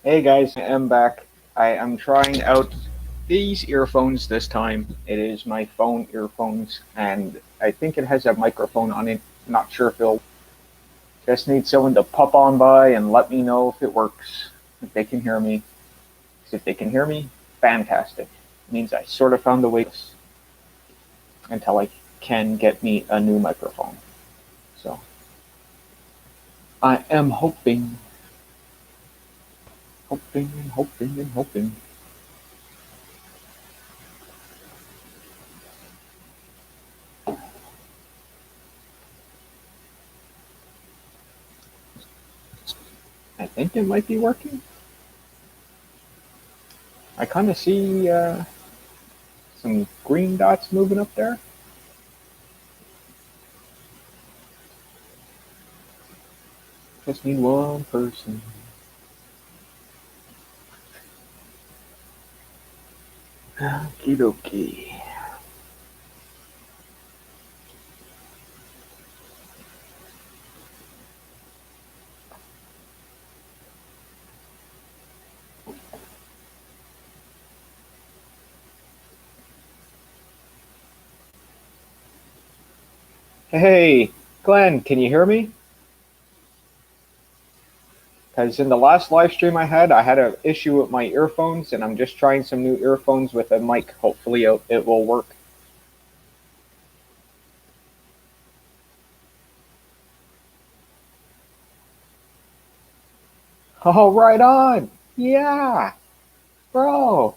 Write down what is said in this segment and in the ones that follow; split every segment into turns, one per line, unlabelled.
Hey guys, I am back. I am trying out these earphones this time. It is my phone earphones, and I think it has a microphone on it. Not sure if it'll. Just need someone to pop on by and let me know if it works. If they can hear me. 'Cause if they can hear me, fantastic. It means I sort of found the way until I can get me a new microphone. So I am hoping and hoping and hoping. I think it might be working. I kind of see some green dots moving up there. Just need one person. Okie dokie. Hey, Glenn, can you hear me? Because in the last live stream I had an issue with my earphones, and I'm just trying some new earphones with a mic. Hopefully, it will work. Oh, right on. Yeah, bro.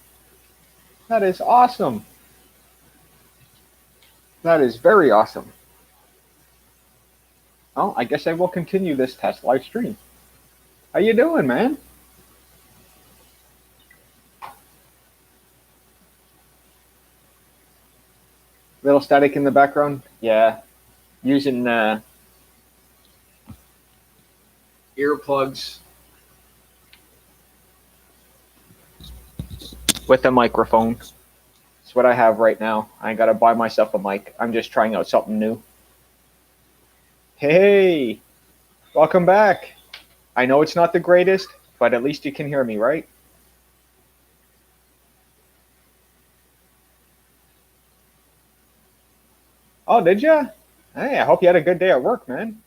That is awesome. That is very awesome. Well, I guess I will continue this test live stream. How you doing, man? Little static in the background. Yeah, using earplugs with a microphone. That's what I have right now. I gotta buy myself a mic. I'm just trying out something new. Hey, welcome back. I know it's not the greatest, but at least you can hear me, right? Oh, did ya? Hey, I hope you had a good day at work, man.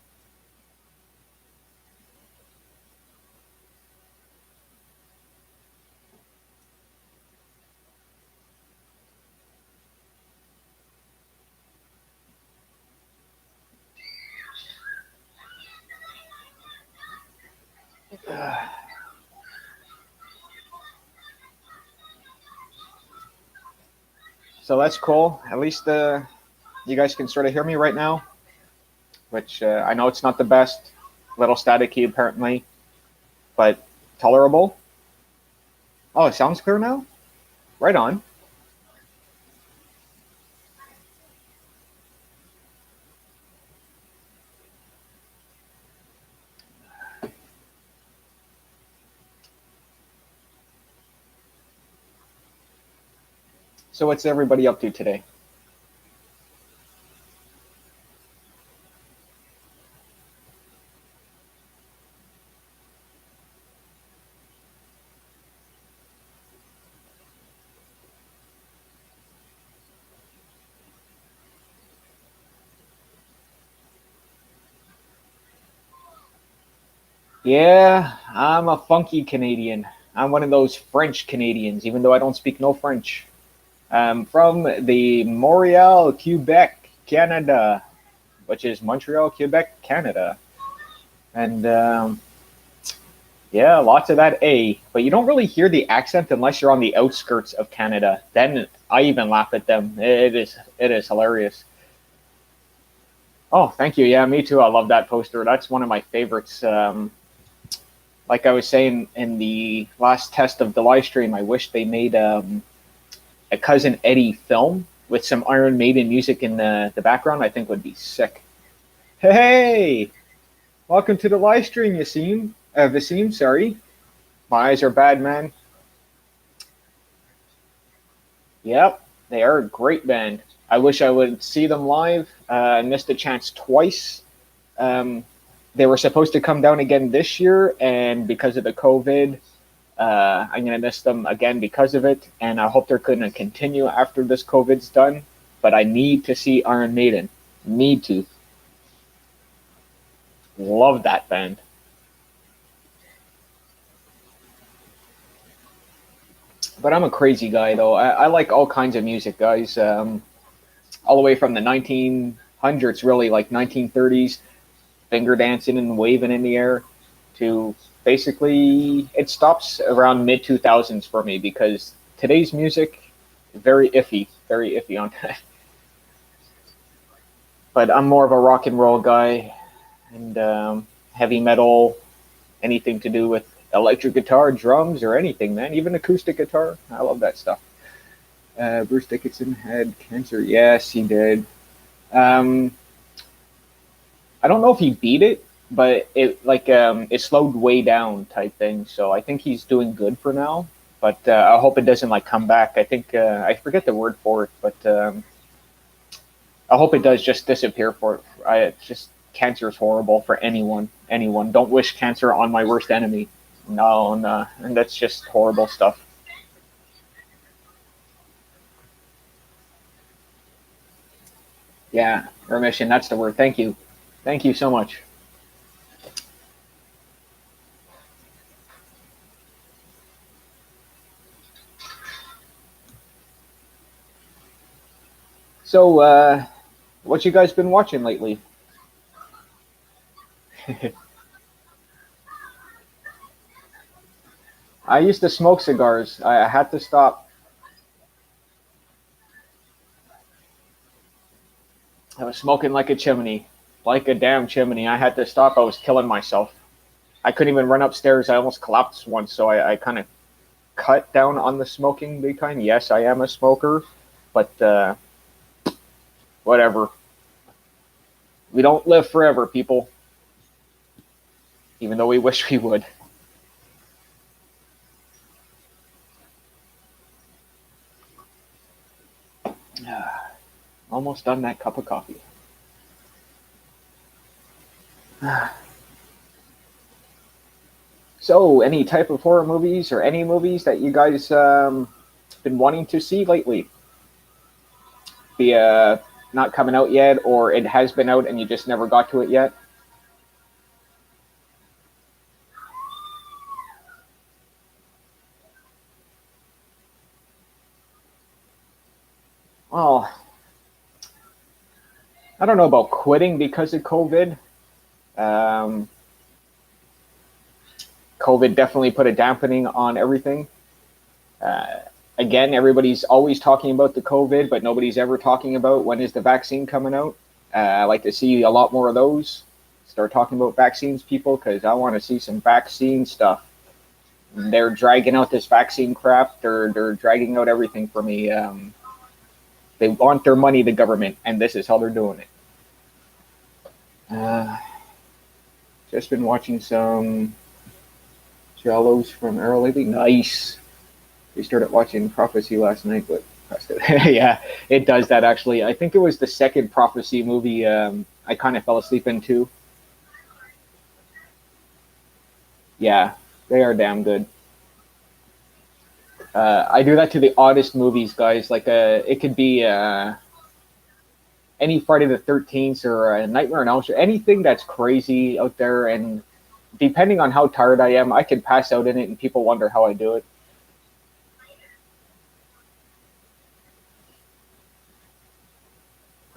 So that's cool. At least you guys can sort of hear me right now, which I know it's not the best. Little staticky apparently, but tolerable. Oh, it sounds clear now? Right on. So what's everybody up to today? Yeah, I'm a funky Canadian. I'm one of those French Canadians, even though I don't speak no French. I'm from the Montreal, Quebec, Canada, which is Montreal, Quebec, Canada. And yeah, lots of that A. But you don't really hear the accent unless you're on the outskirts of Canada. Then I even laugh at them. It is hilarious. Oh, thank you. Yeah, me too. I love that poster. That's one of my favorites. Like I was saying in the last test of the live stream, I wish they made a Cousin Eddie film with some Iron Maiden music in the background. I think would be sick. Hey, welcome to the live stream, Yasim. Vasim, sorry. My eyes are bad, man. Yep, they are a great band. I wish I would see them live. I missed a chance twice. Um, they were supposed to come down again this year, and because of the COVID, I'm gonna miss them again because of it, and I hope they're gonna continue after this COVID's done. But I need to see Iron Maiden. Need to. Love that band. But I'm a crazy guy though. I like all kinds of music, guys. All the way from the 1900s, really, like 1930s, finger dancing and waving in the air, to basically it stops around mid 2000s for me because today's music very iffy on that. But I'm more of a rock and roll guy, and heavy metal, anything to do with electric guitar, drums, or anything, man. Even acoustic guitar, I love that stuff. Bruce Dickinson had cancer. Yes, he did. Um, I don't know if he beat it, but it slowed way down type thing. So I think he's doing good for now. But I hope it doesn't like come back. I think I forget the word for it, but I hope it does just disappear for it. It's just cancer is horrible for anyone. Anyone. Don't wish cancer on my worst enemy. No, no, and that's just horrible stuff. Yeah, remission. That's the word. Thank you. Thank you so much. So, what you guys been watching lately? I used to smoke cigars. I had to stop. I was smoking like a chimney, like a damn chimney. I had to stop. I was killing myself. I couldn't even run upstairs. I almost collapsed once. So I kind of cut down on the smoking big time. Yes, I am a smoker, but whatever. We don't live forever, people, even though we wish we would. Almost done that cup of coffee. So, any type of horror movies or any movies that you guys been wanting to see lately? Be not coming out yet, or it has been out and you just never got to it yet? Well, I don't know about quitting because of COVID. Um, COVID definitely put a dampening on everything. Uh, Again, everybody's always talking about the COVID, but nobody's ever talking about when is the vaccine coming out. I like to see a lot more of those. Start talking about vaccines, people, because I want to see some vaccine stuff. They're dragging out this vaccine crap. They're dragging out everything for me. They want their money, the government, and this is how they're doing it. Uh, just been watching some Jellos from Arrow lately. Nice. We started watching Prophecy last night, but yeah, it does that actually. I think it was the second Prophecy movie I kind of fell asleep into. Yeah, they are damn good. I do that to the oddest movies, guys. Like it could be any Friday the 13th or a Nightmare on Elm Street, anything that's crazy out there. And depending on how tired I am, I can pass out in it, and people wonder how I do it.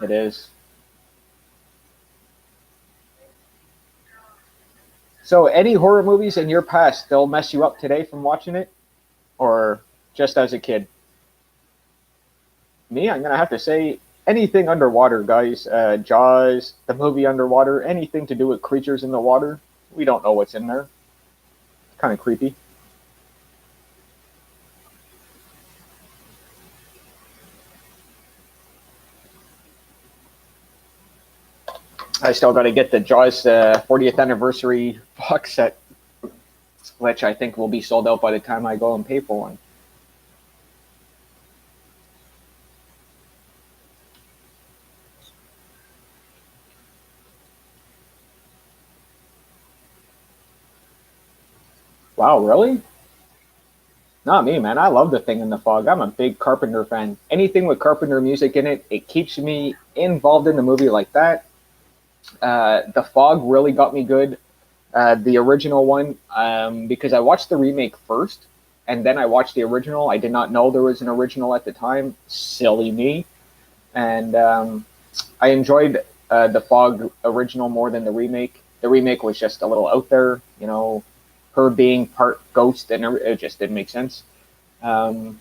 It is. So, any horror movies in your past, they'll mess you up today from watching it, or just as a kid? Me, I'm gonna have to say anything underwater, guys. Jaws, the movie Underwater, anything to do with creatures in the water. We don't know what's in there. Kind of creepy. I still got to get the Jaws 40th anniversary box set, which I think will be sold out by the time I go and pay for one. Wow, really? Not me, man. I love The Thing in the Fog. I'm a big Carpenter fan. Anything with Carpenter music in it, it keeps me involved in the movie like that. The Fog really got me good. The original one, because I watched the remake first, and then I watched the original. I did not know there was an original at the time. Silly me. And I enjoyed the Fog original more than the remake. The remake was just a little out there, her being part ghost, and it just didn't make sense. Um,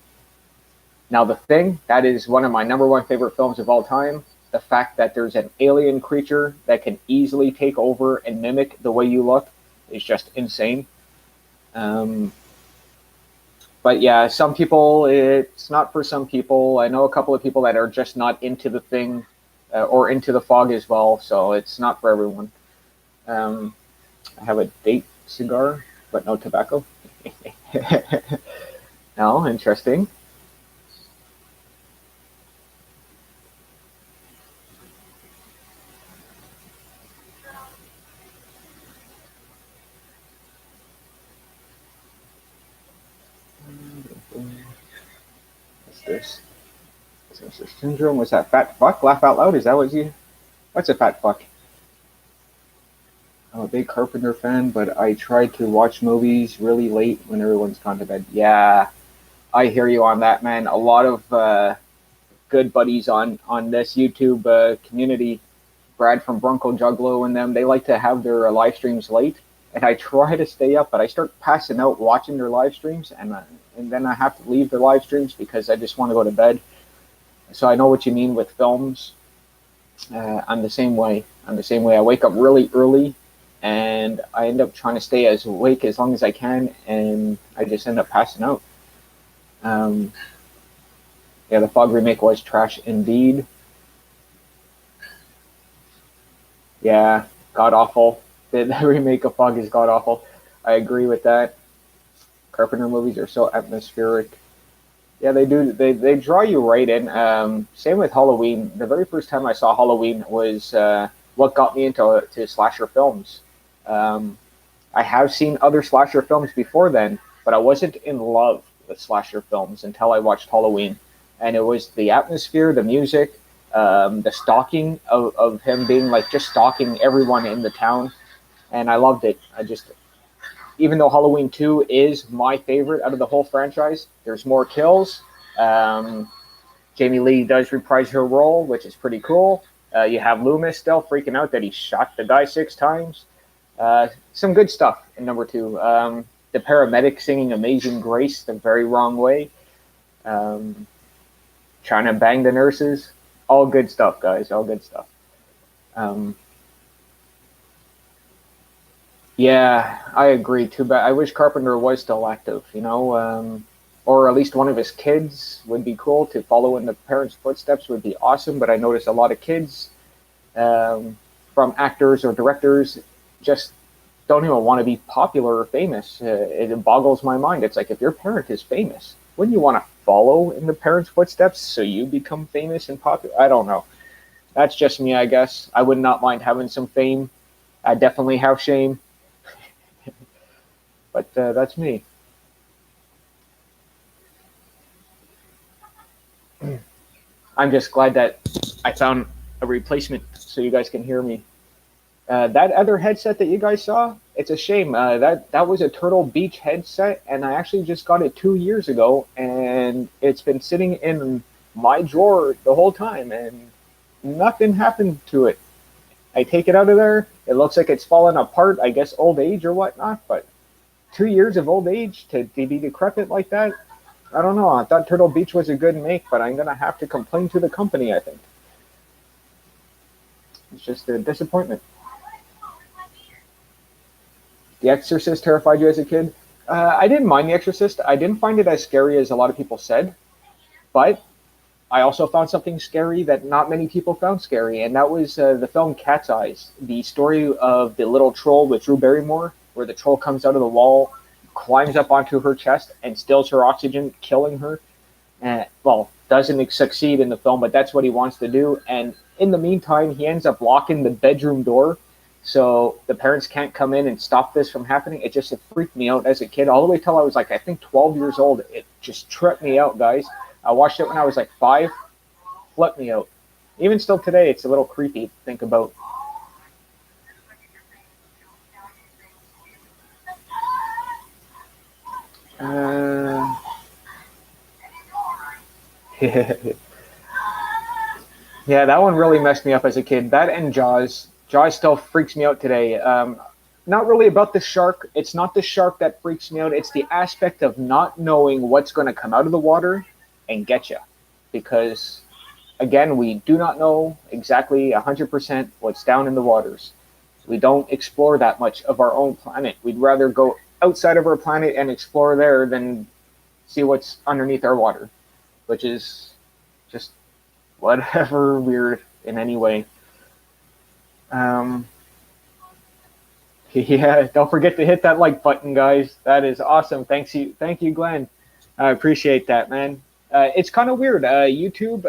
Now, The Thing, that is one of my number one favorite films of all time. The fact that there's an alien creature that can easily take over and mimic the way you look is just insane. Um, but yeah, some people, it's not for some people. I know a couple of people that are just not into The Thing or into The Fog as well, so it's not for everyone. Um, I have a date cigar, but no tobacco. No, interesting. What's this? Imposter syndrome. Was that fat fuck? Laugh out loud. Is that what you? What's a fat fuck? I'm a big Carpenter fan, but I try to watch movies really late when everyone's gone to bed. Yeah, I hear you on that, man. A lot of good buddies on this YouTube community, Brad from Bronco Juggalo and them, they like to have their live streams late, and I try to stay up, but I start passing out watching their live streams, and then I have to leave their live streams because I just want to go to bed. So I know what you mean with films. I'm the same way. I'm the same way. I wake up really early, and I end up trying to stay as awake as long as I can, and I just end up passing out. Um, yeah, the Fog remake was trash indeed. Yeah, god awful. The remake of Fog is god awful. I agree with that. Carpenter movies are so atmospheric. Yeah, they do. They draw you right in. Same with Halloween. The very first time I saw Halloween was what got me into slasher films. Um, I have seen other slasher films before then, but I wasn't in love with slasher films until I watched Halloween. And it was the atmosphere, the music, the stalking of him being like just stalking everyone in the town. And I loved it. Even though Halloween 2 is my favorite out of the whole franchise, there's more kills. Um, Jamie Lee does reprise her role, which is pretty cool. You have Loomis still freaking out that he shot the guy 6 times. Some good stuff in number 2. The paramedic singing Amazing Grace the very wrong way. Um, Trying to bang the nurses. All good stuff, guys. All good stuff. Um, Yeah, I agree. Too bad. I wish Carpenter was still active, or at least one of his kids would be cool to follow in the parents' footsteps would be awesome. But I notice a lot of kids um, from actors or directors just don't even want to be popular or famous. It boggles my mind. It's like if your parent is famous, wouldn't you want to follow in the parents' footsteps so you become famous and popular? I don't know. That's just me, I guess. I would not mind having some fame. I definitely have shame, but that's me. I'm just glad that I found a replacement so you guys can hear me. That other headset that you guys saw, it's a shame. That was a Turtle Beach headset, and I actually just got it 2 years ago, and it's been sitting in my drawer the whole time, and nothing happened to it. I take it out of there, it looks like it's fallen apart. I guess old age or whatnot, but 2 years of old age to be decrepit like that. I don't know. I thought Turtle Beach was a good make, but I'm gonna have to complain to the company. I think it's just a disappointment. The Exorcist terrified you as a kid? I didn't mind The Exorcist. I didn't find it as scary as a lot of people said, but I also found something scary that not many people found scary, and that was the film Cat's Eyes, the story of the little troll with Drew Barrymore, where the troll comes out of the wall, climbs up onto her chest, and steals her oxygen, killing her. Well, doesn't succeed in the film, but that's what he wants to do. And in the meantime, he ends up locking the bedroom door So the parents can't come in and stop this from happening. It freaked me out as a kid, all the way till I was like, I think 12 years old. It just tripped me out, guys. I watched it when I was like 5, flipped me out. Even still today, it's a little creepy to think about. Yeah, that one really messed me up as a kid. That and Jaws. Jaws still freaks me out today. Not really about the shark. It's not the shark that freaks me out. It's the aspect of not knowing what's going to come out of the water and get you. Because, again, we do not know exactly 100% what's down in the waters. We don't explore that much of our own planet. We'd rather go outside of our planet and explore there than see what's underneath our water, which is just whatever weird in any way. Yeah, don't forget to hit that like button, guys. That is awesome. Thank you, Glenn. I appreciate that, man. It's kind of weird. YouTube,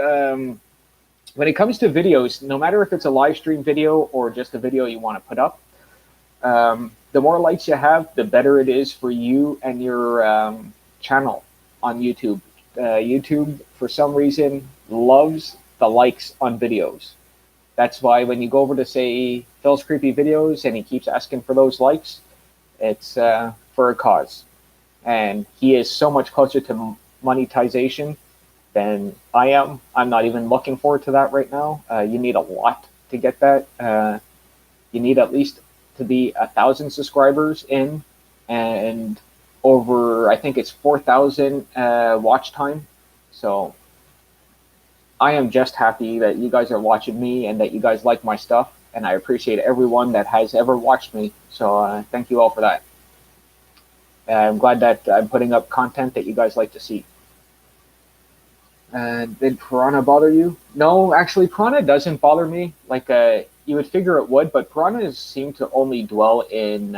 when it comes to videos, no matter if it's a live stream video or just a video you want to put up, the more likes you have, the better it is for you and your channel on YouTube. YouTube, for some reason, loves the likes on videos. That's why when you go over to, say, Phil's Creepy Videos and he keeps asking for those likes, it's for a cause. And he is so much closer to monetization than I am. I'm not even looking forward to that right now. You need a lot to get that. You need at least to be 1,000 subscribers in and over, I think it's 4,000 watch time. So I am just happy that you guys are watching me and that you guys like my stuff. And I appreciate everyone that has ever watched me. So thank you all for that. I'm glad that I'm putting up content that you guys like to see. Did piranha bother you? No, actually, piranha doesn't bother me. Like you would figure it would, but piranhas seem to only dwell in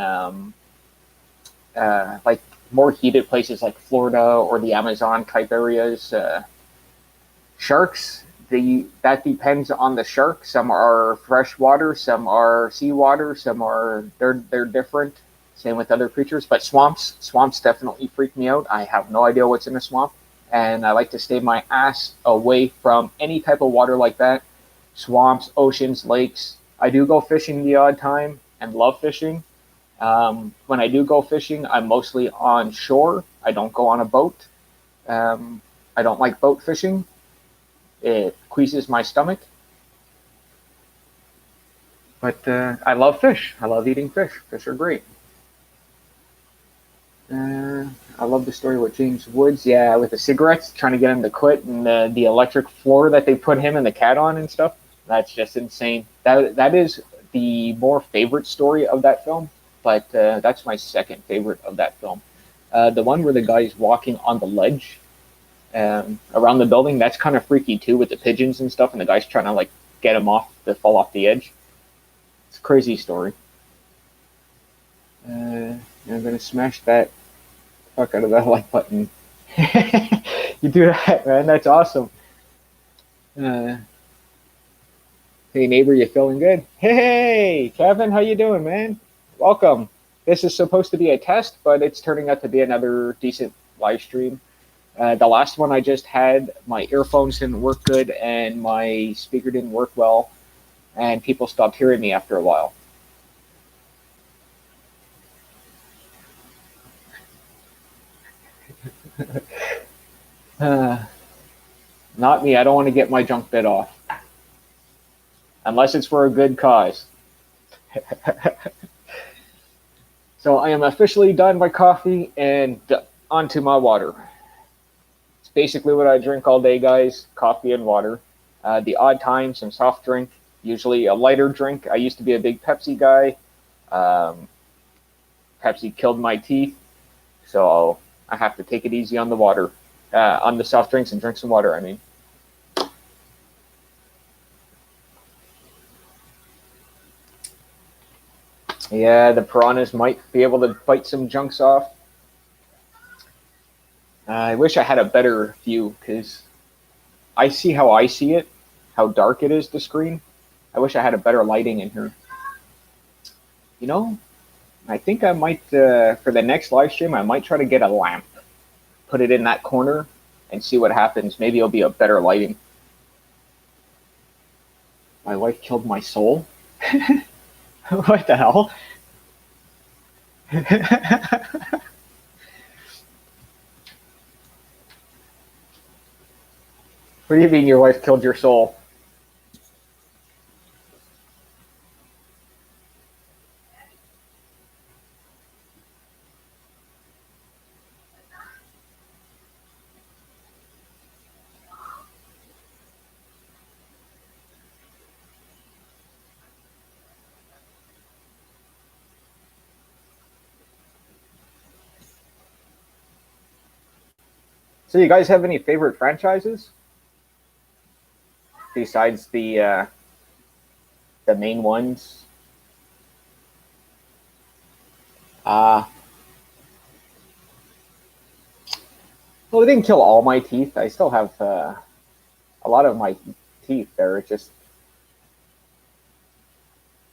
like more heated places like Florida or the Amazon type areas. Sharks, that depends on the shark. Some are freshwater, some are seawater, some are they're different. Same with other creatures, but swamps definitely freak me out. I have no idea what's in a swamp, and I like to stay my ass away from any type of water like that. Swamps, oceans, lakes. I do go fishing the odd time and love fishing. When I do go fishing, I'm mostly on shore. I don't go on a boat. I don't like boat fishing. It squeezes my stomach. But I love fish. I love eating fish. Fish are great. I love the story with James Woods. Yeah, with the cigarettes, trying to get him to quit, and the electric floor that they put him and the cat on and stuff. That's just insane. That is the more favorite story of that film, but that's my second favorite of that film. The one where the guy's walking on the ledge around the building, that's kind of freaky too, with the pigeons and stuff, and the guy's trying to like get him off to fall off the edge. It's a crazy story. I'm gonna smash that fuck out of that like button. You do that, man. That's awesome. Hey neighbor, you feeling good? Hey Kevin, how you doing, man? Welcome. This is supposed to be a test, but it's turning out to be another decent live stream. The last one I just had, my earphones didn't work good and my speaker didn't work well, and people stopped hearing me after a while. Not me. I don't want to get my junk bit off. Unless it's for a good cause. So I am officially done my coffee and onto my water. It's basically what I drink all day, guys. Coffee and water. The odd time, some soft drink. Usually a lighter drink. I used to be a big Pepsi guy. Pepsi killed my teeth. So I have to take it easy on the water. On the soft drinks and drink some water, I mean. Yeah, the piranhas might be able to bite some junks off. I wish I had a better view, because I see how I see it, how dark it is, the screen. I wish I had a better lighting in here. You know, I think I might for the next live stream. I might try to get a lamp, put it in that corner, and see what happens. Maybe it'll be a better lighting. My wife killed my soul. What the hell? What do you mean your wife killed your soul? So you guys have any favorite franchises besides the main ones? Uh well, it didn't kill all my teeth. I still have a lot of my teeth there. It's just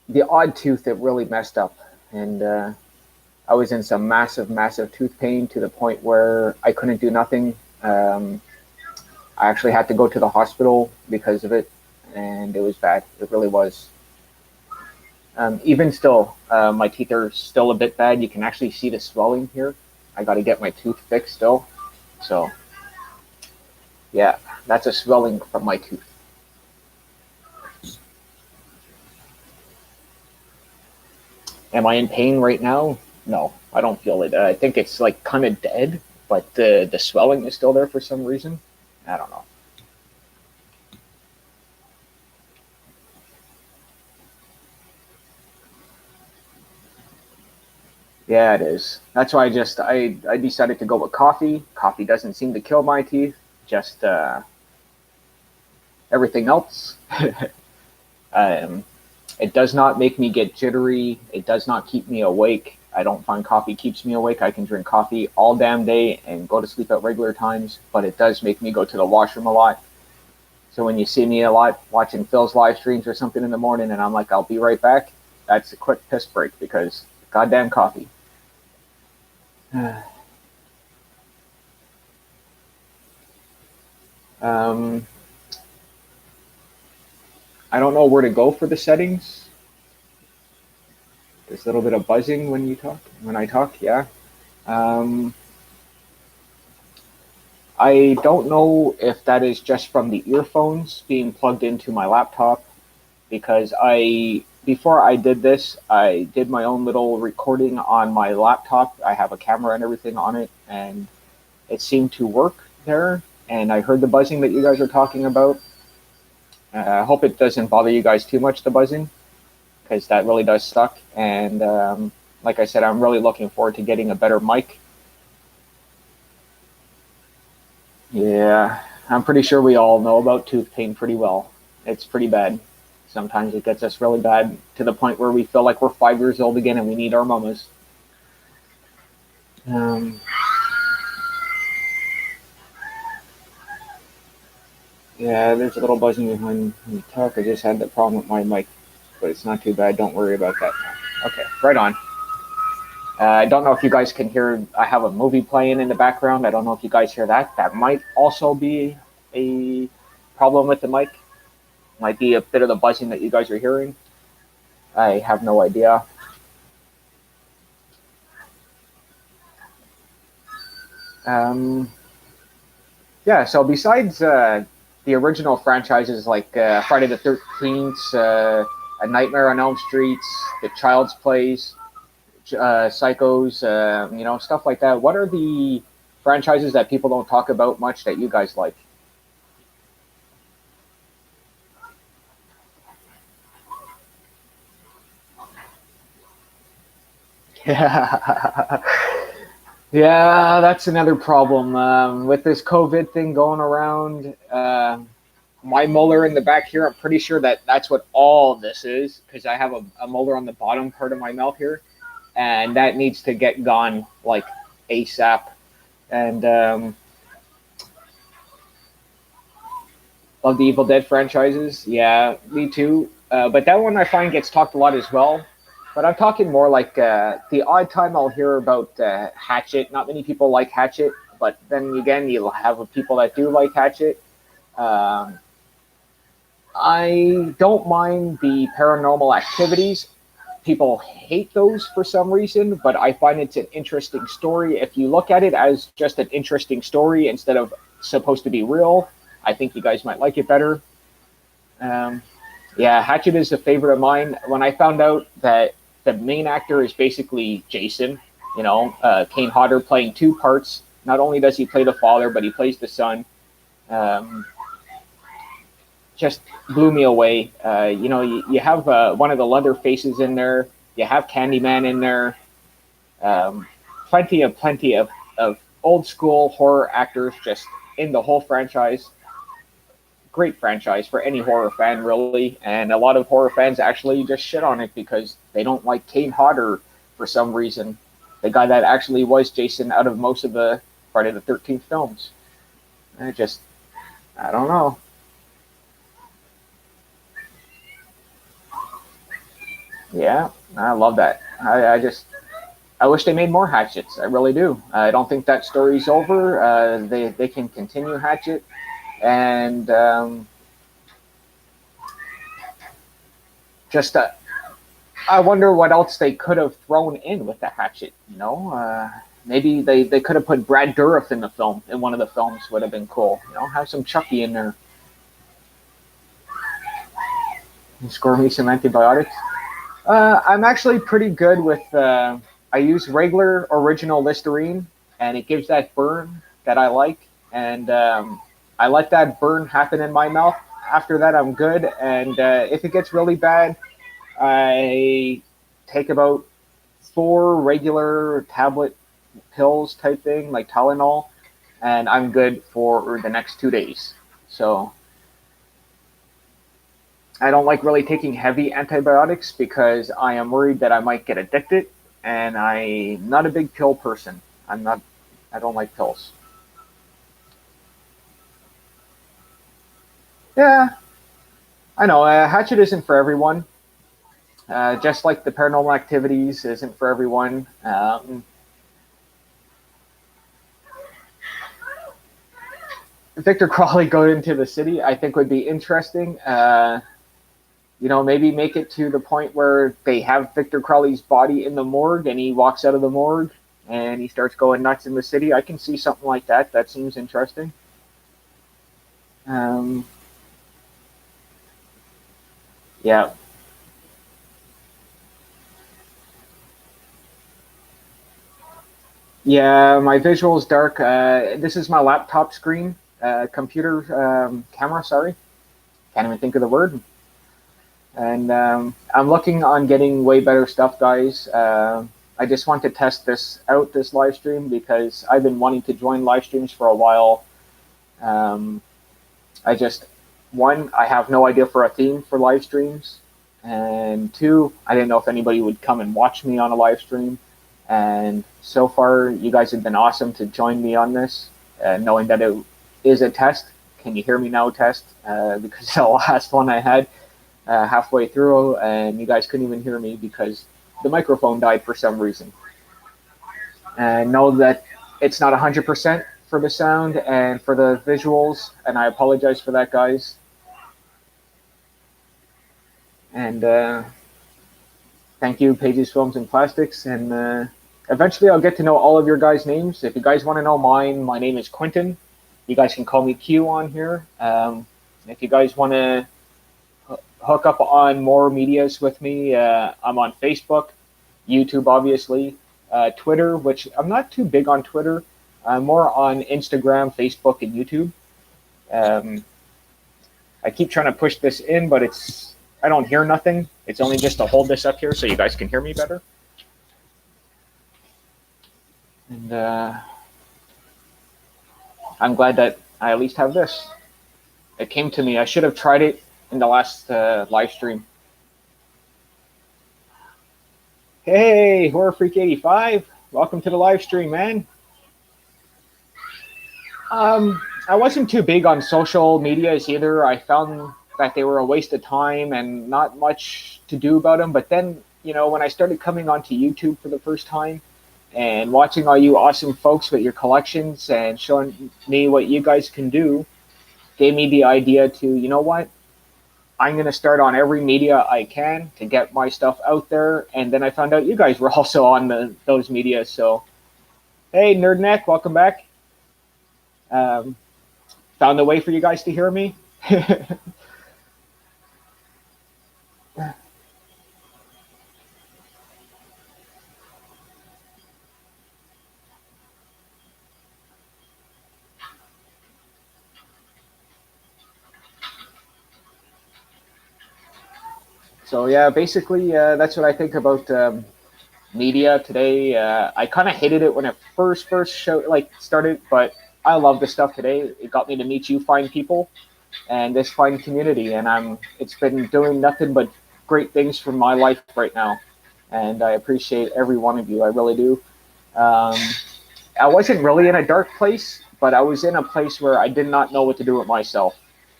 the odd tooth that really messed up, and I was in some massive, massive tooth pain to the point where I couldn't do nothing. I actually had to go to the hospital because of it, and it was bad. It really was. Even still, my teeth are still a bit bad. You can actually see the swelling here. I got to get my tooth fixed still. So, yeah, that's a swelling from my tooth. Am I in pain right now? No, I don't feel it. I think it's like kind of dead, but the swelling is still there for some reason. I don't know. Yeah, it is. That's why I decided to go with coffee. Coffee doesn't seem to kill my teeth. Just everything else. um, it does not make me get jittery. It does not keep me awake. I don't find coffee keeps me awake. I can drink coffee all damn day and go to sleep at regular times, but it does make me go to the washroom a lot. So when you see me a lot watching Phil's live streams or something in the morning and I'm like, I'll be right back, that's a quick piss break because goddamn coffee. um, I don't know where to go for the settings. There's a little bit of buzzing when you talk. When I talk, yeah. Um, I don't know if that is just from the earphones being plugged into my laptop because I before I did this, I did my own little recording on my laptop. I have a camera and everything on it, and it seemed to work there. And I heard the buzzing that you guys are talking about. I hope it doesn't bother you guys too much, the buzzing, because that really does suck. And like I said, I'm really looking forward to getting a better mic. Yeah, I'm pretty sure we all know about tooth pain pretty well. It's pretty bad. Sometimes it gets us really bad to the point where we feel like we're 5 years old again and we need our mamas. Um, yeah, there's a little buzzing behind when you talk. I just had that problem with my mic, but it's not too bad. Don't worry about that. Okay, right on. I don't know if you guys can hear. I have a movie playing in the background. I don't know if you guys hear that. That might also be a problem with the mic. Might be a bit of the buzzing that you guys are hearing. I have no idea. Um, yeah. So besides the original franchises like Friday the 13th, A Nightmare on Elm Street, The Child's Plays, Psychos, stuff like that. What are the franchises that people don't talk about much that you guys like? Yeah, yeah, that's another problem with this COVID thing going around. My molar in the back here, I'm pretty sure that that's what all this is because I have a molar on the bottom part of my mouth here, and that needs to get gone like ASAP. And love the Evil Dead franchises. Yeah, me too. But that one I find gets talked a lot as well. But I'm talking more like the odd time I'll hear about Hatchet. Not many people like Hatchet, but then again, you'll have people that do like Hatchet. Um, I don't mind the paranormal activities. People hate those for some reason, but I find it's an interesting story. If you look at it as just an interesting story instead of supposed to be real, I think you guys might like it better. Um, yeah, Hatchet is a favorite of mine. When I found out that the main actor is basically Jason, Kane Hodder playing two parts. Not only does he play the father, but he plays the son. Um, just blew me away. You have one of the leather faces in there. You have Candyman in there. Um, plenty of old school horror actors just in the whole franchise. Great franchise for any horror fan, really. And a lot of horror fans actually just shit on it because they don't like Kane Hodder for some reason. The guy that actually was Jason out of most of the Friday the 13th films. I don't know. Yeah, I love that. I wish they made more Hatchets. I really do. I don't think that story's over. They can continue Hatchet, and just I wonder what else they could have thrown in with the Hatchet. Maybe they could have put Brad Dourif in the film. In one of the films would have been cool. Have some Chucky in there. And score me some antibiotics. I'm actually pretty good with. I use regular original Listerine, and it gives that burn that I like, and I let that burn happen in my mouth. After that, I'm good, and if it gets really bad, I take about 4 regular tablet pills type thing, like Tylenol, and I'm good for the next 2 days. So I don't like really taking heavy antibiotics because I am worried that I might get addicted, and I'm not a big pill person. I don't like pills. Yeah, I know. Hatchet isn't for everyone. Just like the paranormal activities isn't for everyone. Victor Crawley going into the city, I think, would be interesting. Maybe make it to the point where they have Victor Crawley's body in the morgue and he walks out of the morgue and he starts going nuts in the city. I can see something like that. That seems interesting. Yeah. Yeah, my visual is dark. This is my laptop screen, computer camera, sorry. Can't even think of the word. And I'm looking on getting way better stuff, guys. I just want to test this live stream, because I've been wanting to join live streams for a while. One, I have no idea for a theme for live streams. And 2, I didn't know if anybody would come and watch me on a live stream. And so far, you guys have been awesome to join me on this, knowing that it is a test. Can you hear me now, test? Because the last one I had, halfway through, and you guys couldn't even hear me because the microphone died for some reason. And know that it's not 100% for the sound and for the visuals, and I apologize for that, guys. And thank you, Pages, Films, and Plastics. And eventually I'll get to know all of your guys' names. If you guys want to know mine, my name is Quentin. You guys can call me Q on here. If you guys want to hook up on more medias with me, I'm on Facebook, YouTube, obviously, Twitter, which I'm not too big on Twitter. I'm more on Instagram, Facebook, and YouTube. I keep trying to push this in, but I don't hear nothing. It's only just to hold this up here so you guys can hear me better. And I'm glad that I at least have this. It came to me. I should have tried it in the last live stream. Hey, Horror Freak 85. Welcome to the live stream, man. I wasn't too big on social medias either. I found that they were a waste of time and not much to do about them. But then when I started coming onto YouTube for the first time and watching all you awesome folks with your collections and showing me what you guys can do, gave me the idea to, you know what? I'm going to start on every media I can to get my stuff out there. And then I found out you guys were also on those media. So, hey, Nerdneck, welcome back. Found a way for you guys to hear me. So yeah, basically that's what I think about media today. I kind of hated it when it first started, but I love the stuff today. It got me to meet you fine people and this fine community, and it's been doing nothing but great things for my life right now, and I appreciate every one of you. I really do. I wasn't really in a dark place, but I was in a place where I did not know what to do with myself.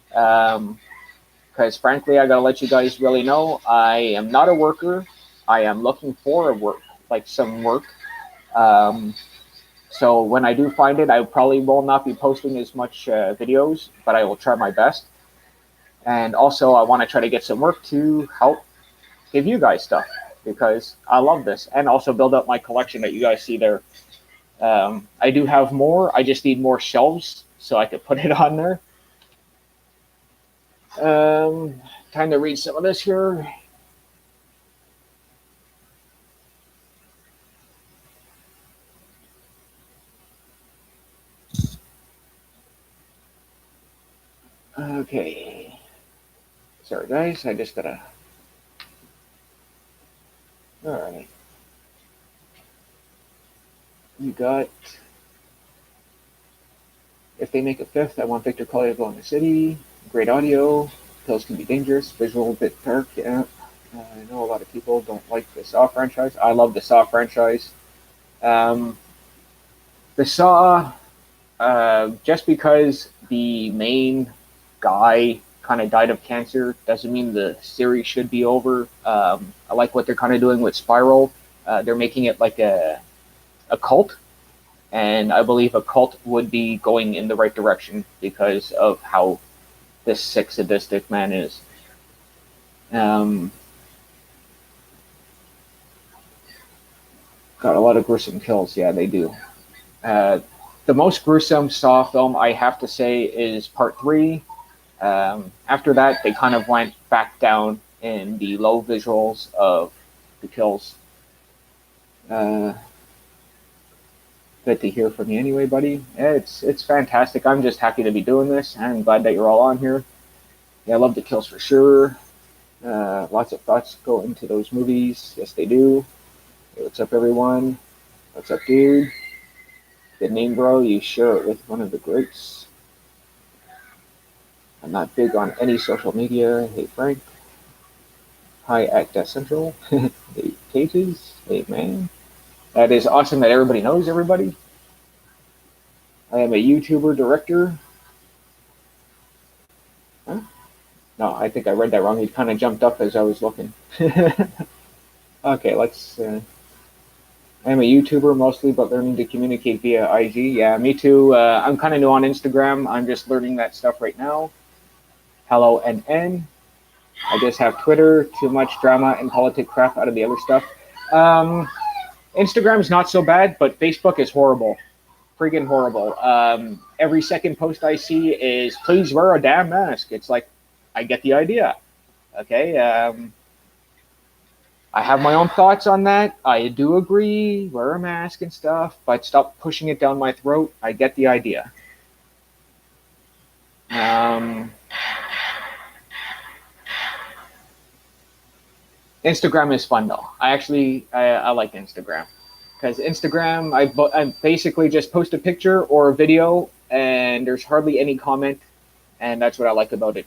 Because frankly, I gotta let you guys really know, I am not a worker. I am looking for some work. So when I do find it, I probably will not be posting as much videos, but I will try my best. And also, I want to try to get some work to help give you guys stuff because I love this, and also build up my collection that you guys see there. I do have more. I just need more shelves so I could put it on there. Time to read some of this here. Okay. Sorry, guys. I just gotta. All right. You got. If they make a fifth, I want Victor Collier to go in the city. Great audio. Pills can be dangerous. Visual a bit dark. Yeah. I know a lot of people don't like the Saw franchise. I love the Saw franchise. The Saw, just because the main guy kind of died of cancer doesn't mean the series should be over. I like what they're kind of doing with Spiral. They're making it like a cult, and I believe a cult would be going in the right direction because of how this sick, sadistic man is. Got a lot of gruesome kills. Yeah, they do. The most gruesome Saw film, I have to say, is Part 3. After that, they kind of went back down in the low visuals of the kills. Good to hear from you anyway, buddy. It's fantastic. I'm just happy to be doing this. I'm glad that you're all on here. Yeah, I love the kills for sure. Lots of thoughts go into those movies. Yes, they do. Hey, what's up, everyone? What's up, dude? Good name, bro. You share it with one of the greats. I'm not big on any social media. Hey, Frank. Hi, at Death Central. Hey, Cages. Hey, man. That is awesome that everybody knows everybody. I am a YouTuber director. Huh? No, I think I read that wrong. He kind of jumped up as I was looking. Okay, let's... I'm a YouTuber mostly, but learning to communicate via IG. Yeah, me too. I'm kind of new on Instagram. I'm just learning that stuff right now. Hello, NN. I just have Twitter. Too much drama and politic crap out of the other stuff. Instagram's not so bad, but Facebook is horrible. Freaking horrible. Every second post I see is, please wear a damn mask. It's like, I get the idea. Okay, I have my own thoughts on that. I do agree, wear a mask and stuff, but stop pushing it down my throat. I get the idea. Instagram is fun though. I like Instagram because Instagram, I basically just post a picture or a video, and there's hardly any comment, and that's what I like about it.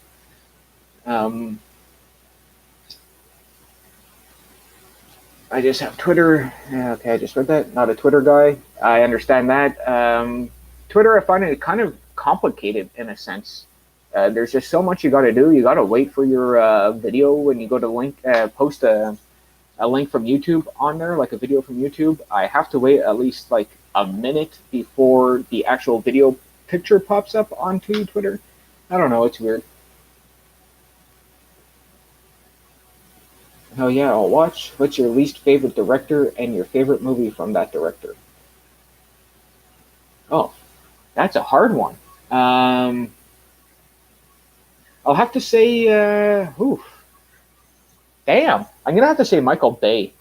I just have Twitter. Okay, I just read that. Not a Twitter guy. I understand that. Twitter, I find it kind of complicated in a sense. There's just so much you got to do. You got to wait for your video when you go to post a a link from YouTube on there, like a video from YouTube, I have to wait at least like a minute before the actual video picture pops up onto Twitter. I don't know, it's weird. Oh yeah, I'll watch. What's your least favorite director and your favorite movie from that director? Oh, that's a hard one. Um, I'll have to say, damn, I'm gonna have to say Michael Bay.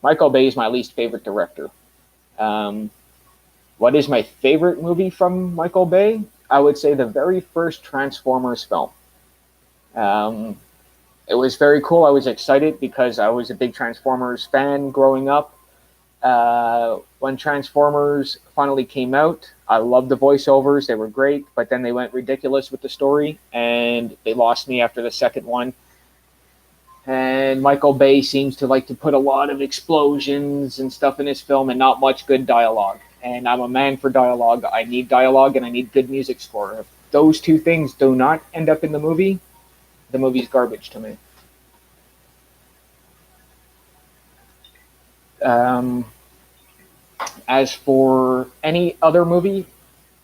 Michael Bay is my least favorite director. Um, what is my favorite movie from Michael Bay? I would say the very first Transformers film. Um, it was very cool. I was excited because I was a big Transformers fan growing up. When Transformers finally came out, I loved the voiceovers. They were great, but then they went ridiculous with the story, and they lost me after the second one. And Michael Bay seems to like to put a lot of explosions and stuff in his film and not much good dialogue. And I'm a man for dialogue. I need dialogue and I need good music score. If those two things do not end up in the movie's garbage to me. Um, as for any other movie,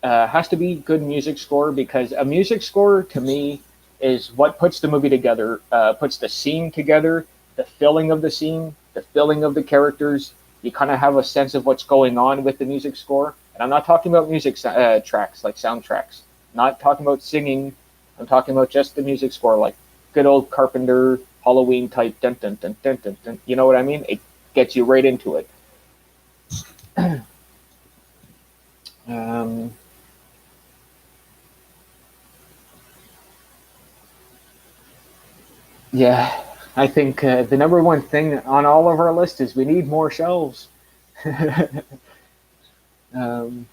has to be good music score, because a music score to me is what puts the movie together, puts the scene together, the filling of the scene, the filling of the characters. You kind of have a sense of what's going on with the music score. And I'm not talking about music tracks, like soundtracks. I'm not talking about singing. I'm talking about just the music score, like good old Carpenter, Halloween type, dun dun dun dun dun dun. You know what I mean? It gets you right into it. Um, Yeah, I think the number one thing on all of our list is we need more shelves. um,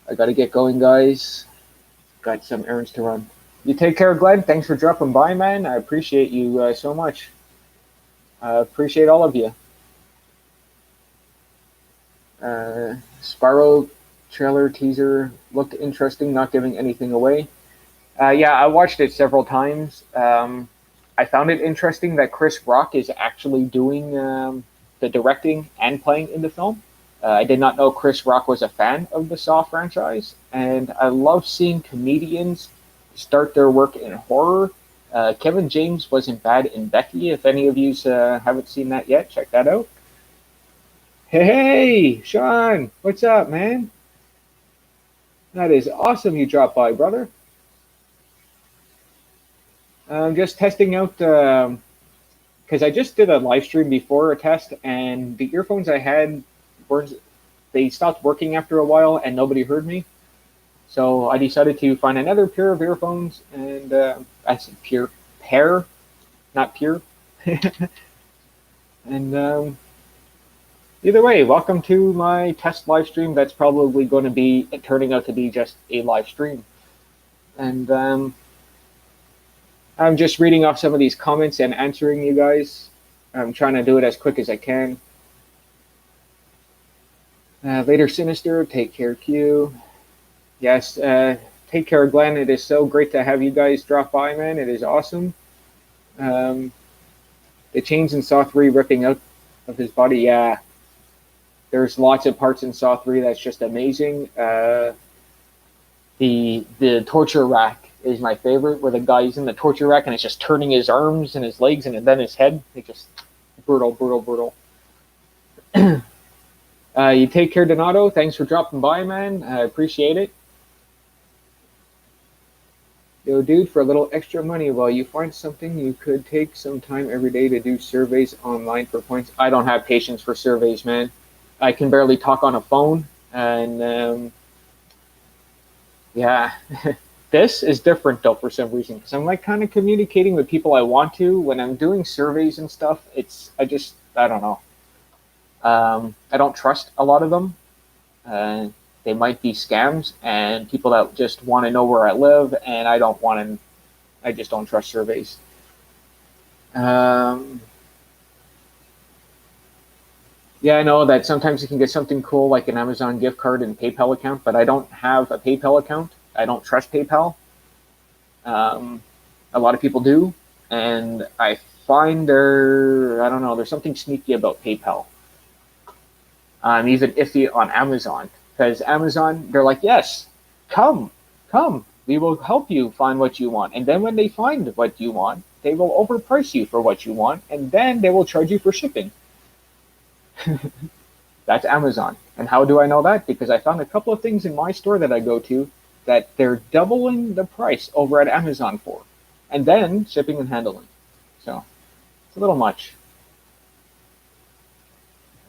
I got to get going, guys. Got some errands to run. You take care, Glenn. Thanks for dropping by, man. I appreciate you so much. I appreciate all of you. Spyro trailer teaser looked interesting, not giving anything away. Yeah, I watched it several times. I found it interesting that Chris Rock is actually doing the directing and playing in the film. I did not know Chris Rock was a fan of the Saw franchise, and I love seeing comedians start their work in horror. Kevin James wasn't bad in Becky. If any of you haven't seen that yet, check that out. Hey, Sean, what's up, man? That is awesome you dropped by, brother. I'm just testing out because I just did a live stream before a test, and the earphones I had were they stopped working after a while, and nobody heard me. So I decided to find another pair of earphones, and I said pair, not pure. And either way, welcome to my test live stream. That's probably going to be turning out to be just a live stream, and I'm just reading off some of these comments and answering you guys. I'm trying to do it as quick as I can. Later, Sinister, take care, Q. Yes, take care, Glenn. It is so great to have you guys drop by, man. It is awesome. The chains in Saw 3 ripping out of his body, yeah. There's lots of parts in Saw 3 that's just amazing. The torture rack is my favorite, where the guy's in the torture rack and it's just turning his arms and his legs and then his head. It's just brutal, brutal, brutal. You take care, Donato. Thanks for dropping by, man. I appreciate it. Yo, dude, for a little extra money, while you find something, you could take some time every day to do surveys online for points. I don't have patience for surveys, man. I can barely talk on a phone, and yeah. This is different though for some reason, because I'm like kind of communicating with people I want to. When I'm doing surveys and stuff, I don't know. I don't trust a lot of them. They might be scams and people that just want to know where I live, and I just don't trust surveys. Yeah, I know that sometimes you can get something cool like an Amazon gift card and PayPal account, but I don't have a PayPal account. I don't trust PayPal. A lot of people do, and I find their, I don't know, there's something sneaky about PayPal. I'm even iffy on Amazon, because Amazon, they're like, yes, come, come, we will help you find what you want. And then when they find what you want, they will overprice you for what you want, and then they will charge you for shipping. That's Amazon. And how do I know that? Because I found a couple of things in my store that I go to that they're doubling the price over at Amazon for, and then shipping and handling. So it's a little much.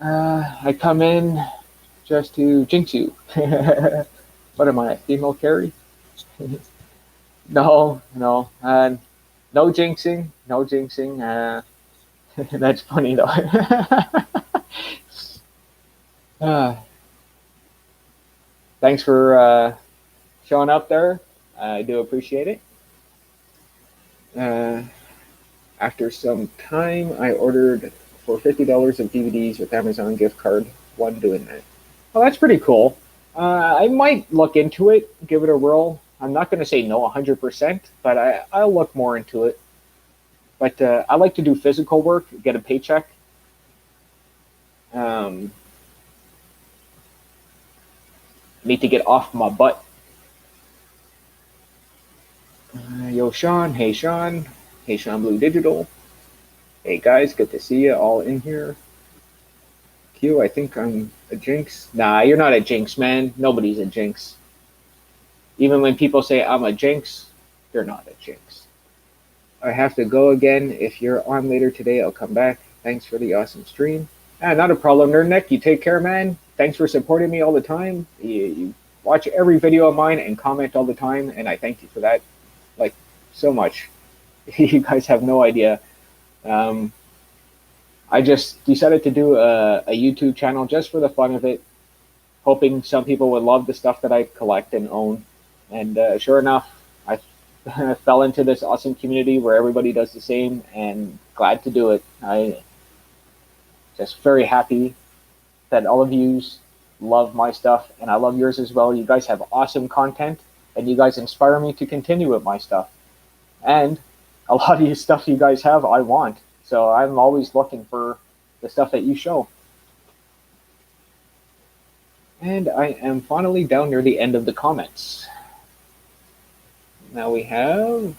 I come in just to jinx you. What am I, a female carry? No, no, no jinxing, no jinxing. That's funny though. uh, Thanks for showing up there. I do appreciate it. After some time, I ordered for $50 of DVDs with Amazon gift card. One doing that. Well, that's pretty cool. I might look into it, give it a whirl. I'm not going to say no 100%, but I'll look more into it. But I like to do physical work, get a paycheck. Need to get off my butt. Yo, Sean. Hey, Sean. Hey, Sean Blue Digital. Hey, guys. Good to see you all in here. Q, I think I'm a jinx. Nah, you're not a jinx, man. Nobody's a jinx. Even when people say I'm a jinx, you're not a jinx. I have to go again. If you're on later today, I'll come back. Thanks for the awesome stream. Not a problem, Nerdneck. You take care, man. Thanks for supporting me all the time. You watch every video of mine and comment all the time, and I thank you for that, like, so much. You guys have no idea. I just decided to do a YouTube channel just for the fun of it, hoping some people would love the stuff that I collect and own. And sure enough, I fell into this awesome community where everybody does the same, and glad to do it. I just very happy that all of you love my stuff, and I love yours as well. You guys have awesome content, and you guys inspire me to continue with my stuff. And a lot of you stuff you guys have, I want. So I'm always looking for the stuff that you show. And I am finally down near the end of the comments. Now we have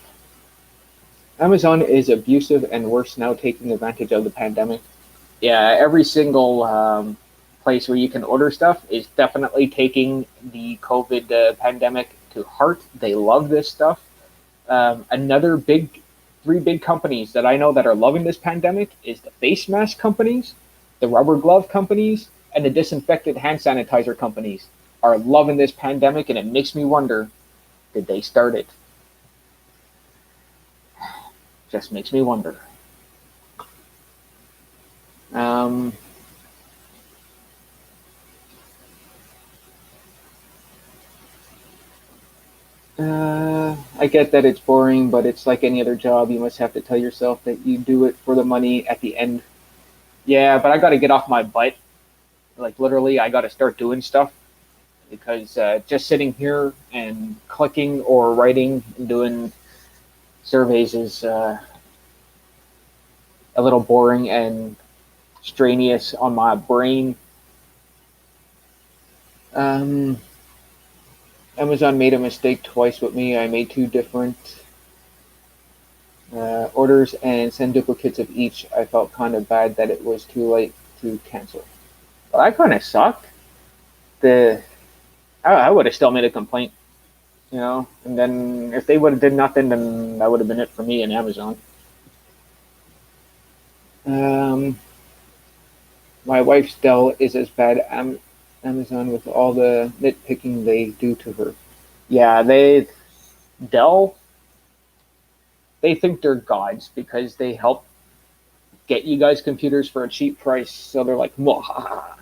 Amazon is abusive and worse now, taking advantage of the pandemic. Yeah, every single place where you can order stuff is definitely taking the COVID pandemic to heart. They love this stuff. Three big companies that I know that are loving this pandemic is the face mask companies, the rubber glove companies, and the disinfectant hand sanitizer companies are loving this pandemic, and it makes me wonder, did they start it? Just makes me wonder. I get that it's boring, but it's like any other job. You must have to tell yourself that you do it for the money at the end. Yeah, but I got to get off my butt. Like, literally, I got to start doing stuff, because just sitting here and clicking or writing and doing surveys is a little boring and strenuous on my brain. Amazon made a mistake twice with me. I made 2 different orders and send duplicates of each. I felt kind of bad that it was too late to cancel. Well, that kind of sucked. I would have still made a complaint, and then if they would have did nothing, then that would have been it for me and Amazon. My wife's Dell is as bad Amazon with all the nitpicking they do to her. Yeah, Dell, they think they're gods because they help get you guys computers for a cheap price. So they're like, "Mwahaha."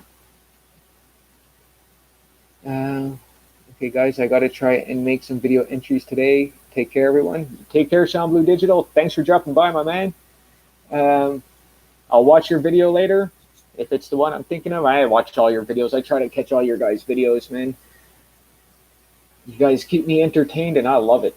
Okay, guys, I got to try and make some video entries today. Take care, everyone. Take care, Sean Blue Digital. Thanks for dropping by, my man. I'll watch your video later. If it's the one I'm thinking of, I watch all your videos. I try to catch all your guys' videos, man. You guys keep me entertained, and I love it.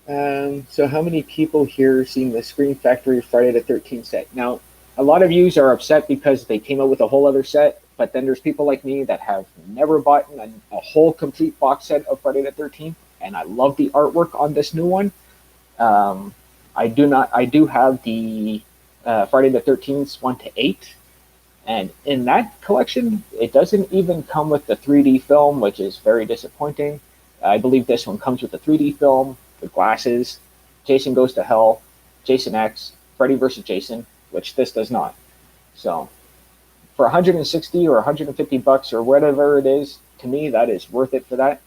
So how many people here seen the Scream Factory Friday the 13th set? Now, a lot of yous are upset because they came out with a whole other set, but then there's people like me that have never bought a whole complete box set of Friday the 13th, and I love the artwork on this new one. Um, I do not. I do have the Friday the 13th 1 to 8, and in that collection, it doesn't even come with the 3D film, which is very disappointing. I believe this one comes with the 3D film, the glasses, Jason Goes to Hell, Jason X, Freddy vs. Jason, which this does not. So for 160 or 150 bucks or whatever it is, to me that is worth it for that.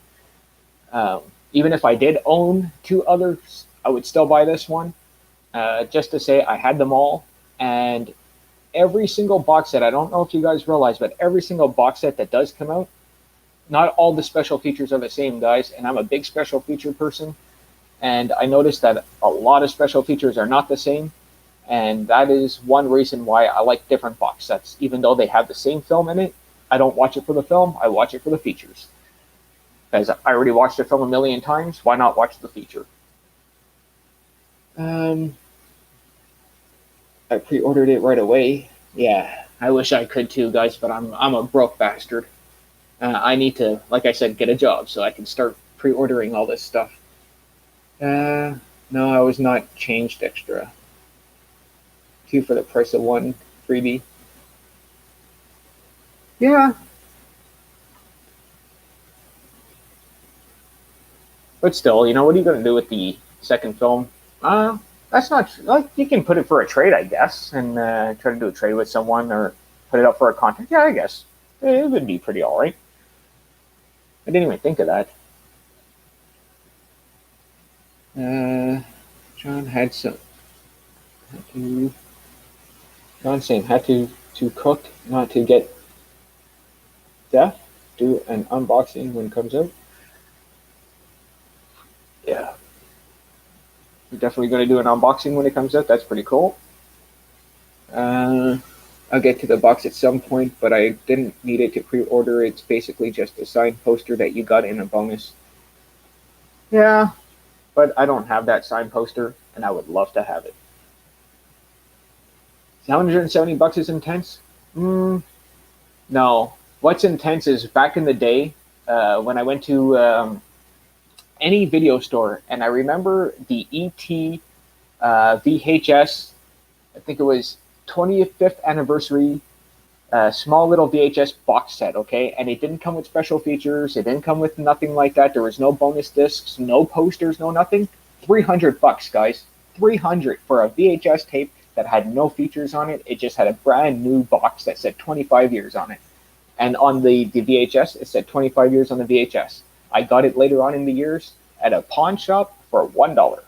Um, Even if I did own two others, I would still buy this one, just to say I had them all. And every single box set, I don't know if you guys realize, but every single box set that does come out, not all the special features are the same, guys. And I'm a big special feature person. And I noticed that a lot of special features are not the same. And that is one reason why I like different box sets. Even though they have the same film in it, I don't watch it for the film, I watch it for the features. Because I already watched the film a million times, why not watch the feature? I pre-ordered it right away. Yeah, I wish I could too, guys, but I'm a broke bastard. I need to, like I said, get a job so I can start pre-ordering all this stuff. No, I was not changed extra. 2 for the price of 1 freebie. Yeah, but still, what are you going to do with the second film? That's not like you can put it for a trade, I guess, and try to do a trade with someone or put it up for a contract. Yeah, I guess it would be pretty all right. I didn't even think of that. John had some. Had to, John saying had to cook, not to get death. Do an unboxing when it comes out. Yeah, we're definitely going to do an unboxing when it comes out. That's pretty cool. I'll get to the box at some point, but I didn't need it to pre-order. It's basically just a signed poster that you got in a bonus. Yeah, but I don't have that signed poster, and I would love to have it. 170 bucks is intense? No. What's intense is back in the day when I went to any video store, and I remember the ET VHS. I think it was 25th anniversary small little VHS box set, okay? And it didn't come with special features. It didn't come with nothing like that. There was no bonus discs, no posters, no nothing. 300 bucks, guys. 300 for a VHS tape that had no features on it. It just had a brand new box that said 25 years on it. And on the VHS, it said 25 years on the VHS. I got it later on in the years at a pawn shop for $1.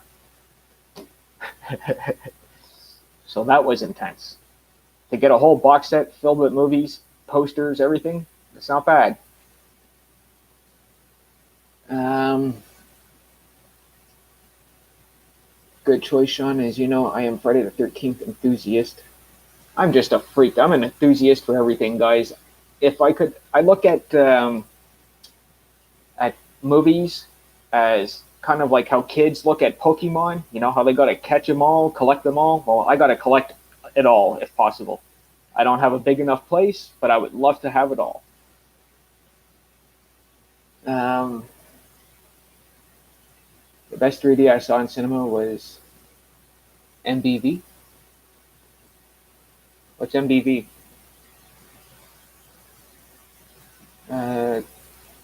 So that was intense. To get a whole box set filled with movies, posters, everything, it's not bad. Good choice, Sean. As you know, I am Friday the 13th enthusiast. I'm just a freak. I'm an enthusiast for everything, guys. If I could, I look at movies as kind of like how kids look at Pokemon. You know how they got to catch them all, collect them all. Well, I got to collect it all if possible. I don't have a big enough place, but I would love to have it all. The best 3D I saw in cinema was MBV. What's MBV?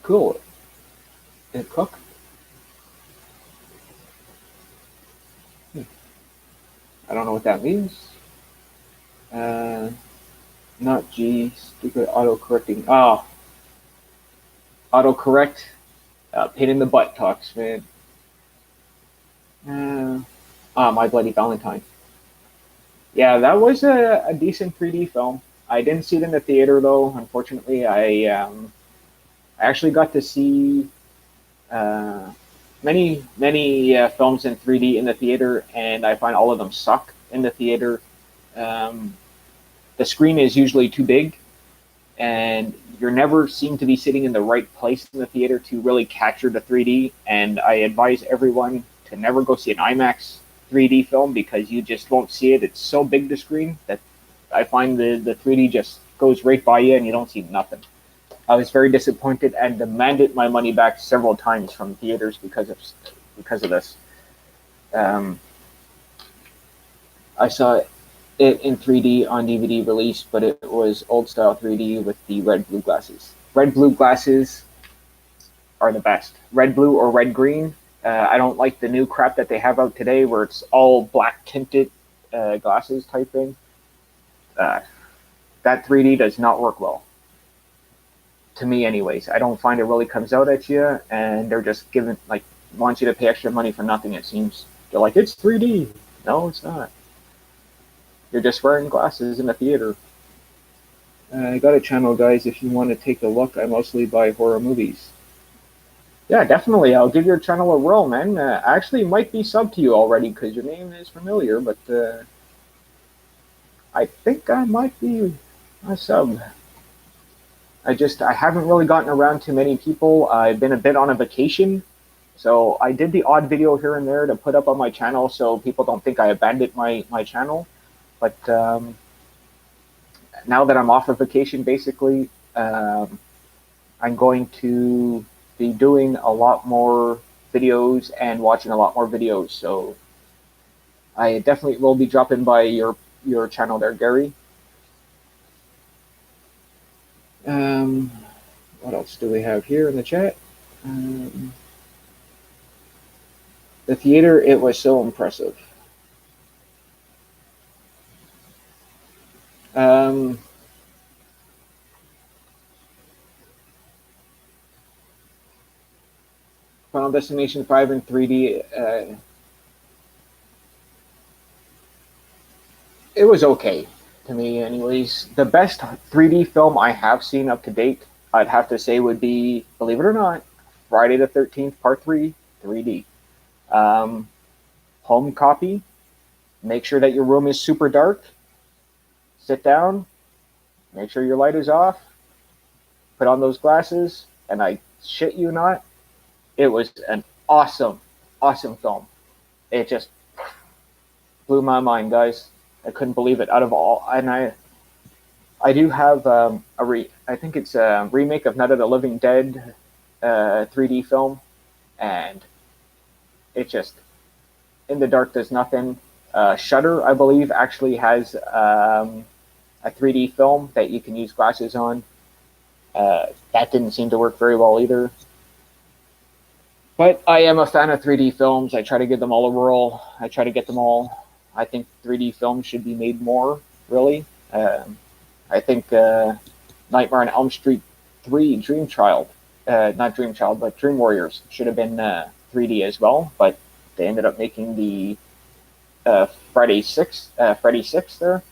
Cool. Did it cook? I don't know what that means. Not G. Stupid auto-correcting. Oh. Autocorrect. Pain in the butt talks, man. My Bloody Valentine. Yeah, that was a decent 3D film. I didn't see it in the theater, though. Unfortunately, I actually got to see many films in 3D in the theater, and I find all of them suck in the theater. The screen is usually too big, and you're never seem to be sitting in the right place in the theater to really capture the 3D. And I advise everyone to never go see an IMAX 3D film because you just won't see it. It's so big the screen that I find the 3D just goes right by you and you don't see nothing. I was very disappointed and demanded my money back several times from theaters because of this. Um, I saw it in 3D on DVD release, but it was old style 3D with the red blue glasses. Red blue glasses are the best. Red blue or red green. I don't like the new crap that they have out today where it's all black tinted glasses type thing. Uh, that 3D does not work well. To me, anyways. I don't find it really comes out at you, and they're just giving, like, want you to pay extra money for nothing, it seems. They're like, it's 3D. No, it's not. You're just wearing glasses in a theater. I got a channel, guys, if you want to take a look. I mostly buy horror movies. Yeah, definitely. I'll give your channel a whirl, man. I actually might be sub to you already because your name is familiar, but I think I might be a sub. I haven't really gotten around to many people. I've been a bit on a vacation, so I did the odd video here and there to put up on my channel so people don't think I abandoned my channel. But now that I'm off of vacation, basically, I'm going to be doing a lot more videos and watching a lot more videos. So I definitely will be dropping by your channel there, Gary. What else do we have here in the chat? The theater, it was so impressive. Final Destination 5 in 3D, it was okay to me anyways. The best 3D film I have seen up to date, I'd have to say would be, believe it or not, Friday the 13th Part 3 3D. Home copy, make sure that your room is super dark, sit down, make sure your light is off, put on those glasses, and I shit you not, it was an awesome, awesome film. It just blew my mind, guys. I couldn't believe it. Out of all, and I do have I think it's a remake of Night of the Living Dead 3D film, and it just, In the Dark Does Nothing. Shudder, I believe, actually has a 3D film that you can use glasses on. That didn't seem to work very well either. But I am a fan of 3D films. I try to give them all a whirl. I try to get them all. I think 3D films should be made more, really. I think Nightmare on Elm Street 3, Dream Child, not Dream Child, but Dream Warriors should have been 3D as well, but they ended up making the Freddy 6 there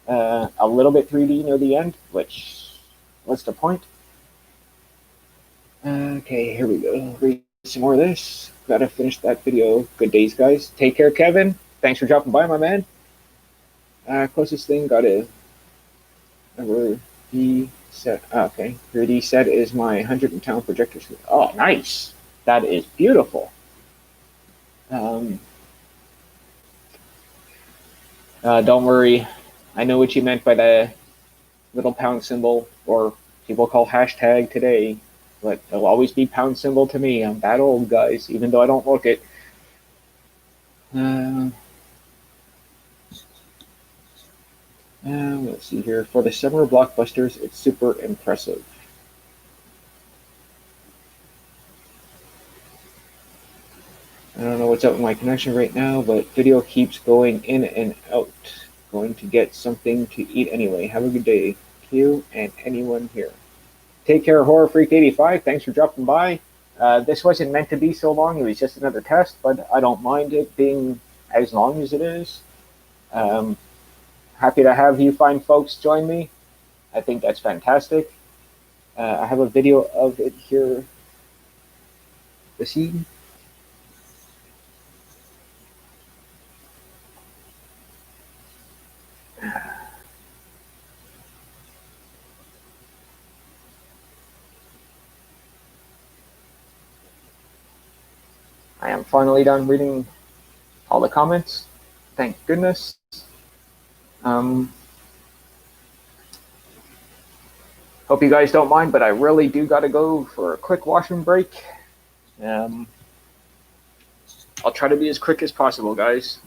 a little bit 3D near the end, which, what's the point? Okay, here we go. Read some more of this. Gotta finish that video. Good days, guys. Take care, Kevin. Thanks for dropping by, my man. Closest thing, gotta ever be set. Okay, 3D set is my 100-pound projector screen. Oh, nice. That is beautiful. Don't worry. I know what you meant by the little pound symbol, or people call hashtag today, but it'll always be pound symbol to me. I'm that old, guys, even though I don't look it. Let's see here. For the summer blockbusters, it's super impressive. I don't know what's up with my connection right now, but video keeps going in and out. Going to get something to eat anyway. Have a good day. You and anyone here. Take care, Horror Freak 85. Thanks for dropping by. This wasn't meant to be so long. It was just another test, but I don't mind it being as long as it is. Happy to have you fine folks join me. I think that's fantastic. I have a video of it here. The scene. I am finally done reading all the comments. Thank goodness. Um, Hope you guys don't mind, but I really do got to go for a quick washroom break. Um, I'll try to be as quick as possible, guys.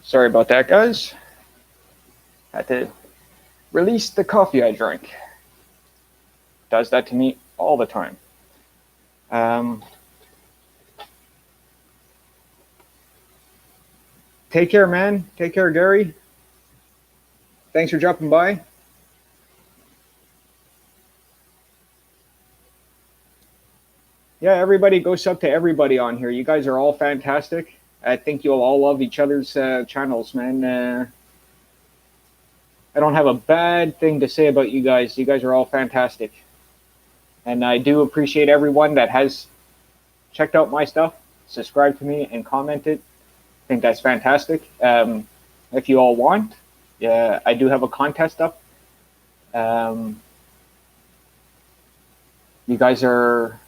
Sorry about that, guys. Had to release the coffee I drank. Does that to me all the time. Take care, man. Take care, Gary. Thanks for dropping by. Yeah, everybody go sub to everybody on here. You guys are all fantastic. I think you'll all love each other's channels, man. I don't have a bad thing to say about you guys. You guys are all fantastic. And I do appreciate everyone that has checked out my stuff, subscribed to me, and commented. I think that's fantastic. If you all want, yeah, I do have a contest up. You guys are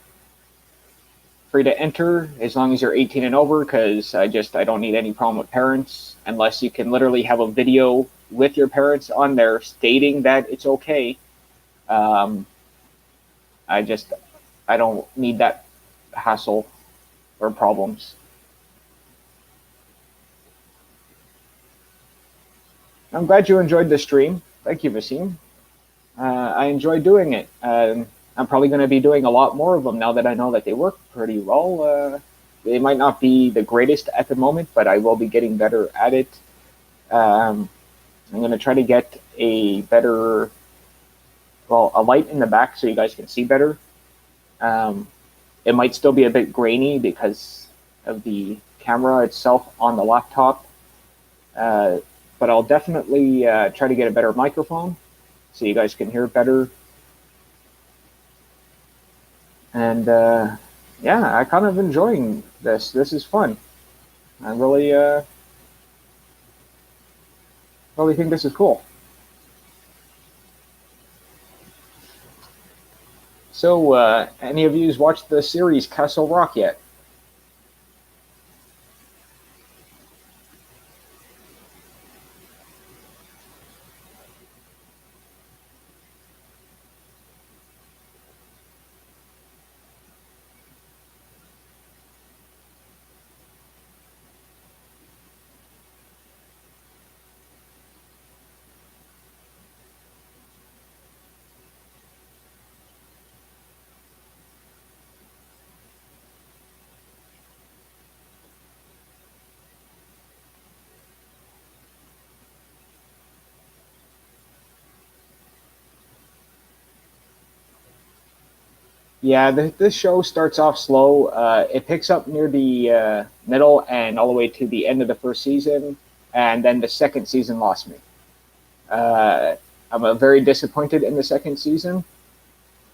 free to enter as long as you're 18 and over, because I don't need any problem with parents unless you can literally have a video with your parents on there stating that it's okay. I don't need that hassle or problems. I'm glad you enjoyed the stream. Thank you, Vasim. I enjoyed doing it. I'm probably going to be doing a lot more of them now that I know that they work pretty well. They might not be the greatest at the moment, but I will be getting better at it. I'm going to try to get a better, a light in the back so you guys can see better. It might still be a bit grainy because of the camera itself on the laptop. But I'll definitely try to get a better microphone so you guys can hear better. And yeah, I kind of enjoying this. This is fun. I really think this is cool. So, any of you watched the series Castle Rock yet? Yeah, this show starts off slow. It picks up near the middle and all the way to the end of the first season, and then the second season lost me. Uh, I'm very disappointed in the second season.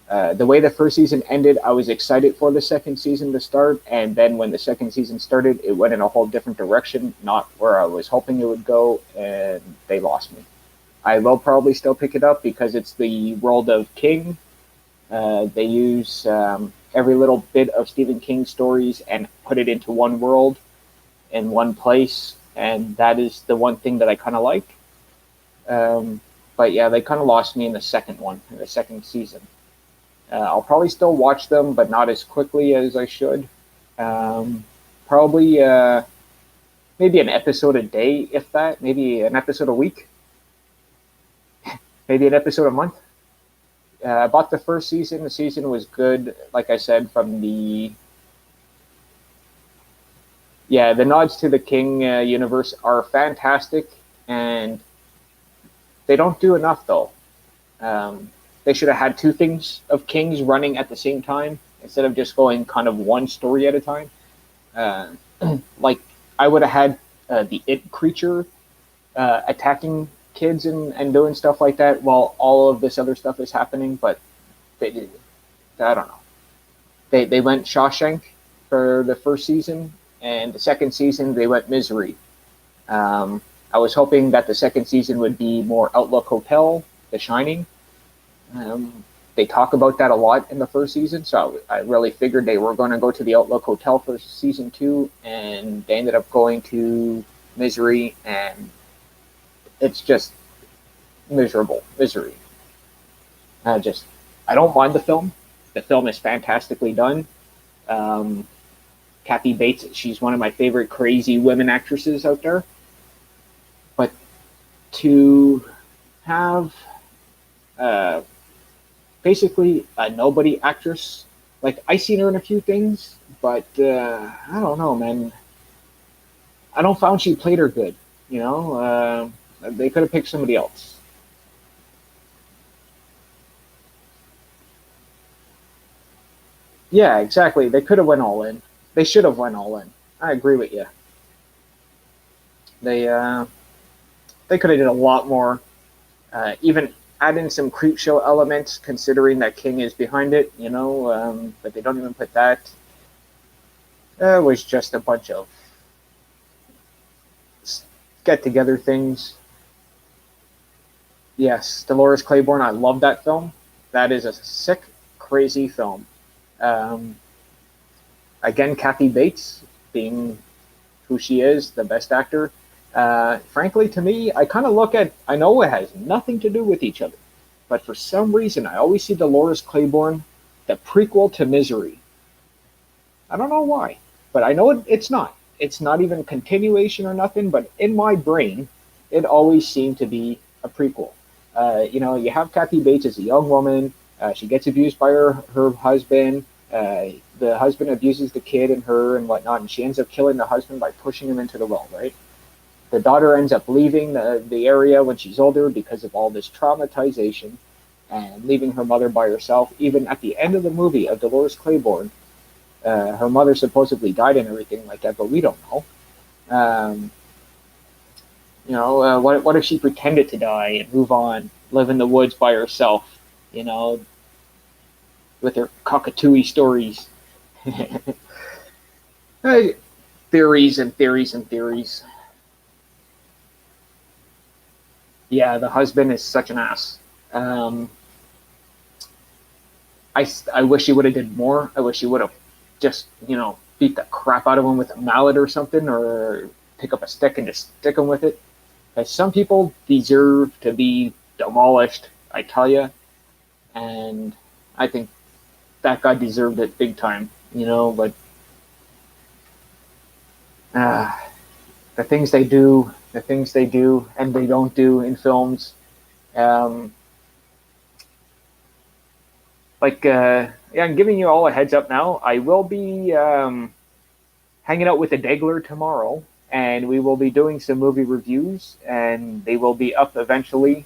The way the first season ended, I was excited for the second season to start, and then when the second season started, it went in a whole different direction, not where I was hoping it would go, and they lost me. I will probably still pick it up because it's the world of King. They use every little bit of Stephen King stories and put it into one world in one place, and that is the one thing that I kind of like. Um, but yeah, they kind of lost me in the second one, in the second season. I'll probably still watch them, but not as quickly as I should. Um, Probably maybe an episode a day, if that. Maybe an episode a week. Maybe an episode a month. I bought the first season. The season was good. Like I said, from the the nods to the King universe are fantastic, and they don't do enough though. They should have had two things of Kings running at the same time instead of just going kind of one story at a time. Uh, like I would have had the It creature attacking kids and doing stuff like that while all of this other stuff is happening, but they did. I don't know. They went Shawshank for the first season, and the second season they went Misery. I was hoping that the second season would be more Outlook Hotel, The Shining. They talk about that a lot in the first season, so I really figured they were going to go to the Outlook Hotel for season two, and they ended up going to Misery, and it's just misery. I just I don't mind the film. The film is fantastically done. Um, Kathy Bates, she's one of my favorite crazy women actresses out there. But to have uh, basically a nobody actress, like I seen her in a few things, but I don't know, man. I don't found she played her good. You know, they could have picked somebody else. Yeah, exactly. They could have went all in. They should have went all in. I agree with you. They uh, they could have did a lot more. Even add in some creep show elements, considering that King is behind it. You know, but they don't even put that. It was just a bunch of get together things. Yes, Dolores Claiborne. I love that film. That is a sick, crazy film. Um, Again, Kathy Bates being who she is, the best actor. Frankly, to me, I kind of look at. I know it has nothing to do with each other, but for some reason, I always see Dolores Claiborne, the prequel to Misery. I don't know why, but I know it's not. It's not even continuation or nothing. But in my brain, it always seemed to be a prequel. You know, you have Kathy Bates as a young woman. She gets abused by her husband. The husband abuses the kid and her and whatnot, and she ends up killing the husband by pushing him into the well. Right. The daughter ends up leaving the area when she's older because of all this traumatization and leaving her mother by herself. Even at the end of the movie of Dolores Claiborne, her mother supposedly died and everything like that, but we don't know. Um, you know, what if she pretended to die and move on, live in the woods by herself? You know, with her cockatooey stories. Theories and theories and theories. Yeah, the husband is such an ass. Um, I wish he would have did more. I wish he would have just beat the crap out of him with a mallet or something, or pick up a stick and just stick him with it. Because some people deserve to be demolished. I tell you, and I think that guy deserved it big time. But uh, the things they do, and they don't do in films. Um, yeah, I'm giving you all a heads up now. I will be hanging out with the Degler tomorrow, and we will be doing some movie reviews, and they will be up eventually.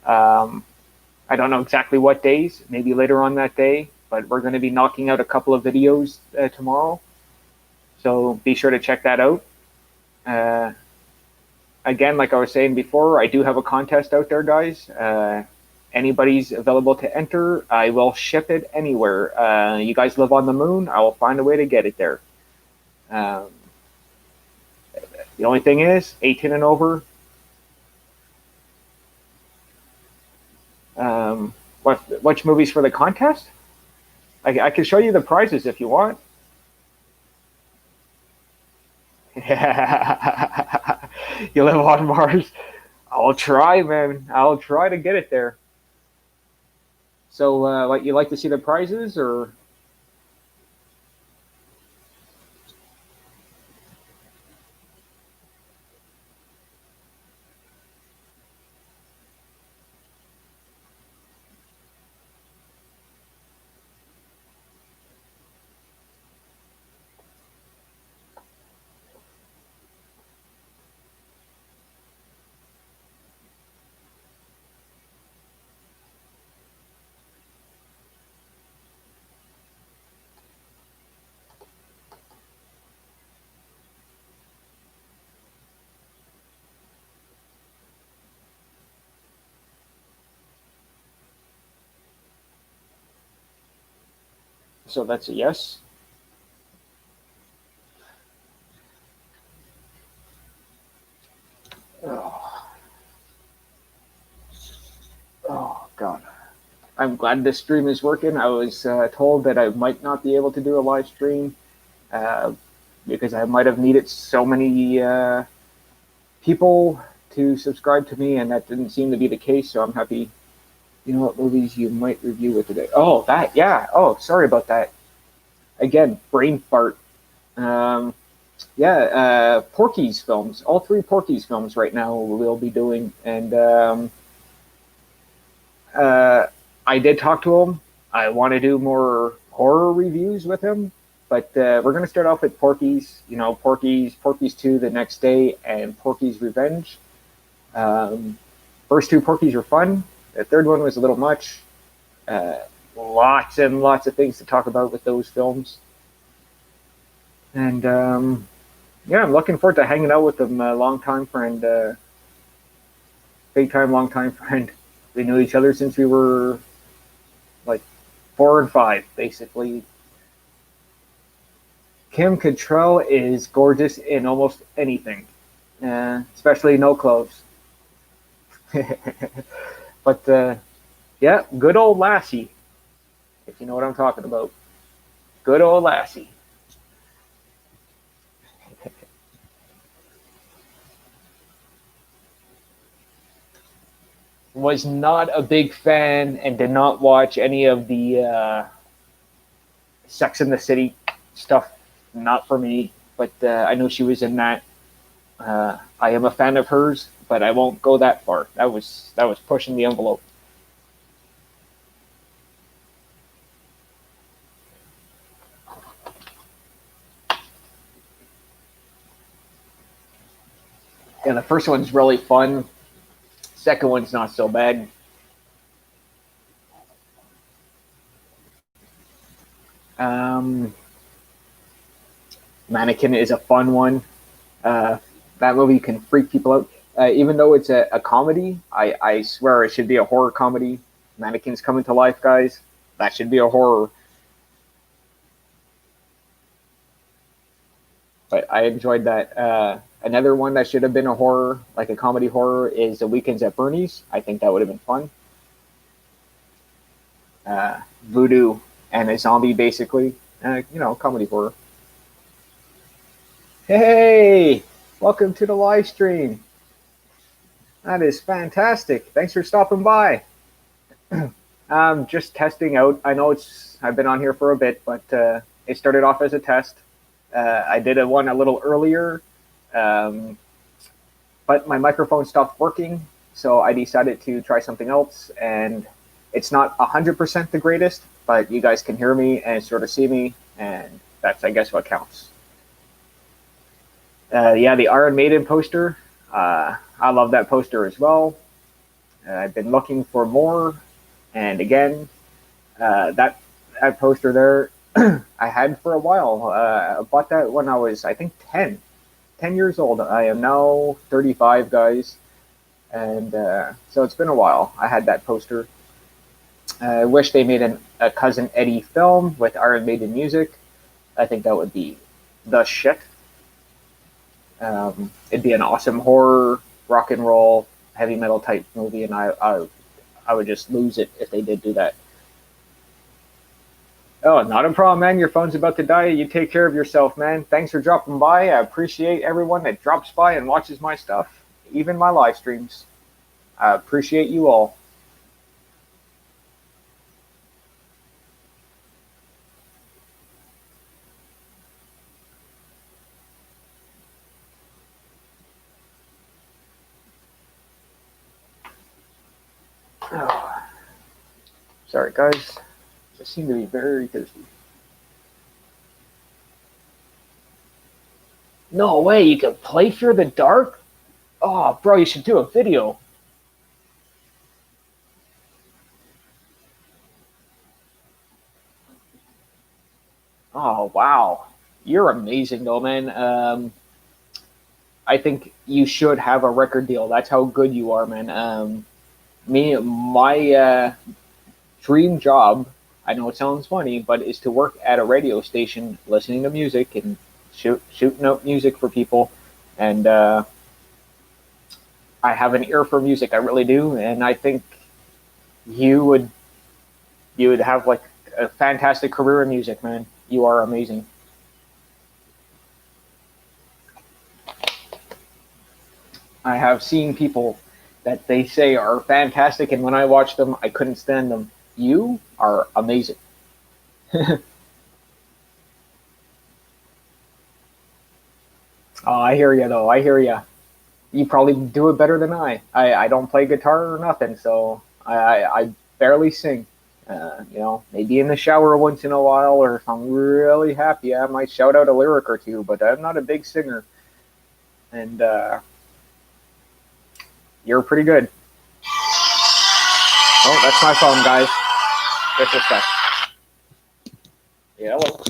Um, I don't know exactly what days, maybe later on that day. but we're going to be knocking out a couple of videos tomorrow. So be sure to check that out. Again, like I was saying before, I do have a contest out there, guys. Anybody's available to enter, I will ship it anywhere. You guys live on the moon, I will find a way to get it there. The only thing is, 18 and over. Which movies for the contest? I can show you the prizes if you want. You live on Mars. I'll try, man. I'll try to get it there. So, like, you like to see the prizes, or? So that's a yes. Oh God. I'm glad this stream is working. I was told that I might not be able to do a live stream because I might have needed so many people to subscribe to me, and that didn't seem to be the case. So I'm happy. You know what movies you might review with today? Oh, that, yeah. Oh, sorry about that. Again, brain fart. Porky's films. All 3 Porky's films right now we'll be doing, and I did talk to him. I want to do more horror reviews with him, but we're going to start off with Porky's. You know, Porky's 2 the next day, and Porky's Revenge. First 2 Porky's were fun. The third one was a little much. Lots and lots of things to talk about with those films. And yeah, I'm looking forward to hanging out with them. Long-time friend, big-time long-time friend. We knew each other since we were like 4 and 5, basically. Kim Cattrall is gorgeous in almost anything, especially no clothes. But yeah, good old Lassie, if you know what I'm talking about. Good old Lassie. Was not a big fan and did not watch any of the Sex and the City stuff. Not for me, but I know she was in that. I am a fan of hers, but I won't go that far. That was pushing the envelope. Yeah, the first one's really fun. Second one's not so bad. Mannequin is a fun one. That movie can freak people out. Even though it's a comedy, I swear it should be a horror comedy. Mannequins coming to life, guys. That should be a horror. But I enjoyed that. Another one that should have been a horror, like a comedy horror, is The Weekends at Bernie's. I think that would have been fun. Voodoo and a zombie, basically. Comedy horror. Hey, welcome to the live stream. That is fantastic. Thanks for stopping by. Just testing out. I know I've been on here for a bit, but it started off as a test. I did one a little earlier, but my microphone stopped working, so I decided to try something else. And it's not 100% the greatest, but you guys can hear me and sort of see me, and that's, I guess, what counts. Yeah, the Iron Maiden poster. I love that poster as well. I've been looking for more, and again, that That poster there, I had for a while. I bought that when I was, I think, 10 years old. I am now 35, guys. And so it's been a while. I had that poster. I wish they made a Cousin Eddie film with Iron Maiden music. I think that would be the shit. It'd be an awesome horror, rock and roll, heavy metal type movie, and I would just lose it if they did do that. Oh, not a problem, man. Your phone's about to die. You take care of yourself, man. Thanks for dropping by. I appreciate everyone that drops by and watches my stuff, even my live streams. I appreciate you all. Oh, sorry, guys. I seem to be very thirsty. No way, you can play Fear the Dark? Oh, bro, you should do a video. Oh, wow. You're amazing, though, man. I think you should have a record deal. That's how good you are, man. My dream job, I know it sounds funny, but is to work at a radio station listening to music and shooting out music for people. And I have an ear for music, I really do. And I think you would you would have like a fantastic career in music, man. You are amazing. I have seen people that they say are fantastic, and when I watch them, I couldn't stand them. You are amazing. Oh, I hear you, though. I hear you. You probably do it better than I don't play guitar or nothing, so I barely sing. Maybe in the shower once in a while, or if I'm really happy, I might shout out a lyric or two, but I'm not a big singer. And you're pretty good. Oh, that's my phone, guys. Just a sec. Yeah, hello.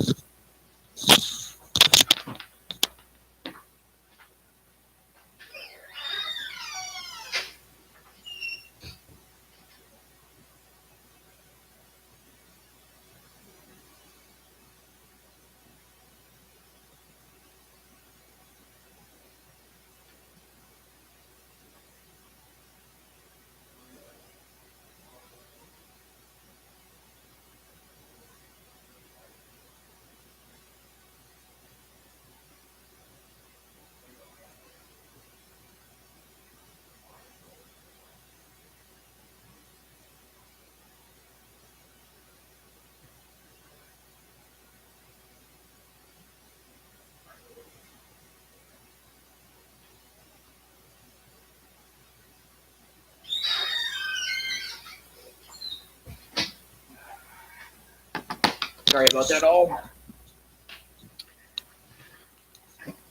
Sorry about that all.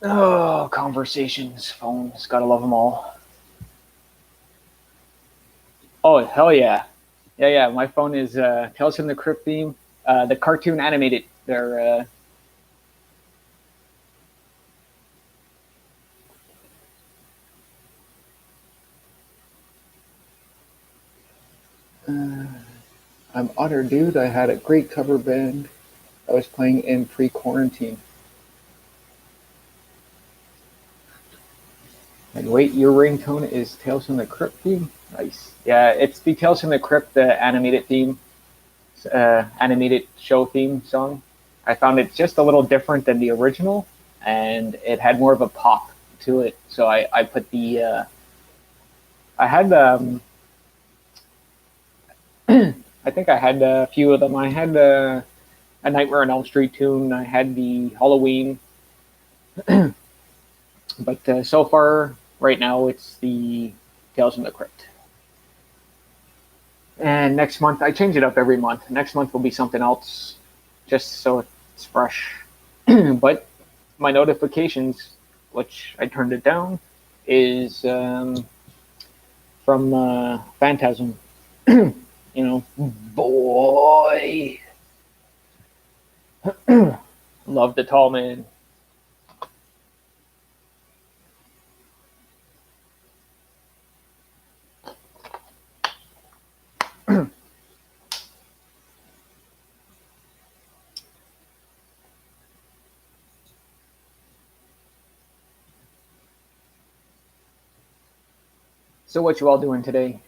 Oh, conversations, phones, gotta love them all. Oh, hell yeah. Yeah, yeah, my phone is Tales from the Crypt theme. The cartoon animated. I'm Otter Dude. I had a great cover band I was playing in pre-quarantine. And wait, your ringtone is Tales from the Crypt theme? Nice. Yeah, it's the Tales from the Crypt, the animated theme, animated show theme song. I found it just a little different than the original, and it had more of a pop to it. So I put I had I think I had a few of them. I had a Nightmare on Elm Street tune. I had the Halloween, but so far right now it's the Tales from the Crypt. And next month I change it up every month. Next month will be something else, just so it's fresh. But my notifications, which I turned it down, is from Phantasm. Boy. Love the tall man. So what you all doing today?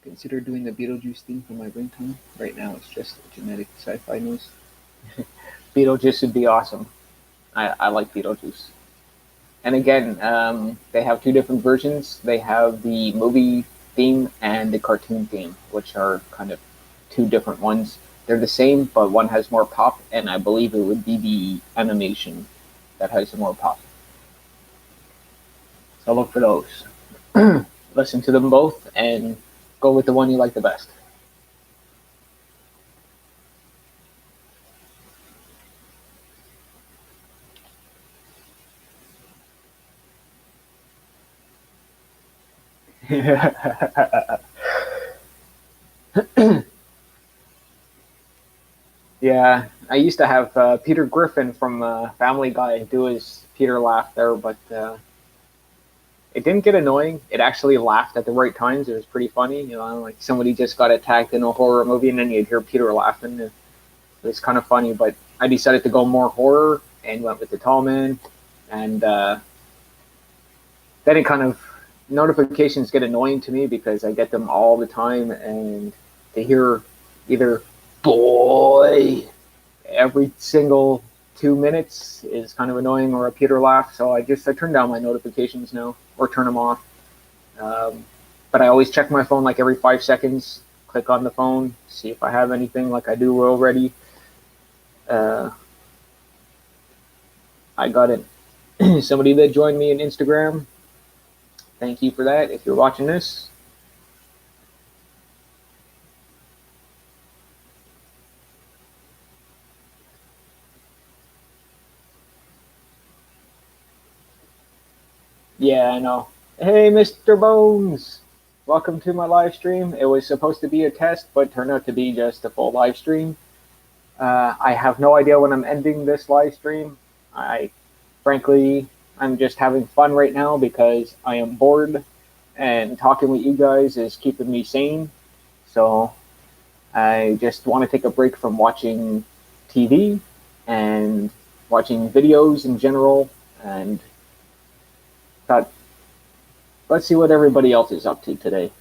Consider doing the Beetlejuice theme for my ringtone. Right now, it's just genetic sci-fi news. Beetlejuice would be awesome. I like Beetlejuice. And again, they have two different versions. They have the movie theme and the cartoon theme, which are kind of two different ones. They're the same, but one has more pop, and I believe it would be the animation that has more pop. So look for those. Listen to them both and go with the one you like the best. Yeah, I used to have Peter Griffin from Family Guy do his Peter laugh there, but it didn't get annoying. It actually laughed at the right times. It was pretty funny, like somebody just got attacked in a horror movie, and then you'd hear Peter laughing. It was kind of funny, but I decided to go more horror and went with the Tall Man, and then it kind of notifications get annoying to me because I get them all the time, and to hear either boy every single 2 minutes is kind of annoying, or a Peter laugh. So I turn down my notifications now or turn them off. But I always check my phone like every 5 seconds. Click on the phone, see if I have anything like I do already. I got it. Somebody that joined me in Instagram. Thank you for that. If you're watching this, yeah, I know. Hey, Mr. Bones. Welcome to my live stream. It was supposed to be a test, but turned out to be just a full live stream. I have no idea when I'm ending this live stream. Frankly, I'm just having fun right now because I am bored, and talking with you guys is keeping me sane. So I just want to take a break from watching TV and watching videos in general, and thought, let's see what everybody else is up to today.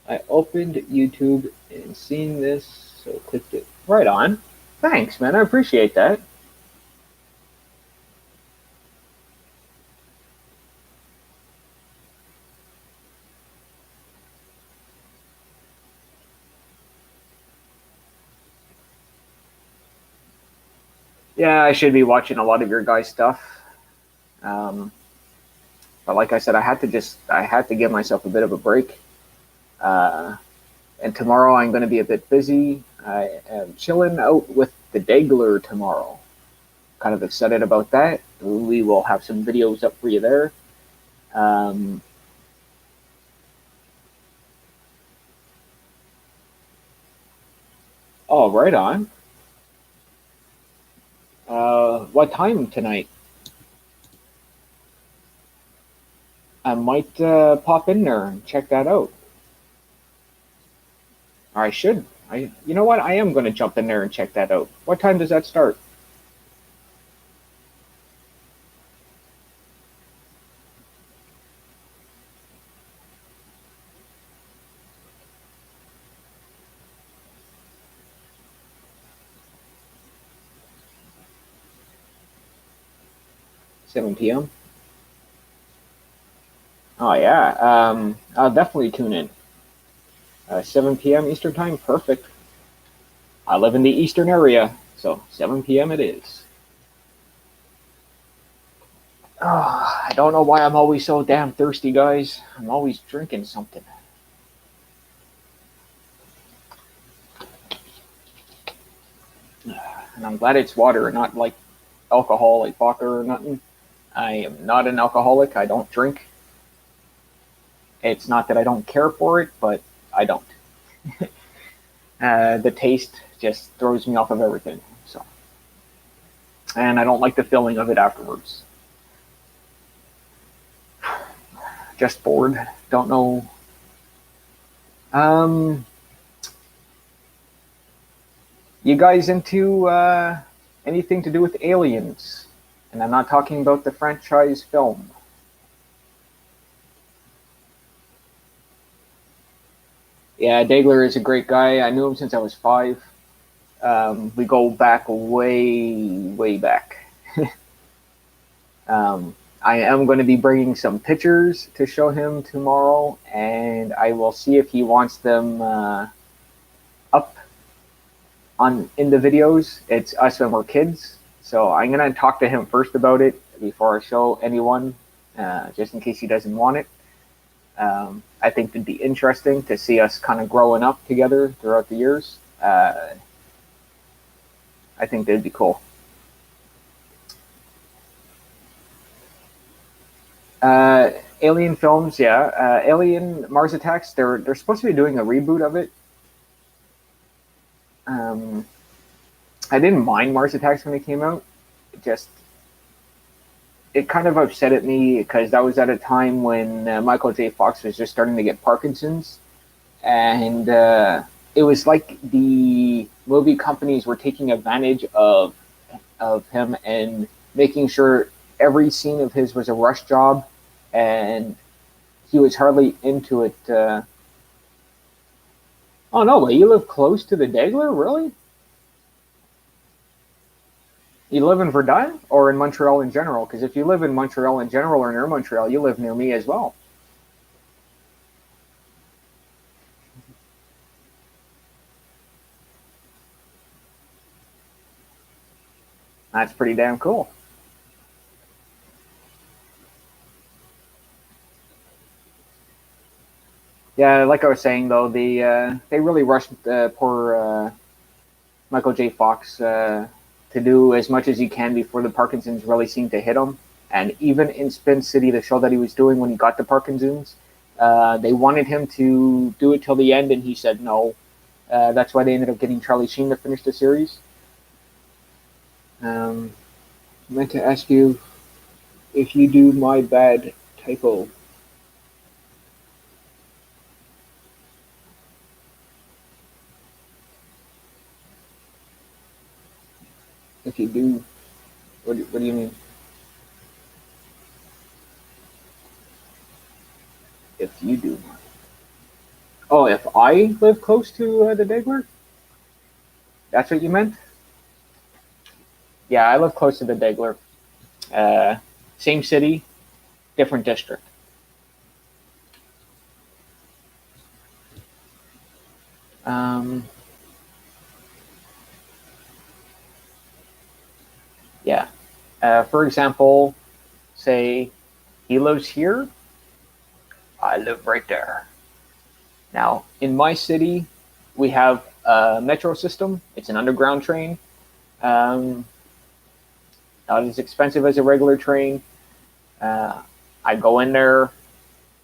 I opened YouTube and seen this, so clicked it. Right on. Thanks, man. I appreciate that. Yeah, I should be watching a lot of your guys' stuff. Um, but like I said, I had to give myself a bit of a break. Uh, and tomorrow I'm going to be a bit busy. I am chilling out with the Degler tomorrow. Kind of excited about that. We will have some videos up for you there. Um, oh, right on. What time tonight? I might pop in there and check that out. I should. You know what? I am going to jump in there and check that out. What time does that start? 7 p.m. Oh yeah. I'll definitely tune in. 7 p.m. Eastern time. Perfect. I live in the Eastern area, so 7 p.m. it is. I don't know why I'm always so damn thirsty, guys. I'm always drinking something. And I'm glad it's water and not like alcohol, like vodka or nothing. I am not an alcoholic. I don't drink. It's not that I don't care for it, but I don't. The taste just throws me off of everything. So, and I don't like the feeling of it afterwards. Just bored. Don't know. Um, you guys into anything to do with aliens? And I'm not talking about the franchise film. Yeah, Dagler is a great guy. I knew him since I was 5. We go back way back. I am going to be bringing some pictures to show him tomorrow, and I will see if he wants them up on in the videos. It's us when we're kids, so I'm going to talk to him first about it before I show anyone, just in case he doesn't want it. I think it'd be interesting to see us kind of growing up together throughout the years. I think that'd be cool. Alien films, yeah. Alien Mars Attacks. They're supposed to be doing a reboot of it. Um, I didn't mind Mars Attacks when it came out. It just it kind of upset at me because that was at a time when Michael J. Fox was just starting to get Parkinson's, and it was like the movie companies were taking advantage of him and making sure every scene of his was a rush job, and he was hardly into it. Oh no, but you live close to the Dagler, really? You live in Verdun or in Montreal in general? Because if you live in Montreal in general or near Montreal, you live near me as well. That's pretty damn cool. Yeah, like I was saying though, they really rushed poor Michael J. Fox to do as much as he can before the Parkinson's really seemed to hit him. And even in Spin City, the show that he was doing when he got the Parkinson's, they wanted him to do it till the end, and he said no. That's why they ended up getting Charlie Sheen to finish the series. I meant to ask you if you do my bad typo. If you do, what do you mean? If you do my. Oh, if I live close to the Dagler? That's what you meant? Yeah, I live close to the Dagler. Uh, Same city, different district. Um, yeah. For example, say he lives here, I live right there. Now, in my city, we have a metro system. It's an underground train. Um, Not as expensive as a regular train. Uh, I go in there,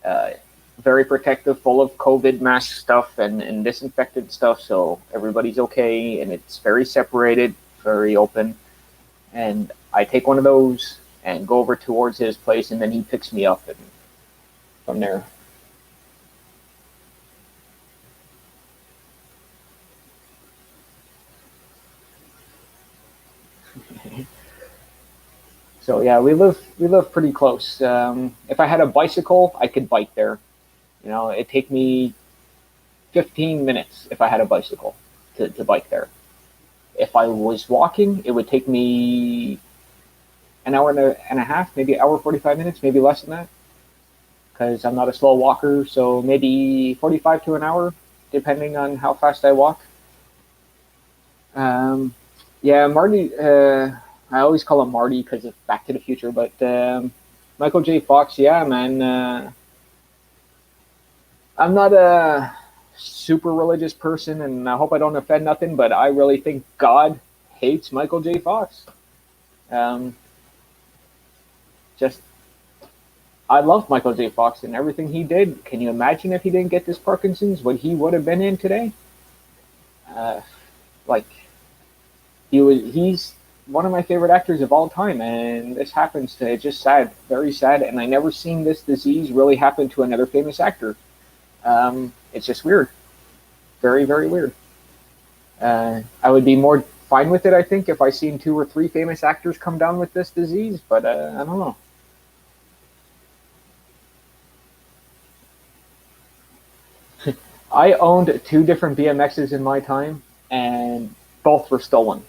uh, very protective, full of COVID mask stuff and disinfected stuff, so everybody's okay, and it's very separated, very open. And I take one of those and go over towards his place, and then he picks me up, and from there. So yeah, we live pretty close. If I had a bicycle, I could bike there. You know, it'd take me 15 minutes if I had a bicycle to bike there. If I was walking, it would take me an hour and a half, maybe an hour 45 minutes, maybe less than that, because I'm not a slow walker. So maybe 45 to an hour, depending on how fast I walk. Yeah, Marty. I always call him Marty because of Back to the Future, but Michael J. Fox, yeah, man. I'm not a super religious person, and I hope I don't offend nothing, but I really think God hates Michael J. Fox. Um, just, I love Michael J. Fox and everything he did. Can you imagine if he didn't get this Parkinson's, what he would have been in today? Uh, like, he's one of my favorite actors of all time, and this happens to it's just sad, very sad. And I never seen this disease really happen to another famous actor. It's just weird, very very weird. I would be more fine with it, I think, if I seen two or three famous actors come down with this disease, but I don't know. I owned two different BMXs in my time, and both were stolen.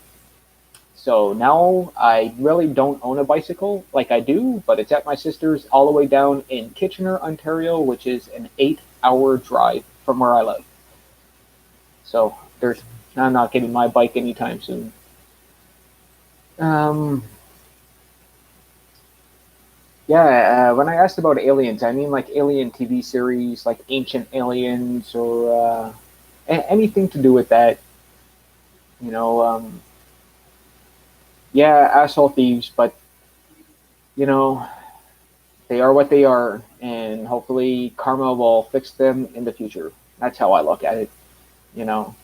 So now I really don't own a bicycle like I do, but it's at my sister's all the way down in Kitchener, Ontario, which is an 8 hour drive from where I live. So there's I'm not getting my bike anytime soon. Um, yeah, when I asked about aliens, I mean like alien TV series, like Ancient Aliens or anything to do with that. You know, yeah, asshole thieves, but you know, they are what they are, and hopefully karma will fix them in the future. That's how I look at it. You know,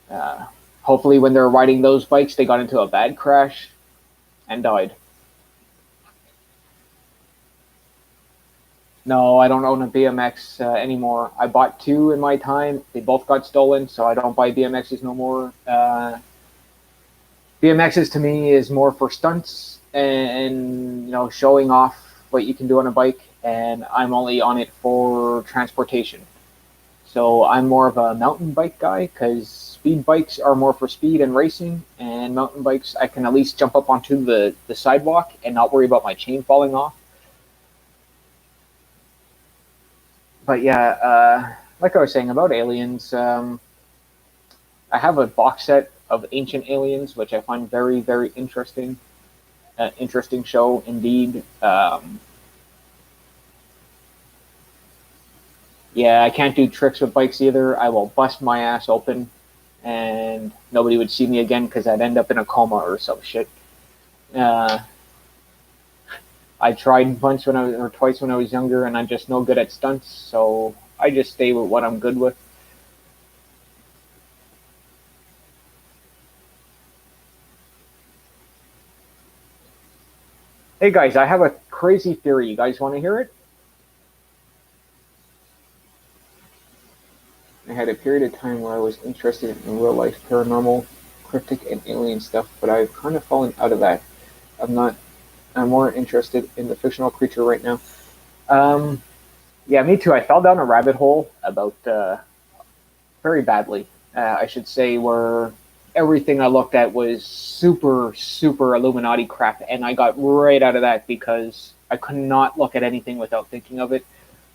uh, hopefully when they're riding those bikes, they got into a bad crash and died. No, I don't own a BMX anymore. I bought two in my time. They both got stolen, so I don't buy BMXs no more. BMXs to me is more for stunts and showing off what you can do on a bike, and I'm only on it for transportation. So I'm more of a mountain bike guy because speed bikes are more for speed and racing, and mountain bikes I can at least jump up onto the sidewalk and not worry about my chain falling off. But yeah, like I was saying about aliens, I have a box set of Ancient Aliens, which I find very, very interesting. Interesting show indeed. Yeah, I can't do tricks with bikes either. I will bust my ass open, and nobody would see me again because I'd end up in a coma or some shit. Uh, I tried once when I was, or twice when I was younger, and I'm just no good at stunts. So I just stay with what I'm good with. Hey guys, I have a crazy theory. You guys want to hear it? I had a period of time where I was interested in real life paranormal, cryptic, and alien stuff, but I've kind of fallen out of that. I'm not. I'm more interested in the fictional creature right now. Um, yeah, me too. I fell down a rabbit hole about very badly. I should say where everything I looked at was super, super Illuminati crap, and I got right out of that because I could not look at anything without thinking of it.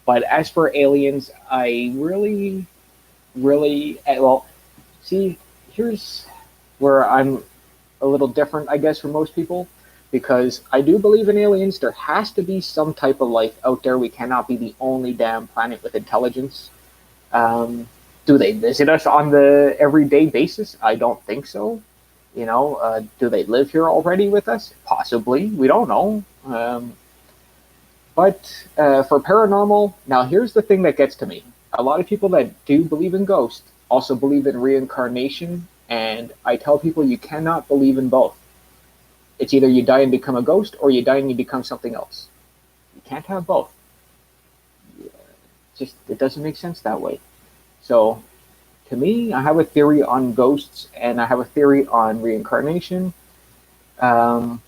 But as for aliens, I really, really well. See, here's where I'm a little different, I guess, from most people, because I do believe in aliens. There has to be some type of life out there. We cannot be the only damn planet with intelligence. Um, do they visit us on the everyday basis? I don't think so. Do they live here already with us? Possibly. We don't know. But for paranormal, now here's the thing that gets to me. A lot of people that do believe in ghosts also believe in reincarnation, and I tell people you cannot believe in both. It's either you die and become a ghost, or you die and you become something else. You can't have both. Yeah, just it doesn't make sense that way. So, to me, I have a theory on ghosts, and I have a theory on reincarnation. Um,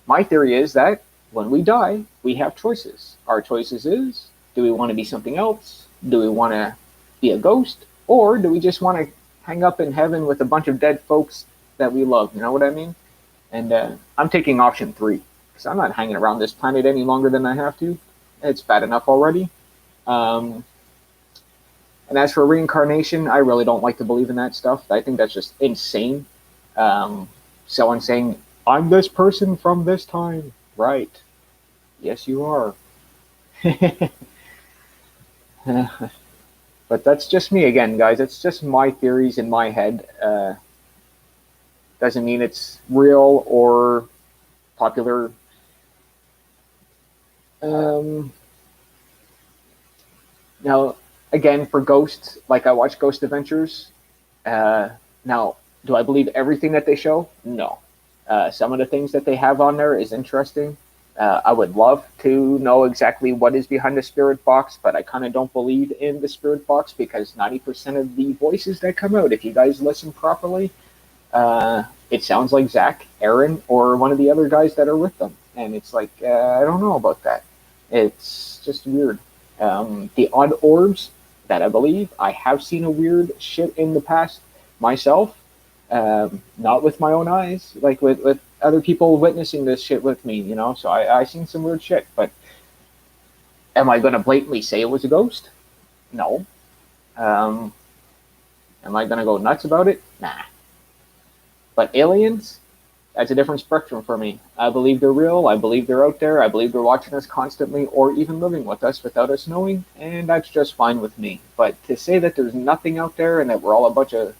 my theory is that when we die, we have choices. Our choices is: do we want to be something else? Do we want to be a ghost, or do we just want to hang up in heaven with a bunch of dead folks that we love? You know what I mean? And I'm taking option three because I'm not hanging around this planet any longer than I have to. It's bad enough already. Um, and as for reincarnation, I really don't like to believe in that stuff. I think that's just insane. Someone saying, I'm this person from this time. Right. Yes, you are. But that's just me again, guys. It's just my theories in my head. Doesn't mean it's real or popular. Um, Now, again, for Ghosts, like I watch Ghost Adventures. Uh, Now, do I believe everything that they show? No. Some of the things that they have on there is interesting. I would love to know exactly what is behind the spirit box, but I kind of don't believe in the spirit box because 90% of the voices that come out, if you guys listen properly, it sounds like Zach, Aaron, or one of the other guys that are with them. And it's like, I don't know about that. It's just weird. The odd orbs that I believe I have seen a weird shit in the past myself, not with my own eyes, like with other people witnessing this shit with me, you know. So I seen some weird shit, but am I going to blatantly say it was a ghost? No. Um, am I going to go nuts about it? Nah. But aliens, that's a different spectrum for me. I believe they're real. I believe they're out there. I believe they're watching us constantly or even living with us without us knowing, and that's just fine with me. But to say that there's nothing out there and that we're all a bunch of,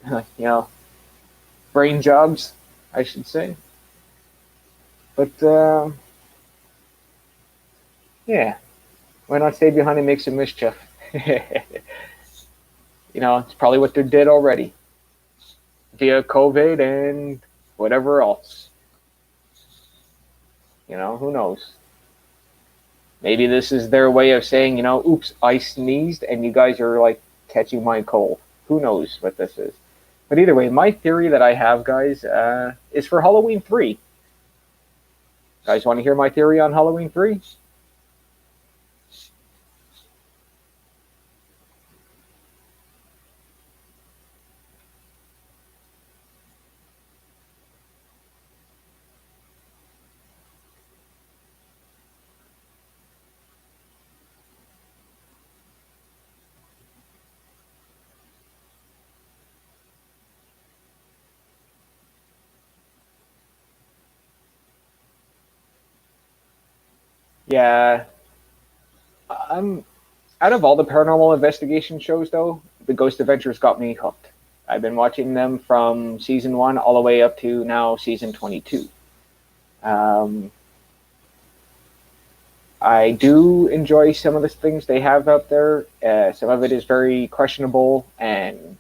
you know, brain jobs, I should say. But yeah, why not stay behind and make some mischief? You know, it's probably what they did already via COVID and whatever else. You know, who knows? Maybe this is their way of saying, you know, oops, I sneezed and you guys are like catching my cold. Who knows what this is? But either way, my theory that I have, guys, is for Halloween 3. Guys, want to hear my theory on Halloween 3? Yeah, I'm out of all the paranormal investigation shows, though, the Ghost Adventures got me hooked. I've been watching them from season 1 all the way up to now season 22. Um, I do enjoy some of the things they have out there. Some of it is very questionable, and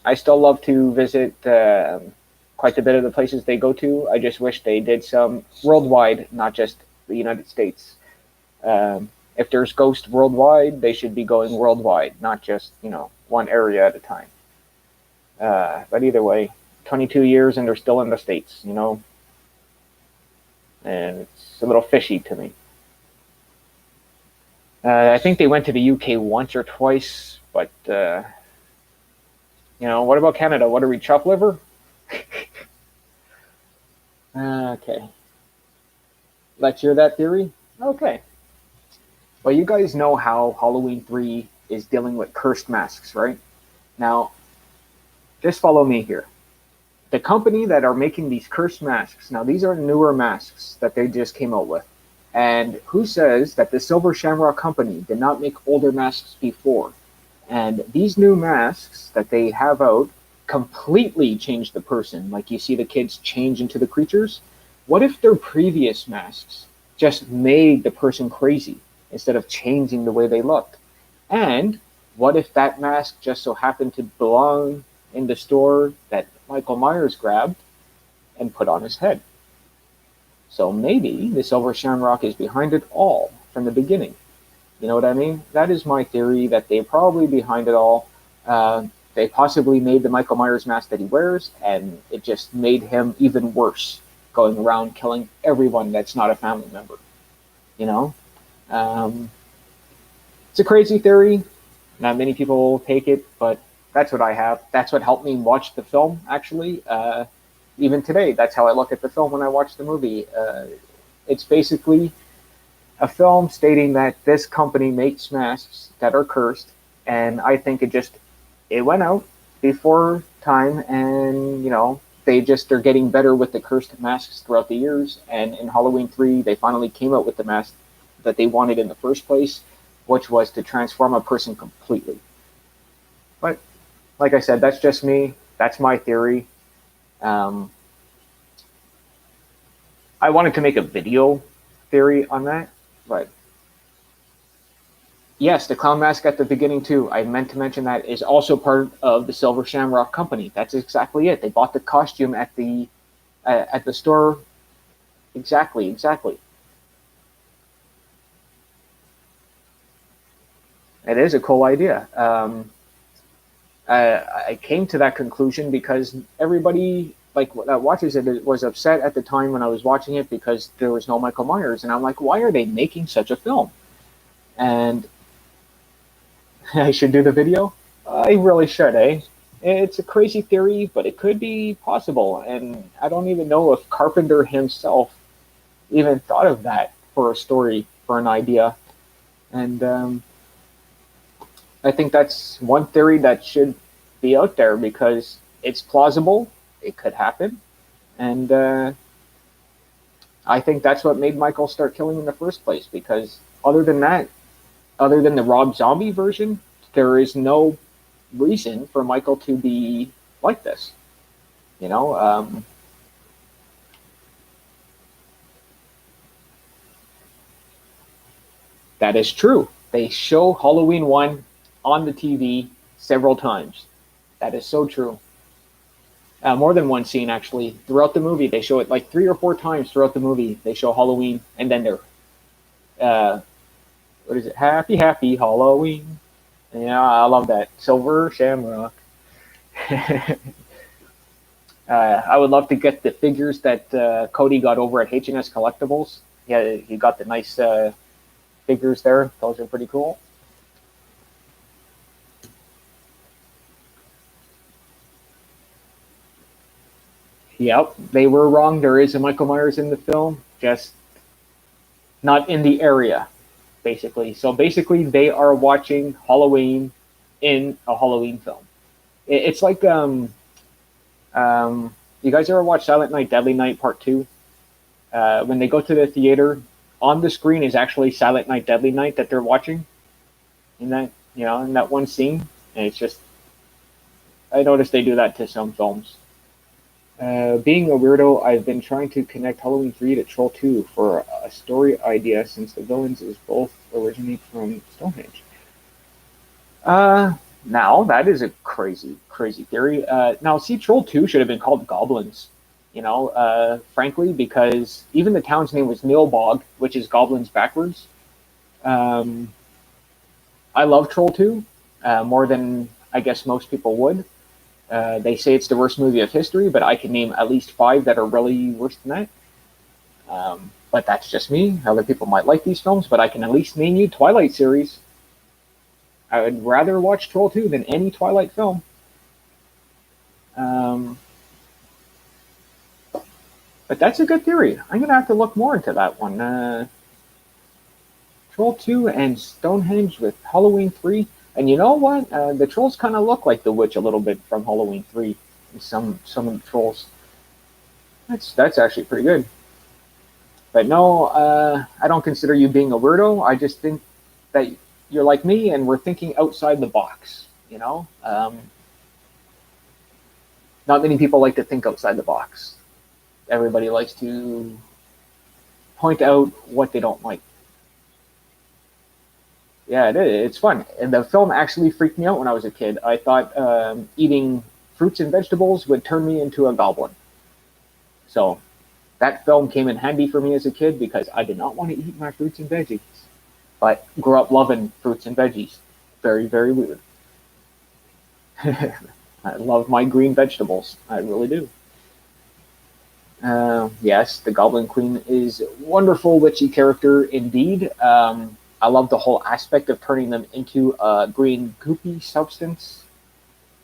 I still love to visit quite a bit of the places they go to. I just wish they did some worldwide, not just the United States. If there's ghosts worldwide, they should be going worldwide, not just one area at a time. But either way, 22 years and they're still in the states, and it's a little fishy to me. I think they went to the UK once or twice, but what about Canada? What are we, chop liver? Okay, let's hear that theory. Okay. Well, you guys know how Halloween 3 is dealing with cursed masks, right? Now, just follow me here. The company that are making these cursed masks, now these are newer masks that they just came out with. And who says that the Silver Shamrock Company did not make older masks before? And these new masks that they have out completely change the person. Like you see the kids change into the creatures. What if their previous masks just made the person crazy instead of changing the way they looked? And what if that mask just so happened to belong in the store that Michael Myers grabbed and put on his head? So maybe the Silver Shamrock is behind it all from the beginning. You know what I mean? That is my theory, that they're probably behind it all. They possibly made the Michael Myers mask that he wears, and it just made him even worse, going around killing everyone that's not a family member. You know? Um, it's a crazy theory. Not many people take it, but that's what I have. That's what helped me watch the film, actually. Even today, that's how I look at the film when I watch the movie. It's basically a film stating that this company makes masks that are cursed, and I think it went out before time, and they're getting better with the cursed masks throughout the years. And in Halloween 3, they finally came out with the mask that they wanted in the first place, which was to transform a person completely. But like I said, that's just me. That's my theory. I wanted to make a video theory on that, but yes, the clown mask at the beginning too. I meant to mention that is also part of the Silver Shamrock Company. That's exactly it. They bought the costume at the store. Exactly. It is a cool idea. I came to that conclusion because everybody that watches it was upset at the time when I was watching it because there was no Michael Myers, and I'm like, why are they making such a film? And I should do the video. I really should, eh? It's a crazy theory, but it could be possible, and I don't even know if Carpenter himself even thought of that for a story, for an idea. And I think that's one theory that should be out there because it's plausible. It could happen. And I think that's what made Michael start killing in the first place because other than that, other than the Rob Zombie version, there is no reason for Michael to be like this. You know, that is true. They show Halloween 1 on the TV several times. That is so true. More than one scene, actually. Throughout the movie, they show it like 3 or 4 times throughout the movie. They show Halloween, and then they're, what is it? Happy, happy Halloween. Yeah, I love that. Silver Shamrock. I would love to get the figures that Cody got over at H&S Collectibles. Yeah, he got the nice figures there. Those are pretty cool. Yep, they were wrong. There is a Michael Myers in the film, just not in the area, basically. So basically, they are watching Halloween in a Halloween film. It's like you guys ever watch Silent Night, Deadly Night Part 2? When they go to the theater, on the screen is actually Silent Night, Deadly Night that they're watching in that, in that one scene. And it's just, I noticed they do that to some films. Being a weirdo, I've been trying to connect Halloween 3 to Troll 2 for a story idea since the villains is both originate from Stonehenge. Now, that is a crazy, crazy theory. Now, see, Troll 2 should have been called Goblins, frankly, because even the town's name was Nilbog, which is Goblins backwards. I love Troll 2 more than I guess most people would. They say it's the worst movie of history, but I can name at least 5 that are really worse than that. But that's just me. Other people might like these films, but I can at least name you Twilight series. I would rather watch Troll 2 than any Twilight film. But that's a good theory. I'm going to have to look more into that one. Troll 2 and Stonehenge with Halloween 3. And you know what? The trolls kind of look like the witch a little bit from Halloween 3. Some of the trolls. That's actually pretty good. But no, I don't consider you being a weirdo. I just think that you're like me and we're thinking outside the box, Not many people like to think outside the box. Everybody likes to point out what they don't like. Yeah, it's fun. And the film actually freaked me out when I was a kid. I thought eating fruits and vegetables would turn me into a goblin. So that film came in handy for me as a kid because I did not want to eat my fruits and veggies. But grew up loving fruits and veggies. Very, very weird. I love my green vegetables. I really do. Yes, the Goblin Queen is a wonderful witchy character indeed. I love the whole aspect of turning them into a green goopy substance.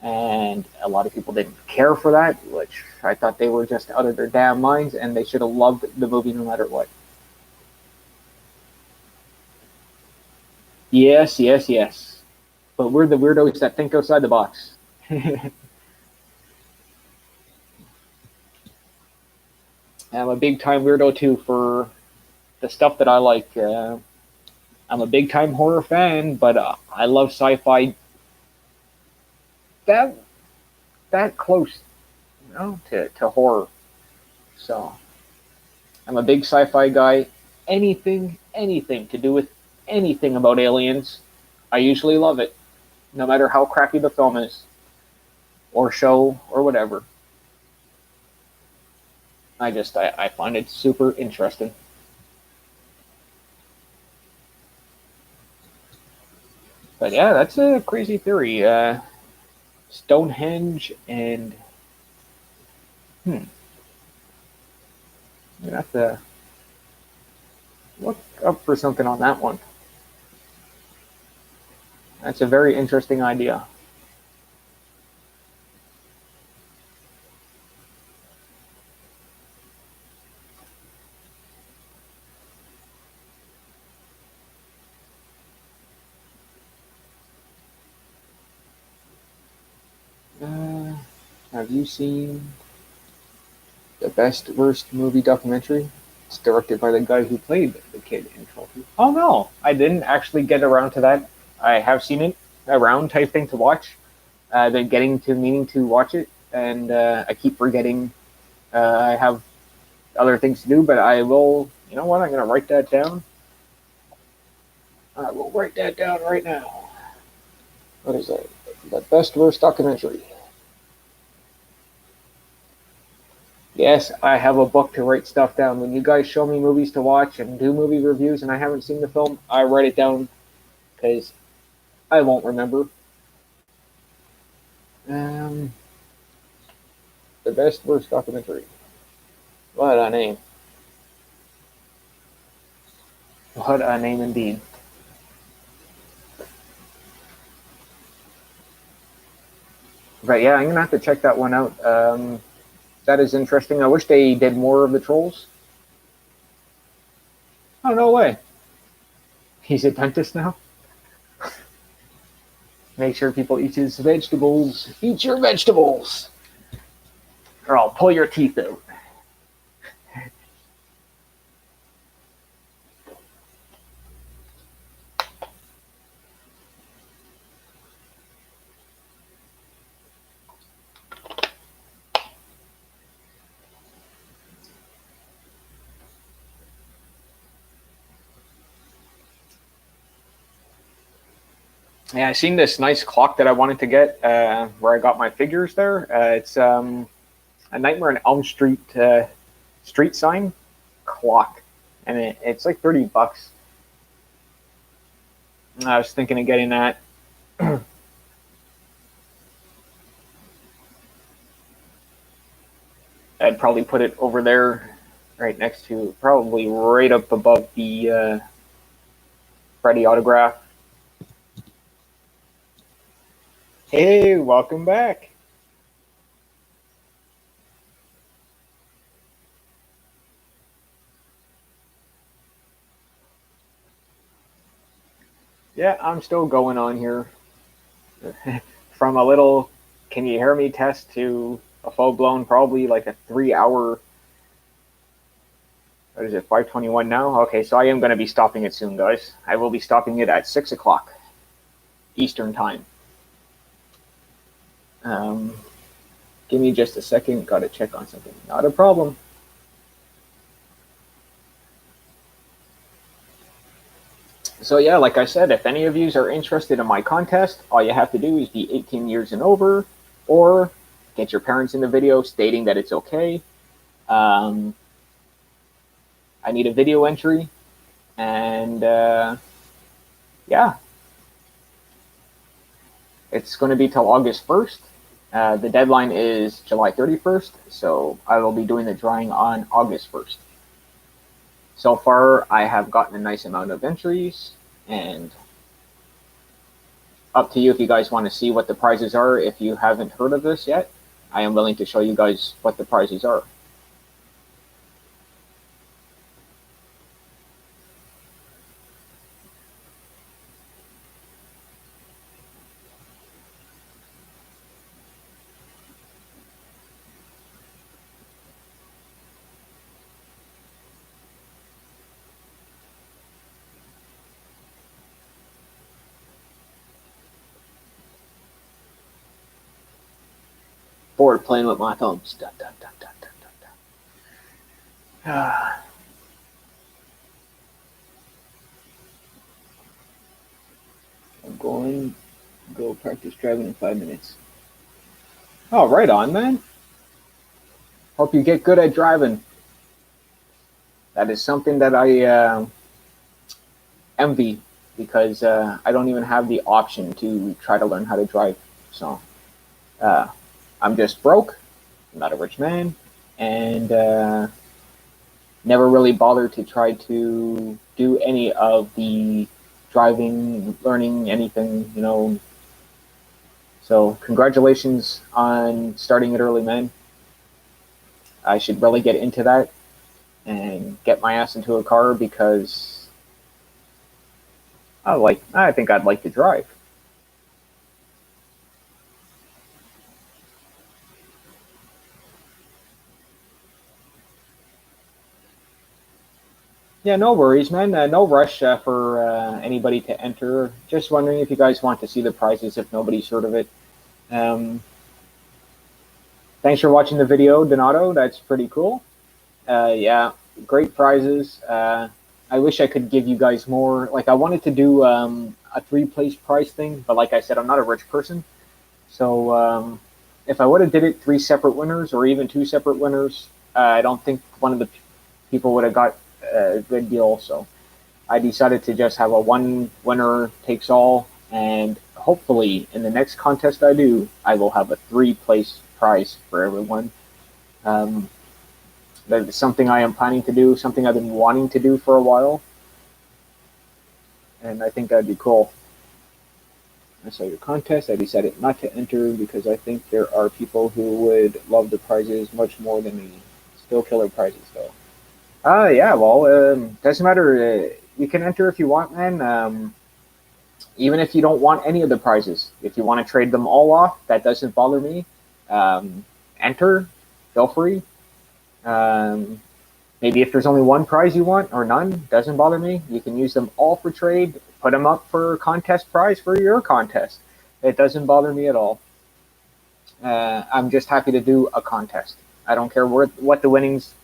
And a lot of people didn't care for that, which I thought they were just out of their damn minds, and they should have loved the movie no matter what. Yes, yes, yes. But we're the weirdos that think outside the box. I'm a big time weirdo too for the stuff that I like. I'm a big time horror fan, but I love sci-fi that that close, to horror. So I'm a big sci-fi guy. Anything to do with anything about aliens, I usually love it, no matter how crappy the film is, or show, or whatever. I find it super interesting. But yeah, that's a crazy theory. Stonehenge and hmm, you have to look up for something on that one. That's a very interesting idea. Uh, have you seen the best worst movie documentary? It's directed by the guy who played the kid in Trophy. Oh no, I didn't actually get around to that. I have seen it around type thing to watch. Then getting to meaning to watch it, and I keep forgetting. I have other things to do, but I will. You know what? I'm gonna write that down. I will write that down right now. What is that? The best worst documentary. Yes, I have a book to write stuff down. When you guys show me movies to watch and do movie reviews and I haven't seen the film, I write it down because I won't remember. Um, the best worst documentary. What a name. What a name indeed. But yeah, I'm gonna have to check that one out. That is interesting. I wish they did more of the trolls. Oh no way. He's a dentist now. Make sure people eat his vegetables. Eat your vegetables, or I'll pull your teeth out. Yeah, I seen this nice clock that I wanted to get where I got my figures there. It's a Nightmare on Elm Street street sign clock, and it's like $30. I was thinking of getting that. I'd probably put it over there, right next to, probably right up above the Freddie autograph. Hey, welcome back. Yeah, I'm still going on here. From a little can you hear me test to a full blown, probably like a 3 hour. What is it, 5:21 now? Okay, so I am going to be stopping it soon, guys. I will be stopping it at 6 o'clock Eastern Time. Um, give me just a second. Got to check on something. Not a problem. So yeah, like I said, if any of you are interested in my contest, all you have to do is be 18 years and over, or get your parents in the video stating that it's okay. Um, I need a video entry, and yeah, it's going to be till August 1st. The deadline is July 31st, so I will be doing the drawing on August 1st. So far, I have gotten a nice amount of entries, and up to you if you guys want to see what the prizes are. If you haven't heard of this yet, I am willing to show you guys what the prizes are. bored playing with my thumbs. Dun, dun, dun, dun, dun, dun, dun. I'm going to go practice driving in 5 minutes. Oh, right on, man. Hope you get good at driving. That is something that I envy because I don't even have the option to try to learn how to drive. So I'm just broke. I'm not a rich man, and never really bothered to try to do any of the driving, learning anything, you know. So congratulations on starting it early, man. I should really get into that and get my ass into a car because I think I'd like to drive. Yeah, no worries, man. No rush for anybody to enter. Just wondering if you guys want to see the prizes if nobody's heard of it. Um, Thanks for watching the video, Donato. That's pretty cool. Yeah, great prizes. I wish I could give you guys more. Like, I wanted to do a three-place prize thing, but like I said, I'm not a rich person. So if I would have did it three separate winners or even two separate winners, I don't think one of the people would have got a good deal. So I decided to just have a one winner takes all, and hopefully in the next contest I do, I will have a three-place prize for everyone. Um, that is something I am planning to do, something I've been wanting to do for a while, and I think that'd be cool. I saw your contest. I decided not to enter because I think there are people who would love the prizes much more than me. Still killer prizes, though. Yeah, well, doesn't matter. You can enter if you want, man. Even if you don't want any of the prizes, if you want to trade them all off, that doesn't bother me. Enter, feel free. Um, Maybe if there's only one prize you want or none, doesn't bother me. You can use them all for trade, put them up for contest prize for your contest. It doesn't bother me at all. I'm just happy to do a contest. I don't care what the winnings,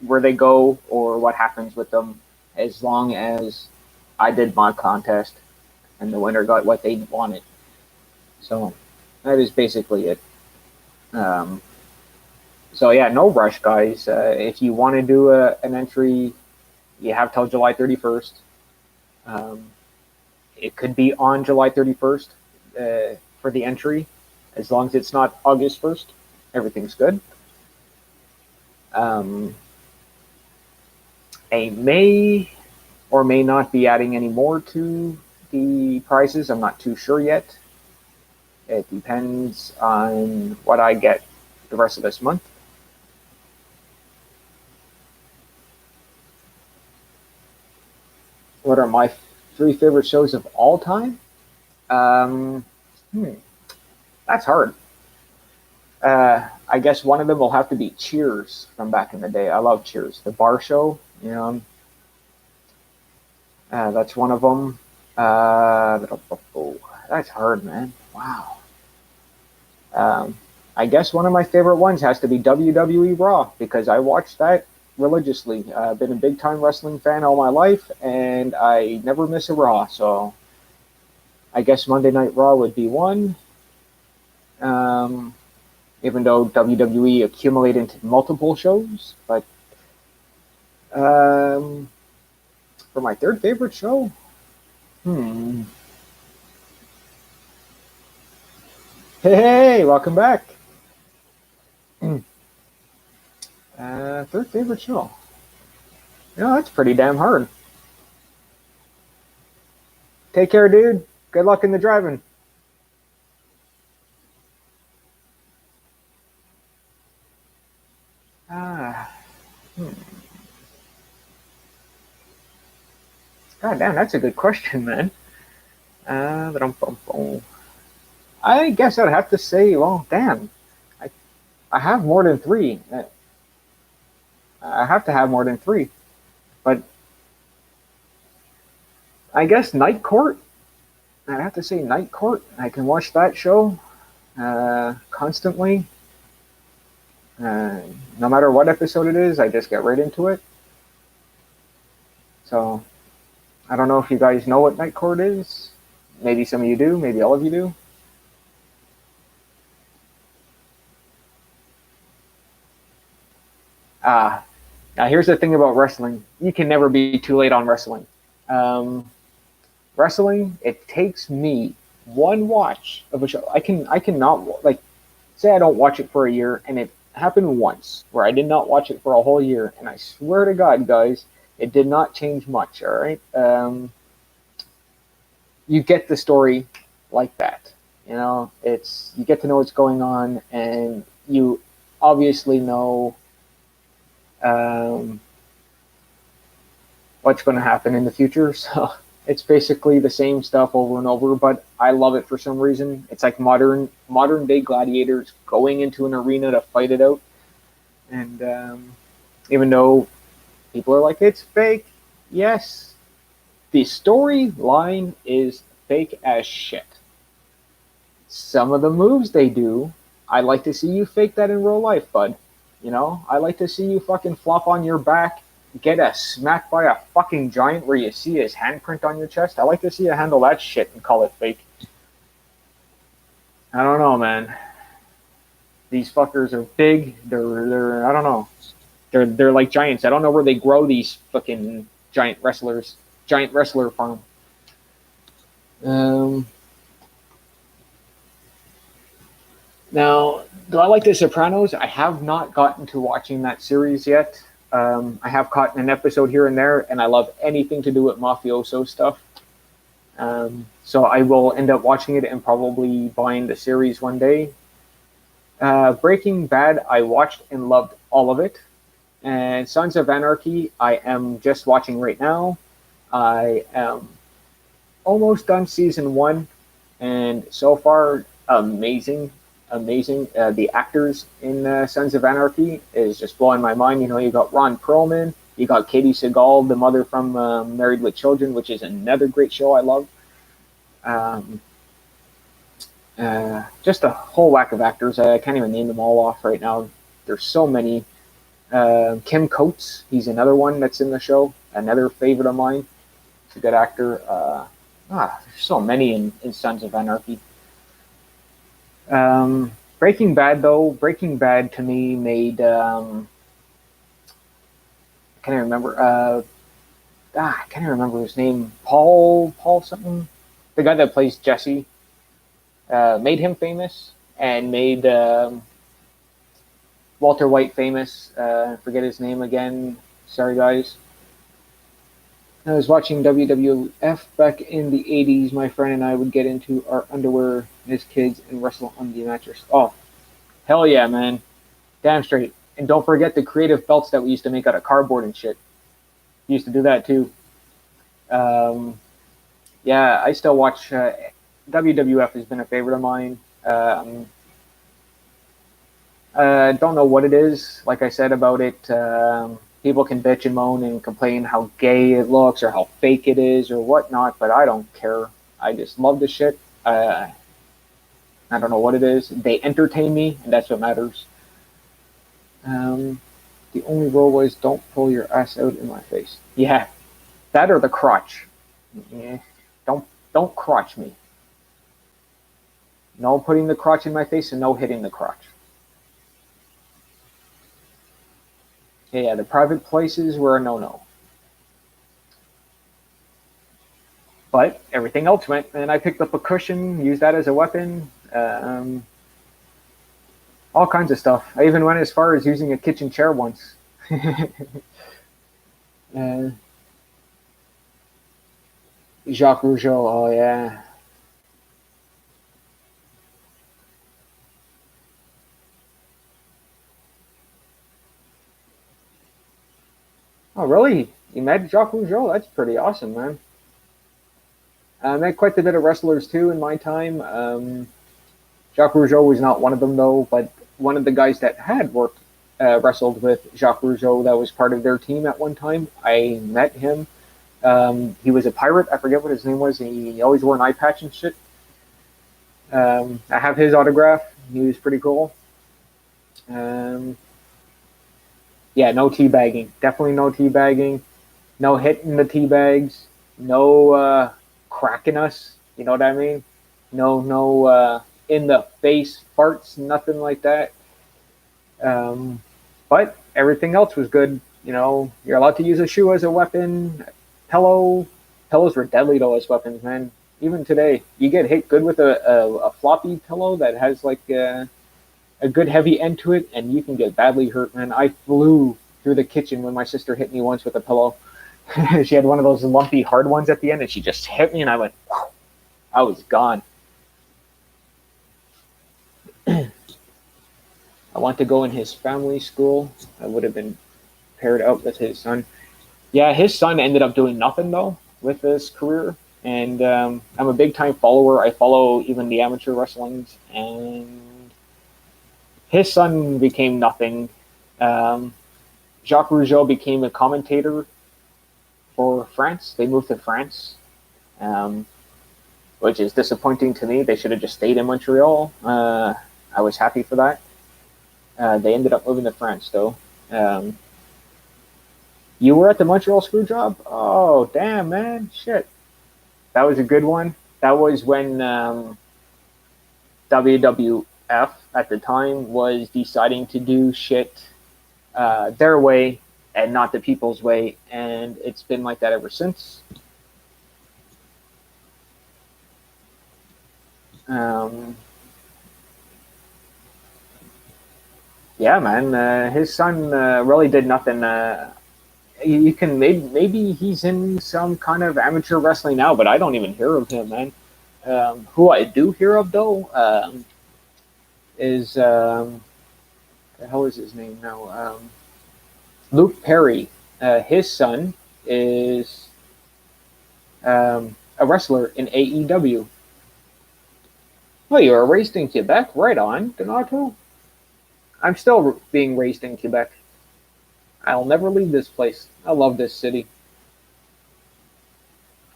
where they go, or what happens with them, as long as I did my contest and the winner got what they wanted. So that is basically it. Um, so yeah, no rush, guys. If you want to do an entry, you have till July 31st. Um, it could be on July 31st for the entry, as long as it's not August 1st. Everything's good. I may or may not be adding any more to the prices. I'm not too sure yet. It depends on what I get the rest of this month. What are my three favorite shows of all time? Um, that's hard. I guess one of them will have to be Cheers from back in the day. I love Cheers, the bar show. You know, that's one of them. That's hard, man. Wow. Um, I guess one of my favorite ones has to be WWE Raw because I watched that religiously. I've been a big time wrestling fan all my life, and I never miss a Raw. So I guess Monday Night Raw would be one. Um, Even though WWE accumulated into multiple shows, but um, for my third favorite show, hmm. Hey, welcome back. Third favorite show. That's pretty damn hard. Take care, dude. Good luck in the driving. Ah, hmm. God damn, that's a good question, man. I guess I'd have to say, well, damn, I, I have more than three. I have to have more than three, but I guess Night Court. I'd have to say Night Court. I can watch that show constantly. No matter what episode it is, I just get right into it. So I don't know if you guys know what Night Court is. Maybe some of you do. Maybe all of you do. Ah, now here's the thing about wrestling: you can never be too late on wrestling. Um, Wrestling, it takes me one watch of a show. I cannot like say I don't watch it for a year, and it happened once where I did not watch it for a whole year, and I swear to God, guys, it did not change much. All right, you get the story like that. You know, it's you get to know what's going on, and you obviously know um, what's going to happen in the future. So it's basically the same stuff over and over, but I love it for some reason. It's like modern day gladiators going into an arena to fight it out, and even though people are like it's fake, yes, the storyline is fake as shit. Some of the moves they do, I like to see you fake that in real life, bud. You know, I like to see you fucking flop on your back, get a smack by a fucking giant where you see his handprint on your chest. I like to see you handle that shit and call it fake. I don't know, man. These fuckers are big. They're I don't know. They're like giants. I don't know where they grow these fucking giant wrestlers. Giant wrestler farm. Um, Now, do I like The Sopranos? I have not gotten to watching that series yet. I have caught an episode here and there, and I love anything to do with mafioso stuff. So I will end up watching it and probably buying the series one day. Breaking Bad, I watched and loved all of it. And Sons of Anarchy, I am just watching right now. I am almost done season one, and so far, amazing, amazing. The actors in Sons of Anarchy is just blowing my mind. You know, you got Ron Perlman, you got Katie Seagal, the mother from Married with Children, which is another great show I love. Um, just a whole whack of actors. I can't even name them all off right now. There's so many. Kim Coates, he's another one that's in the show, another favorite of mine. He's a good actor. There's so many in Sons of Anarchy. Breaking Bad, though, Breaking Bad to me made I can't even remember. I can't even remember his name. Paul something. The guy that plays Jesse made him famous and made Walter White famous. Forget his name again. Sorry, guys. I was watching WWF back in the 80s. My friend and I would get into our underwear as kids and wrestle on the mattress. Oh, hell yeah, man. Damn straight. And don't forget the creative belts that we used to make out of cardboard and shit. We used to do that too. Um, yeah, I still watch. WWF has been a favorite of mine. Don't know what it is. Like I said about it, people can bitch and moan and complain how gay it looks or how fake it is or whatnot, but I don't care. I just love the shit. I don't know what it is. They entertain me, and that's what matters. Um, the only rule was don't pull your ass out in my face. Yeah, that or the crotch. Yeah, don't crotch me. No putting the crotch in my face and no hitting the crotch. Yeah, the private places were a no-no. But everything else went, and I picked up a cushion, used that as a weapon, all kinds of stuff. I even went as far as using a kitchen chair once. uh, Jacques Rougeau, oh yeah. Oh really? You met Jacques Rougeau? That's pretty awesome, man. I met quite a bit of wrestlers too in my time. Jacques Rougeau was not one of them though, but one of the guys that had worked wrestled with Jacques Rougeau that was part of their team at one time. I met him. He was a pirate. I forget what his name was. He always wore an eye patch and shit. I have his autograph. He was pretty cool. Um, yeah, no teabagging. Definitely no teabagging. No hitting the teabags. No cracking us. You know what I mean? No in the face farts. Nothing like that. Um, but everything else was good. You know, you're allowed to use a shoe as a weapon. Pillow, pillows were deadly though as weapons, man. Even today, you get hit good with a floppy pillow that has like a good heavy end to it, and you can get badly hurt, man. I flew through the kitchen when my sister hit me once with a pillow. She had one of those lumpy hard ones at the end, and she just hit me, and I went, whew, I was gone. I want to go in his family school. I would have been paired up with his son. Yeah, his son ended up doing nothing though with his career, and I'm a big time follower. I follow even the amateur wrestlings, and his son became nothing. Um, Jacques Rougeau became a commentator for France. They moved to France, um, which is disappointing to me. They should have just stayed in Montreal. I was happy for that. They ended up moving to France, though. You were at the Montreal Screw Job? Oh, damn, man. Shit. That was a good one. That was when WWF at the time was deciding to do shit their way and not the people's way. And it's been like that ever since. Um, yeah, man. His son really did nothing. You can maybe he's in some kind of amateur wrestling now, but I don't even hear of him, man. Who I do hear of though is the hell is his name now? Luke Perry. His son is a wrestler in AEW. Oh, you were raised in Quebec, right on, Donato. I'm still being raised in Quebec. I'll never leave this place. I love this city.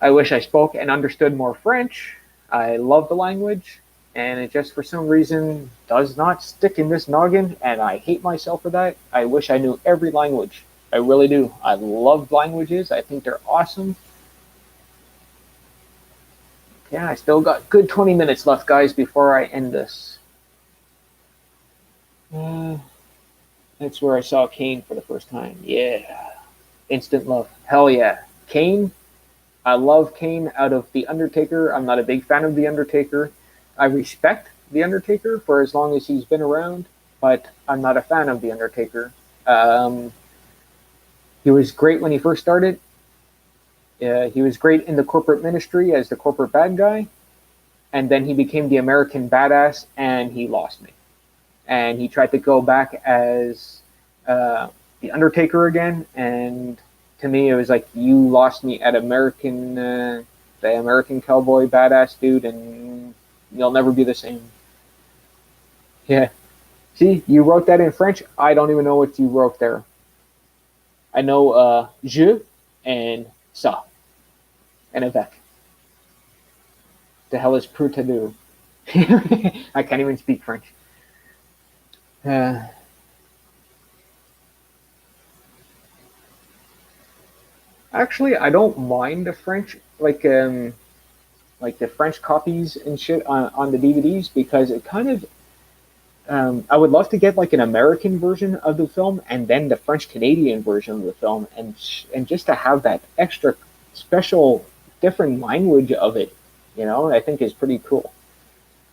I wish I spoke and understood more French. I love the language, and it just for some reason does not stick in this noggin, and I hate myself for that. I wish I knew every language. I really do. I love languages. I think they're awesome. Yeah, I still got good 20 minutes left, guys, before I end this. Uh, that's where I saw Kane for the first time. Yeah. Instant love. Hell yeah. Kane, I love Kane out of The Undertaker. I'm not a big fan of The Undertaker. I respect The Undertaker for as long as he's been around, but I'm not a fan of The Undertaker. Um, he was great when he first started. He was great in the corporate ministry as the corporate bad guy, and then he became the American badass, and he lost me. And he tried to go back as the Undertaker again, and to me, it was like you lost me at the American cowboy badass dude, and you'll never be the same. Yeah. See, you wrote that in French. I don't even know what you wrote there. I know je and ça and avec. The hell is pour to do? I can't even speak French. Uh, actually, I don't mind the French, like the French copies and shit on the DVDs because it kind of I would love to get like an American version of the film and then the French Canadian version of the film, and just to have that extra special different language of it, you know, I think is pretty cool.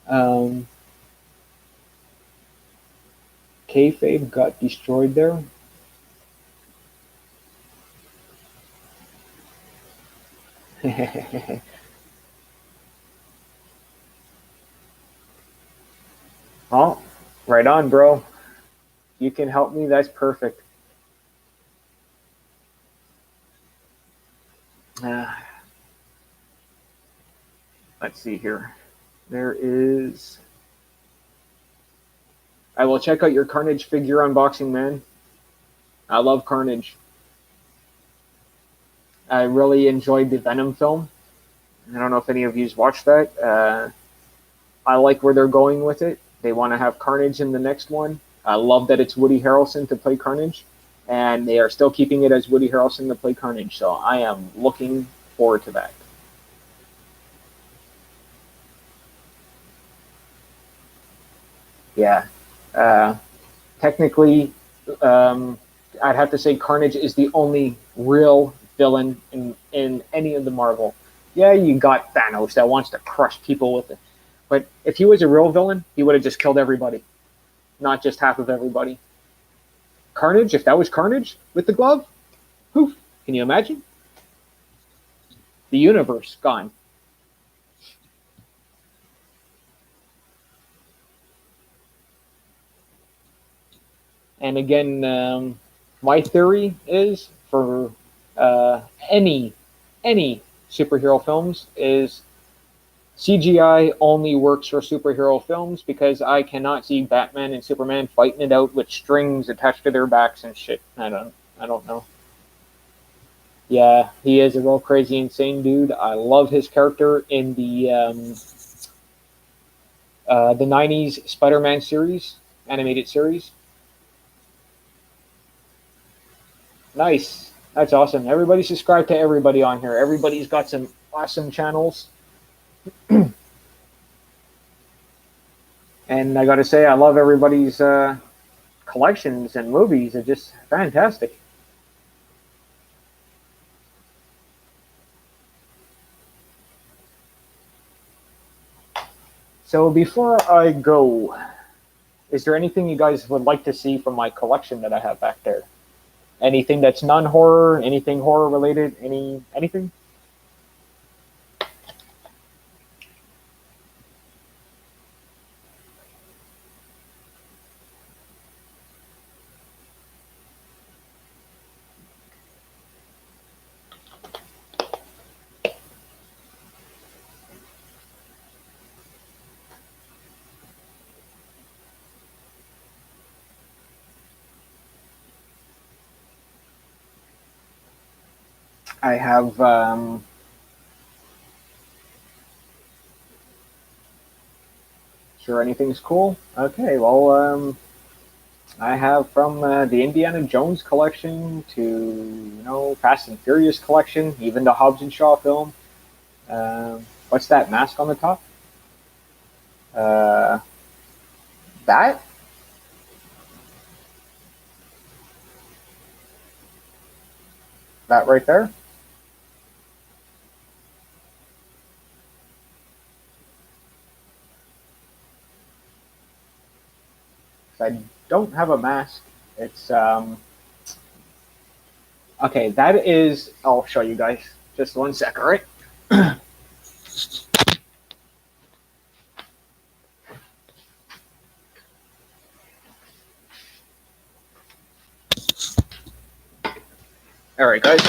Um, Kayfabe got destroyed there. Oh, right on, bro. You can help me. That's perfect. Uh, let's see here. There is. I will check out your Carnage figure unboxing, man. I love Carnage. I really enjoyed the Venom film. I don't know if any of you's watched that. I like where they're going with it. They want to have Carnage in the next one. I love that it's Woody Harrelson to play Carnage, and they are still keeping it as Woody Harrelson to play Carnage. So I am looking forward to that. Yeah. Uh, Technically, um, I'd have to say Carnage is the only real villain in any of the Marvel. Yeah, you got Thanos that wants to crush people with it. But if he was a real villain, he would have just killed everybody, not just half of everybody. Carnage, if that was Carnage with the glove, poof, can you imagine? The universe gone. And again, my theory is for uh, any any superhero films is CGI only works for superhero films because I cannot see Batman and Superman fighting it out with strings attached to their backs and shit. I don't know. Yeah, he is a real crazy, insane dude. I love his character in the '90s Spider-Man series, animated series. Nice, that's awesome. Everybody subscribe to everybody on here. Everybody's got some awesome channels, and I got to say, I love everybody's collections and movies. They're just fantastic. So before I go, is there anything you guys would like to see from my collection that I have back there? Anything that's non-horror, anything horror related, anything? I have sure anything's cool. Okay, well I have from the Indiana Jones collection to Fast and Furious collection, even the Hobbs and Shaw film. What's that mask on the top? Uh, that that right there. I don't have a mask. It's okay. That is. I'll show you guys. Just one sec. All right. All right, guys.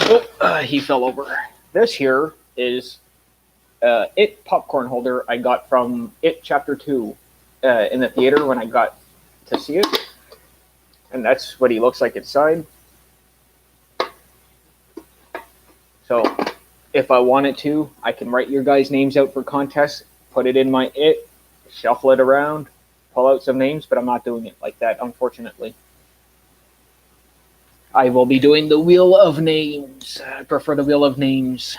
Oh, he fell over. This here is it popcorn holder I got from It Chapter 2 in the theater when I got to see it. And that's what he looks like inside. So if I wanted to, I can write your guys' names out for contests, put it in my It, shuffle it around, pull out some names, but I'm not doing it like that, unfortunately. I will be doing the Wheel of Names. I prefer the Wheel of Names.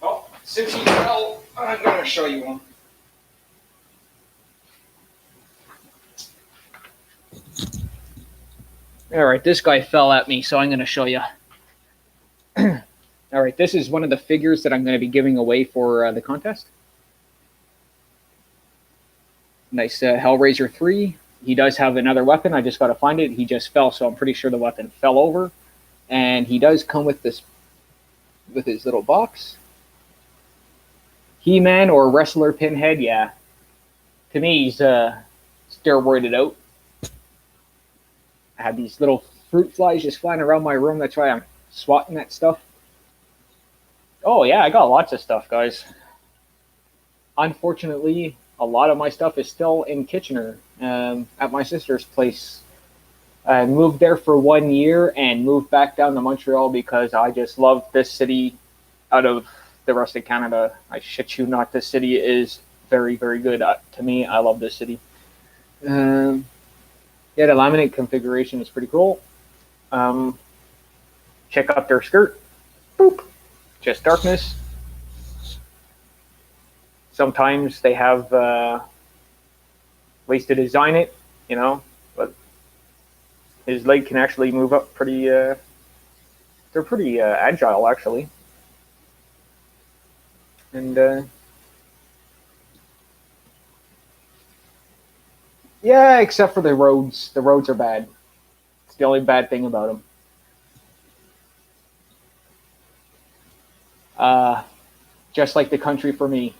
Oh, since he fell, I'm going to show you one. All right, this guy fell at me, so I'm going to show you. All right, this is one of the figures that I'm going to be giving away for the contest. Nice Hellraiser 3. He does have another weapon. I just got to find it. He just fell, so I'm pretty sure the weapon fell over. And he does come with this, with his little box. He-Man or Wrestler Pinhead, yeah. To me, he's steroided out. I have these little fruit flies just flying around my room. That's why I'm swatting that stuff. Oh, yeah, I got lots of stuff, guys. Unfortunately, a lot of my stuff is still in Kitchener at my sister's place. I moved there for 1 year and moved back down to Montreal because I just love this city out of the rest of Canada. I shit you not, this city is very, very good to me. I love this city. Um, yeah, the laminate configuration is pretty cool. Um, check out their skirt. Boop. Just darkness. Sometimes they have ways to design it, but his leg can actually move up pretty. They're pretty agile, actually. And yeah, except for the roads. The roads are bad. It's the only bad thing about them. Uh, just like the country for me.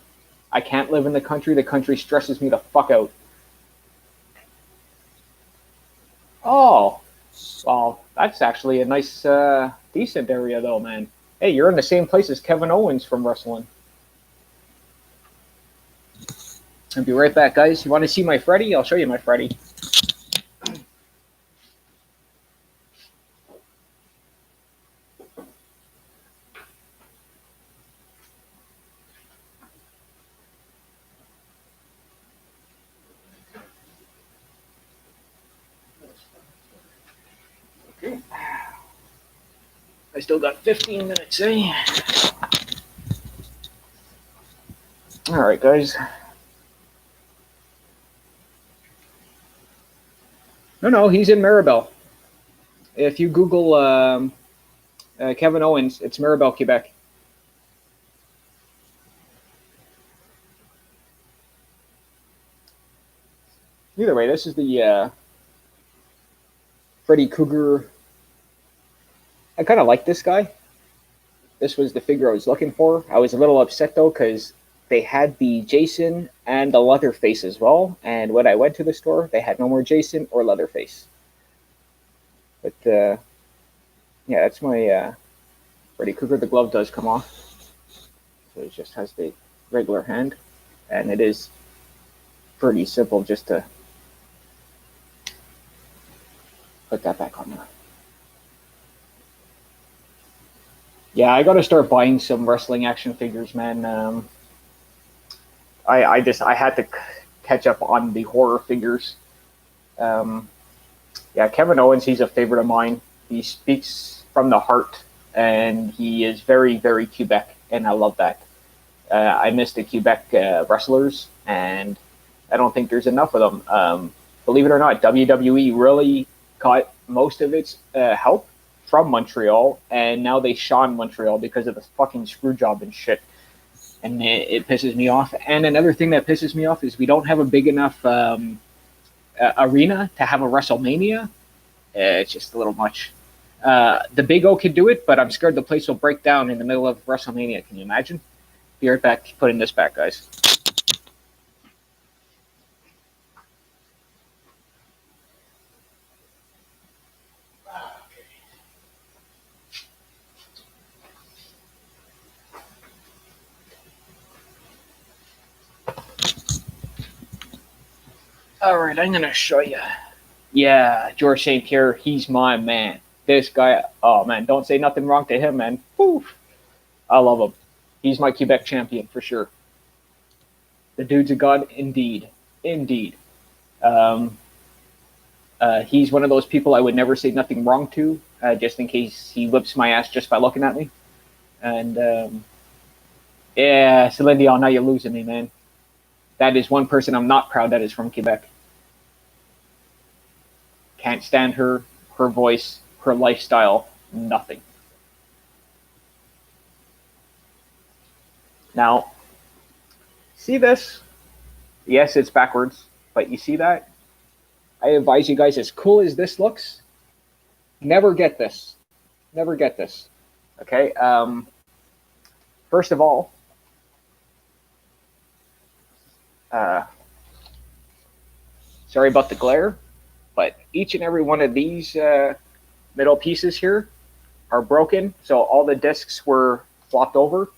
I can't live in the country. The country stresses me the fuck out. Oh, well, that's actually a nice, decent area, though, man. Hey, you're in the same place as Kevin Owens from wrestling. I'll be right back, guys. You want to see my Freddy? I'll show you my Freddy. Okay. I still got 15 minutes, eh? All right, guys. No, he's in Maribel. If you Google Kevin Owens, it's Maribel, Quebec. Either way, this is the Freddy Krueger. I kind of like this guy. This was the figure I was looking for. I was a little upset though because they had the Jason and the Leatherface as well. And when I went to the store, they had no more Jason or Leatherface. But yeah, that's my Freddy Krueger. The glove does come off, so it just has the regular hand, and it is pretty simple just to put that back on there. Yeah, I got to start buying some wrestling action figures, man. I had to catch up on the horror figures. Yeah, Kevin Owens, he's a favorite of mine. He speaks from the heart, and he is very, very Quebec, and I love that. I miss the Quebec wrestlers, and I don't think there's enough of them. Believe it or not, WWE really got most of its help from Montreal, and now they shun Montreal because of the fucking screw job and shit. And it pisses me off. And another thing that pisses me off is we don't have a big enough arena to have a WrestleMania. It's just a little much. The Big O could do it, but I'm scared the place will break down in the middle of WrestleMania. Can you imagine? Be right back. Putting this back, guys. All right, I'm gonna show you. Yeah, George St. Pierre, he's my man. This guy, oh man, don't say nothing wrong to him, man. Oof, I love him. He's my Quebec champion for sure. The dude's a god, indeed, indeed. Um, he's one of those people I would never say nothing wrong to, just in case he whips my ass just by looking at me. And yeah, Celine Dion, now you're losing me, man. That is one person I'm not proud that is from Quebec. Can't stand her, her voice, her lifestyle, nothing. Now, see this? Yes, it's backwards, but you see that? I advise you guys, as cool as this looks, never get this. Never get this. Okay? First of all, sorry about the glare, but each and every one of these middle pieces here are broken, so all the discs were flopped over.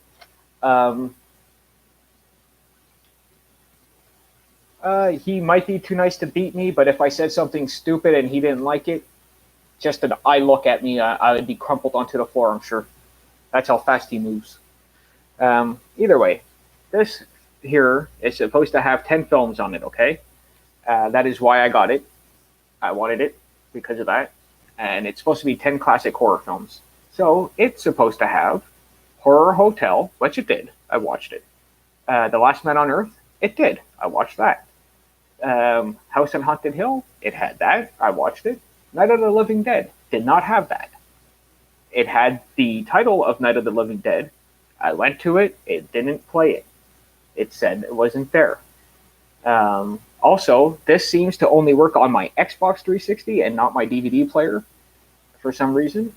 He might be too nice to beat me, but if I said something stupid and he didn't like it, just an eye look at me, I would be crumpled onto the floor, I'm sure. That's how fast he moves. Either way, this here is supposed to have 10 films on it, okay? That is why I got it. I wanted it because of that. And it's supposed to be 10 classic horror films. So it's supposed to have Horror Hotel, which it did. I watched it. The Last Man on Earth, it did. I watched that. House on Haunted Hill, it had that. I watched it. Night of the Living Dead did not have that. It had the title of Night of the Living Dead. I went to it. It didn't play it. It said it wasn't there. Also, this seems to only work on my Xbox 360 and not my DVD player for some reason.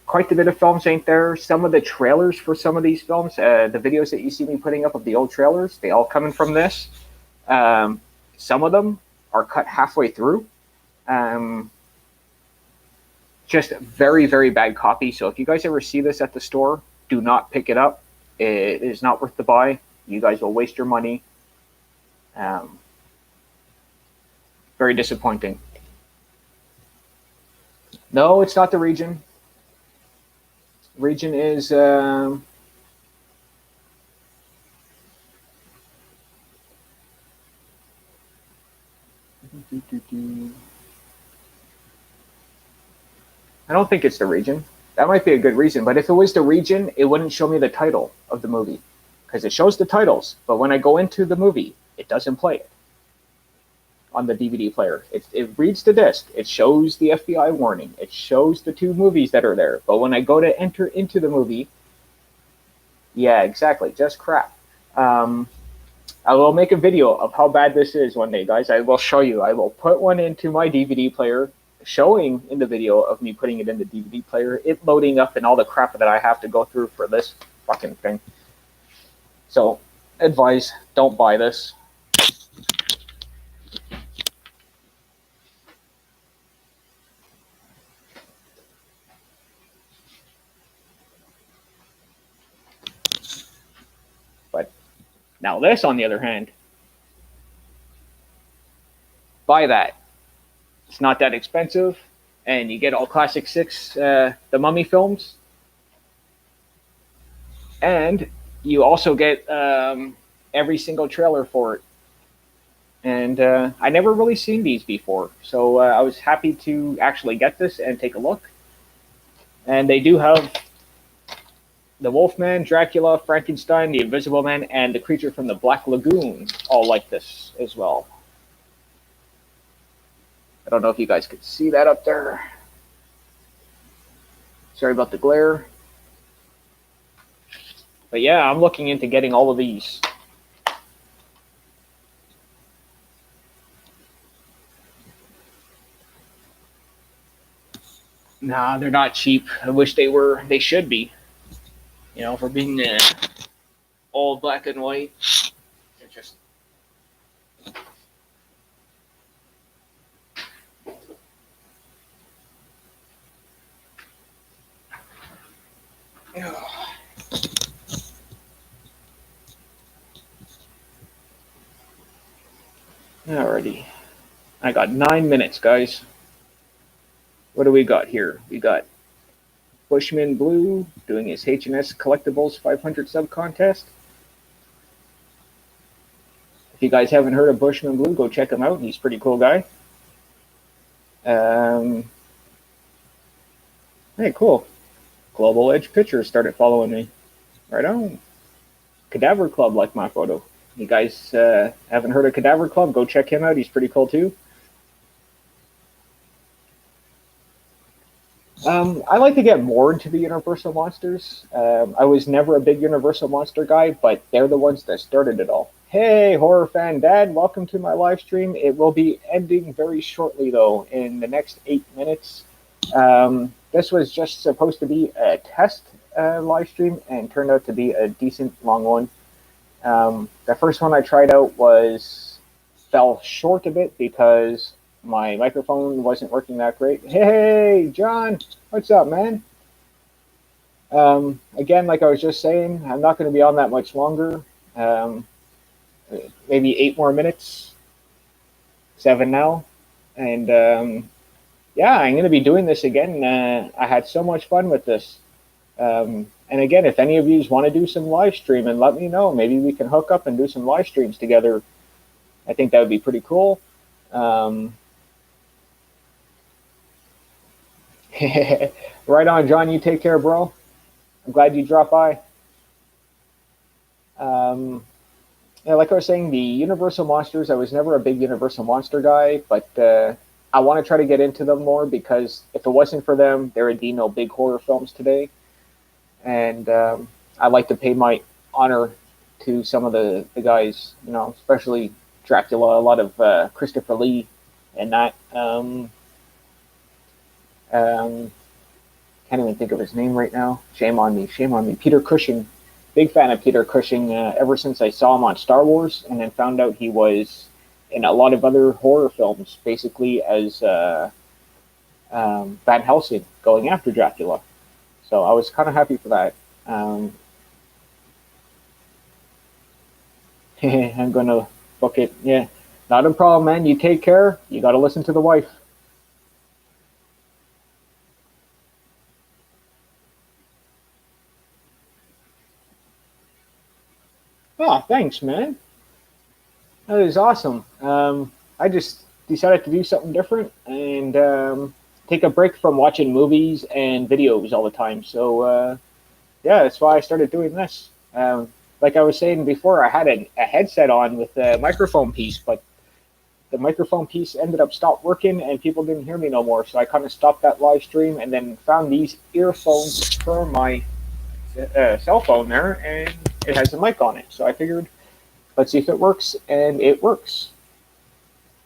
Quite a bit of films ain't there. Some of the trailers for some of these films, the videos that you see me putting up of the old trailers, they all coming from this. Some of them are cut halfway through. Just very, very bad copy. So if you guys ever see this at the store, do not pick it up. It is not worth the buy. You guys will waste your money. Very disappointing. No, it's not the region. Region is I don't think it's the region. That might be a good reason, but if it was the region, it wouldn't show me the title of the movie because it shows the titles, but when I go into the movie, it doesn't play it on the DVD player. It reads the disc. It shows the FBI warning. It shows the 2 movies that are there, but when I go to enter into the movie, yeah, exactly, just crap. I will make a video of how bad this is one day, guys. I will show you. I will put one into my DVD player, showing in the video of me putting it in the DVD player, it loading up and all the crap that I have to go through for this fucking thing. So, advise, don't buy this. But now this, on the other hand, buy that. It's not that expensive, and you get all classic 6, the Mummy films, and you also get every single trailer for it. And I never really seen these before, so I was happy to actually get this and take a look. And they do have the Wolfman, Dracula, Frankenstein, the Invisible Man, and the Creature from the Black Lagoon all like this as well. I don't know if you guys could see that up there. Sorry about the glare. But yeah, I'm looking into getting all of these. Nah, they're not cheap. I wish they were. They should be. You know, for being all black and white. They're just... Alrighty. I got 9 minutes, guys. What do we got here? We got Bushman Blue doing his H&S Collectibles 500 sub contest. If you guys haven't heard of Bushman Blue, go check him out. He's a pretty cool guy. Hey, cool. Global Edge Pictures started following me. Right on. Cadaver Club liked my photo. You guys haven't heard of Cadaver Club? Go check him out. He's pretty cool too. I like to get more into the Universal Monsters. I was never a big Universal Monster guy, but they're the ones that started it all. Hey, Horror Fan Dad, welcome to my live stream. It will be ending very shortly, though, in the next 8 minutes. This was just supposed to be a test live stream and turned out to be a decent long one. The first one I tried out fell short a bit because my microphone wasn't working that great. Hey, John, what's up, man? Again, like I was just saying, I'm not going to be on that much longer. Maybe 8 more minutes. 7 now, and yeah, I'm going to be doing this again. I had so much fun with this. And again, if any of you want to do some live streaming, let me know. Maybe we can hook up and do some live streams together. I think that would be pretty cool. Um, right on, John. You take care, bro. I'm glad you dropped by. Um, yeah, like I was saying, the Universal Monsters, I was never a big Universal Monster guy, but I want to try to get into them more because if it wasn't for them, there would be no big horror films today. And I like to pay my honor to some of the guys, especially Dracula, a lot of Christopher Lee and that. Um, can't even think of his name right now. Shame on me. Shame on me. Peter Cushing. Big fan of Peter Cushing ever since I saw him on Star Wars, and then found out he was in a lot of other horror films, basically as Van Helsing going after Dracula. So I was kind of happy for that. Um, I'm gonna book it. Yeah, not a problem, man. You take care. You got to listen to the wife. Oh, thanks, man. That is awesome. I just decided to do something different and take a break from watching movies and videos all the time. So yeah, that's why I started doing this. Like I was saying before, I had a headset on with a microphone piece, but the microphone piece ended up stopped working and people didn't hear me no more. So I kind of stopped that live stream and then found these earphones for my cell phone there, and it has a mic on it. So I figured, let's see if it works, and it works.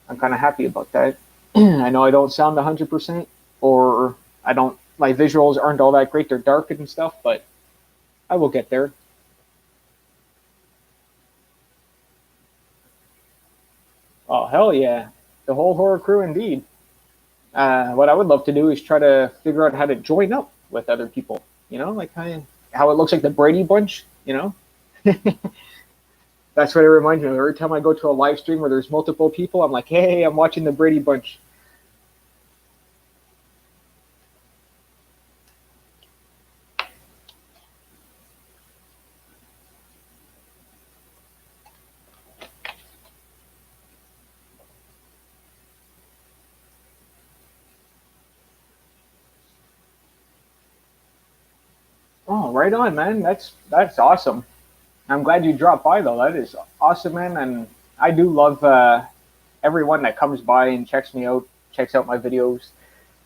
I'm kind of happy about that. I know I don't sound 100%, or I don't, my visuals aren't all that great. They're dark and stuff, but I will get there. Oh, hell yeah. The whole horror crew, indeed. What I would love to do is try to figure out how to join up with other people, like how it looks like the Brady Bunch. That's what it reminds me of. Every time I go to a live stream where there's multiple people, I'm like, hey, I'm watching the Brady Bunch. Oh, right on, man. That's awesome. I'm glad you dropped by though. That is awesome, man. And I do love everyone that comes by and checks me out, checks out my videos.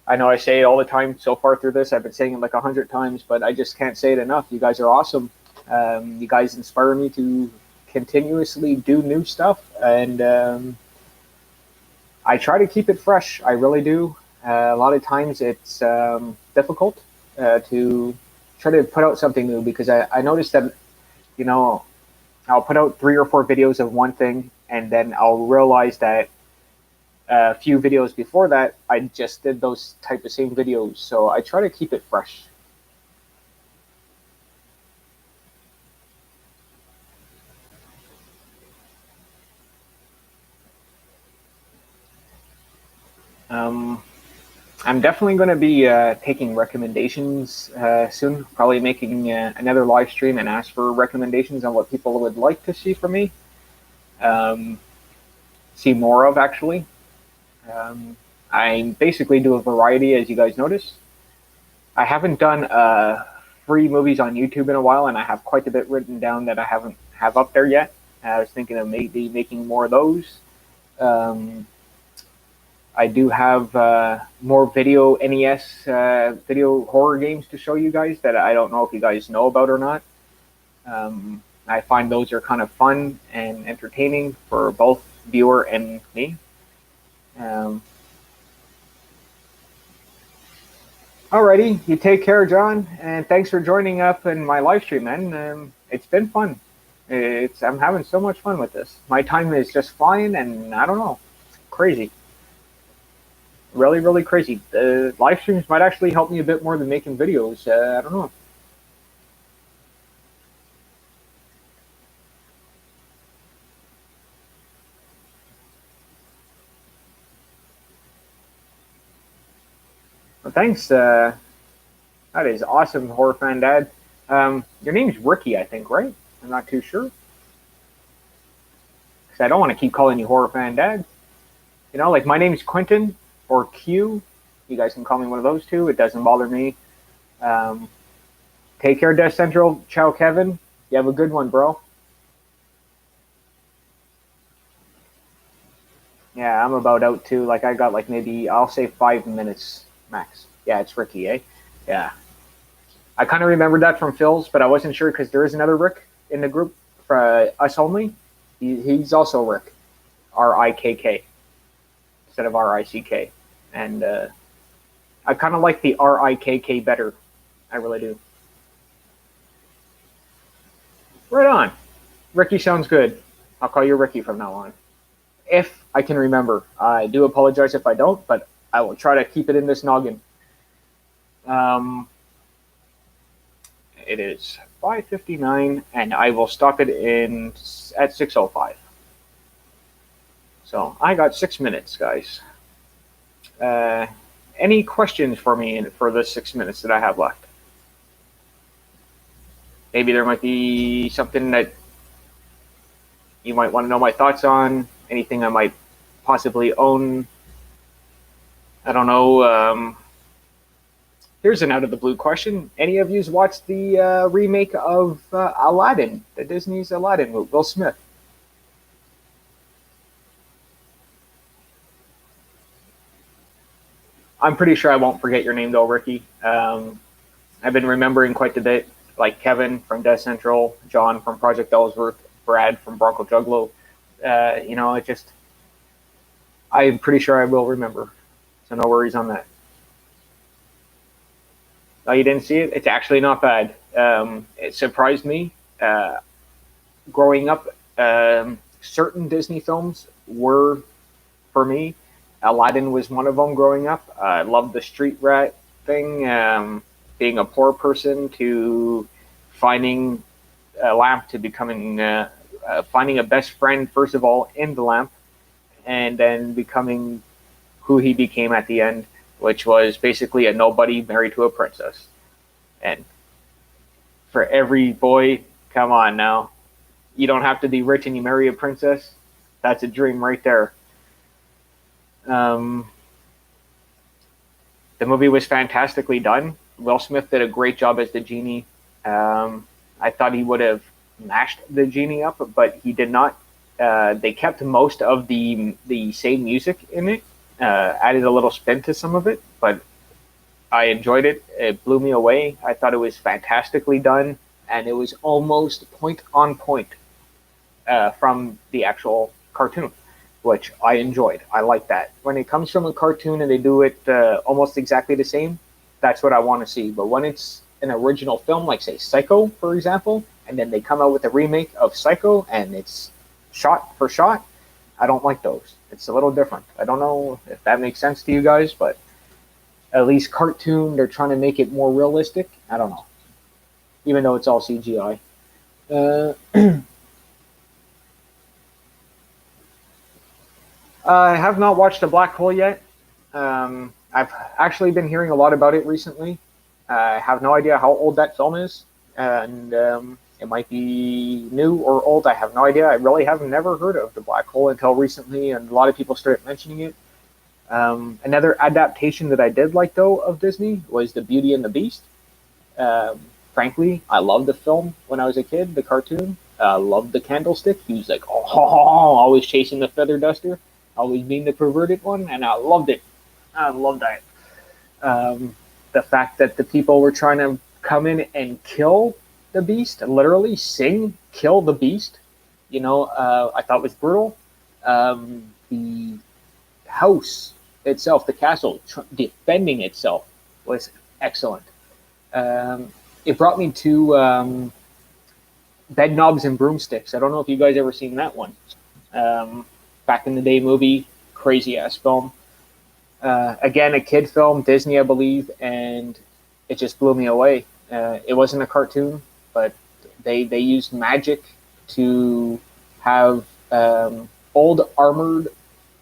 I know I say it all the time so far through this. I've been saying it like 100 times, but I just can't say it enough. You guys are awesome. You guys inspire me to continuously do new stuff, and I try to keep it fresh. I really do. A lot of times it's difficult to try to put out something new because I noticed that you know I'll put out 3 or 4 videos of one thing, and then I'll realize that a few videos before that I just did those type of same videos. So I try to keep it fresh. Um, I'm definitely going to be taking recommendations soon. Probably making another live stream and ask for recommendations on what people would like to see from me. Um, see more of actually. Um, I basically do a variety, as you guys notice. I haven't done free movies on YouTube in a while, and I have quite a bit written down that I haven't have up there yet. I was thinking of maybe making more of those. Um, I do have more video NES video horror games to show you guys that I don't know if you guys know about or not. I find those are kind of fun and entertaining for both viewer and me. Um, Alrighty, you take care, John, and thanks for joining up in my live stream, man. It's been fun. I'm having so much fun with this. My time is just flying, and I don't know, crazy, really, really crazy. Live streams might actually help me a bit more than making videos. I don't know. Well, thanks. That is awesome, horror fan dad. Your name's Ricky, I think, right? I'm not too sure. Because I don't want to keep calling you horror fan dad. You know, like my name's Quentin or Q. You guys can call me one of those two. It doesn't bother me. Um, Take care, Death Central. Ciao, Kevin. You have a good one, bro. Yeah, I'm about out too. Like I got like maybe I'll say 5 minutes max. Yeah, it's Ricky, eh? Yeah. I kind of remembered that from Phil's, but I wasn't sure because there is another Rick in the group for us only. He's also Rick, RIKK instead of RICK, and I kind of like the RIKK better. I really do. Right on. Ricky sounds good. I'll call you Ricky from now on. If I can remember. I do apologize if I don't, but I will try to keep it in this noggin. Um, it is 5:59, and I will stop it in at 6:05. So I got 6 minutes, guys. Uh, any questions for me for the 6 minutes that I have left? Maybe there might be something that you might want to know my thoughts on. Anything I might possibly own. I don't know. Here's an out of the blue question. Any of yous watched the remake of Aladdin, the Disney's Aladdin with Will Smith? I'm pretty sure I won't forget your name though, Ricky. I've been remembering quite a bit, like Kevin from Death Central, John from Project Ellsworth, Brad from Bronco Juggalo. You know, it just, I'm pretty sure I will remember. So no worries on that. Oh, you didn't see it? It's actually not bad. It surprised me. Growing up, certain Disney films were for me. Aladdin was one of them growing up. I loved the street rat thing, being a poor person to finding a lamp to becoming finding a best friend first of all in the lamp, and then becoming who he became at the end, which was basically a nobody married to a princess. And for every boy, come on now, you don't have to be rich and you marry a princess. That's a dream right there. Um, the movie was fantastically done. Will Smith did a great job as the genie. I thought he would have mashed the genie up, but he did not. They kept most of the same music in it, added a little spin to some of it, but I enjoyed it. It blew me away. I thought it was fantastically done, and it was almost point on point from the actual cartoon, which I enjoyed. I like that. When it comes from a cartoon and they do it almost exactly the same, that's what I want to see. But when it's an original film, like say Psycho, for example, and then they come out with a remake of Psycho and it's shot for shot, I don't like those. It's a little different. I don't know if that makes sense to you guys, but at least cartoon, they're trying to make it more realistic. I don't know, even though it's all CGI. I have not watched The Black Hole yet. I've actually been hearing a lot about it recently. I have no idea how old that film is, and it might be new or old. I have no idea. I really have never heard of The Black Hole until recently, and a lot of people started mentioning it. Another adaptation that I did like, though, of Disney was The Beauty and the Beast. Frankly, I loved the film when I was a kid, the cartoon. Loved the candlestick. He was like, oh, always chasing the feather duster, always being the perverted one, and I loved it. I loved that. The fact that the people were trying to come in and kill the beast, literally sing "Kill the Beast," I thought was brutal. The house itself, the castle, defending itself was excellent. It brought me to Bed Knobs and Broomsticks. I don't know if you guys ever seen that one. Back in the day movie, crazy ass film. Again, a kid film, Disney, I believe, and it just blew me away. It wasn't a cartoon, but they used magic to have old armored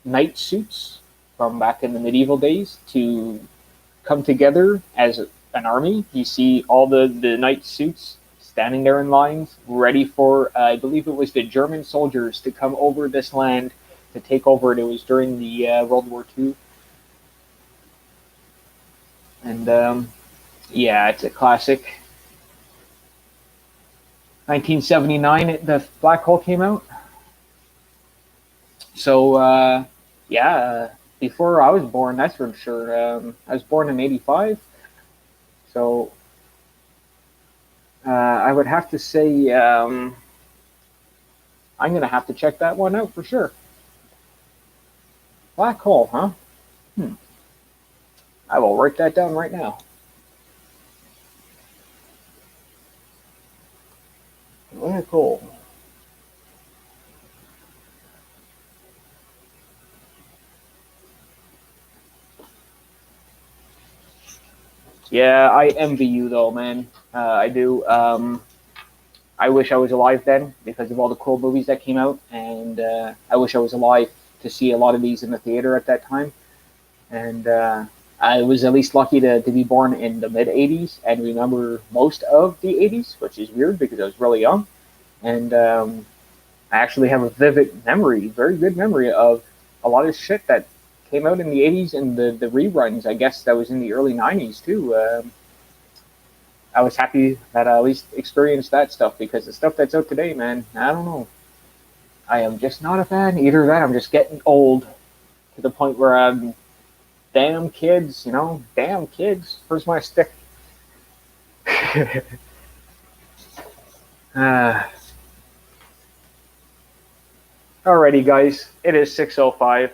knight suits from back in the medieval days to come together as an army. You see all the knight suits standing there in lines, ready for, I believe it was the German soldiers to come over this land to take over it. It was during the World War II. And yeah, it's a classic. 1979, the Black Hole came out. So yeah, before I was born, that's for sure. I was born in '85, so I would have to say I'm gonna have to check that one out for sure. Black Hole, huh? Hmm. I will write that down right now. Black Hole. Yeah, I envy you though, man. I do. I wish I was alive then because of all the cool movies that came out, and I wish I was alive to see a lot of these in the theater at that time. And I was at least lucky to be born in the mid '80s and remember most of the '80s, which is weird because I was really young. And I actually have a vivid memory, very good memory of a lot of shit that came out in the '80s and the reruns. I guess that was in the early '90s too. I was happy that I at least experienced that stuff because the stuff that's out today, man, I don't know. I am just not a fan. Either that, I'm just getting old to the point where I'm damn kids, you know, damn kids. Where's my stick? uh, Alrighty, guys, it is 6:05.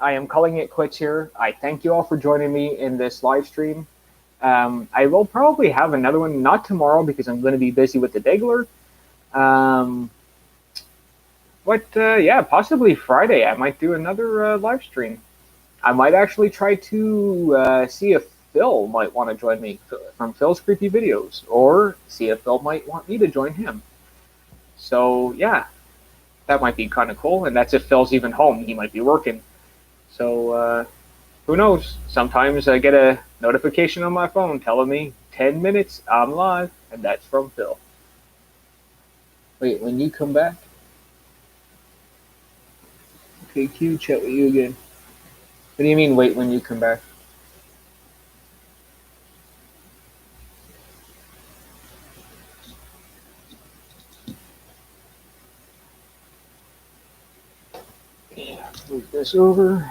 I am calling it quits here. I thank you all for joining me in this live stream. I will probably have another one, not tomorrow because I'm going to be busy with the Degler. Um, but yeah, possibly Friday. I might do another live stream. I might actually try to see if Phil might want to join me from Phil's Creepy Videos, or see if Phil might want me to join him. So yeah, that might be kind of cool. And that's if Phil's even home. He might be working. So who knows? Sometimes I get a notification on my phone telling me 10 minutes, I'm live, and that's from Phil. Wait, when you come back? Okay, Q, chat with you again. What do you mean, wait when you come back? Yeah, move this over.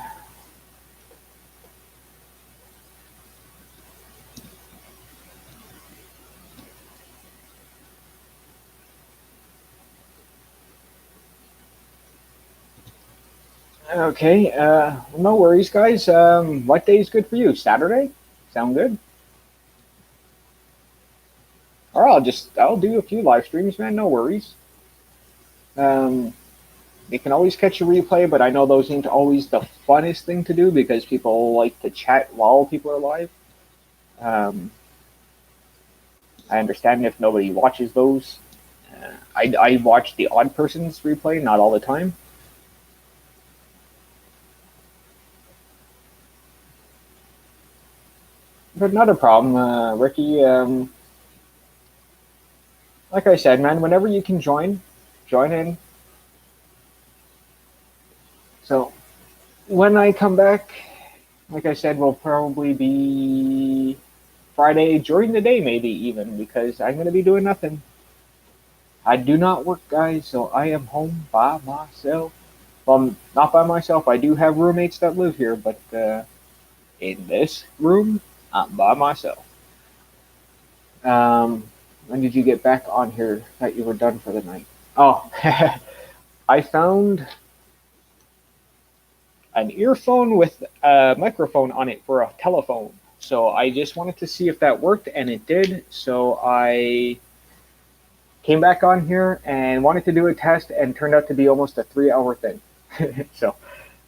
Okay, no worries, guys. What day is good for you? Saturday? Sound good? Or I'll do a few live streams, man. No worries. Um, you can always catch a replay, but I know those ain't always the funnest thing to do because people like to chat while people are live. Um, I understand if nobody watches those. I watch the odd person's replay, not all the time. But not a problem, Ricky. Like I said, man, whenever you can join in. So when I come back, like I said, will probably be Friday during the day, maybe even, because I'm going to be doing nothing. I do not work, guys, so I am home by myself. Well, not by myself. I do have roommates that live here, but in this room, I'm by myself. When did you get back on here that you were done for the night? Oh, I found an earphone with a microphone on it for a telephone. So I just wanted to see if that worked, and it did. So I came back on here and wanted to do a test, and turned out to be almost a 3-hour thing. So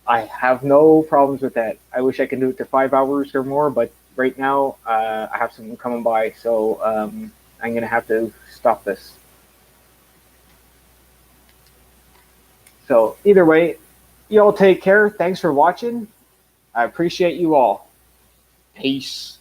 I have no problems with that. I wish I could do it to 5 hours or more, but right now I have someone coming by, so I'm gonna have to stop this. So either way, you all take care. Thanks for watching. I appreciate you all. Peace.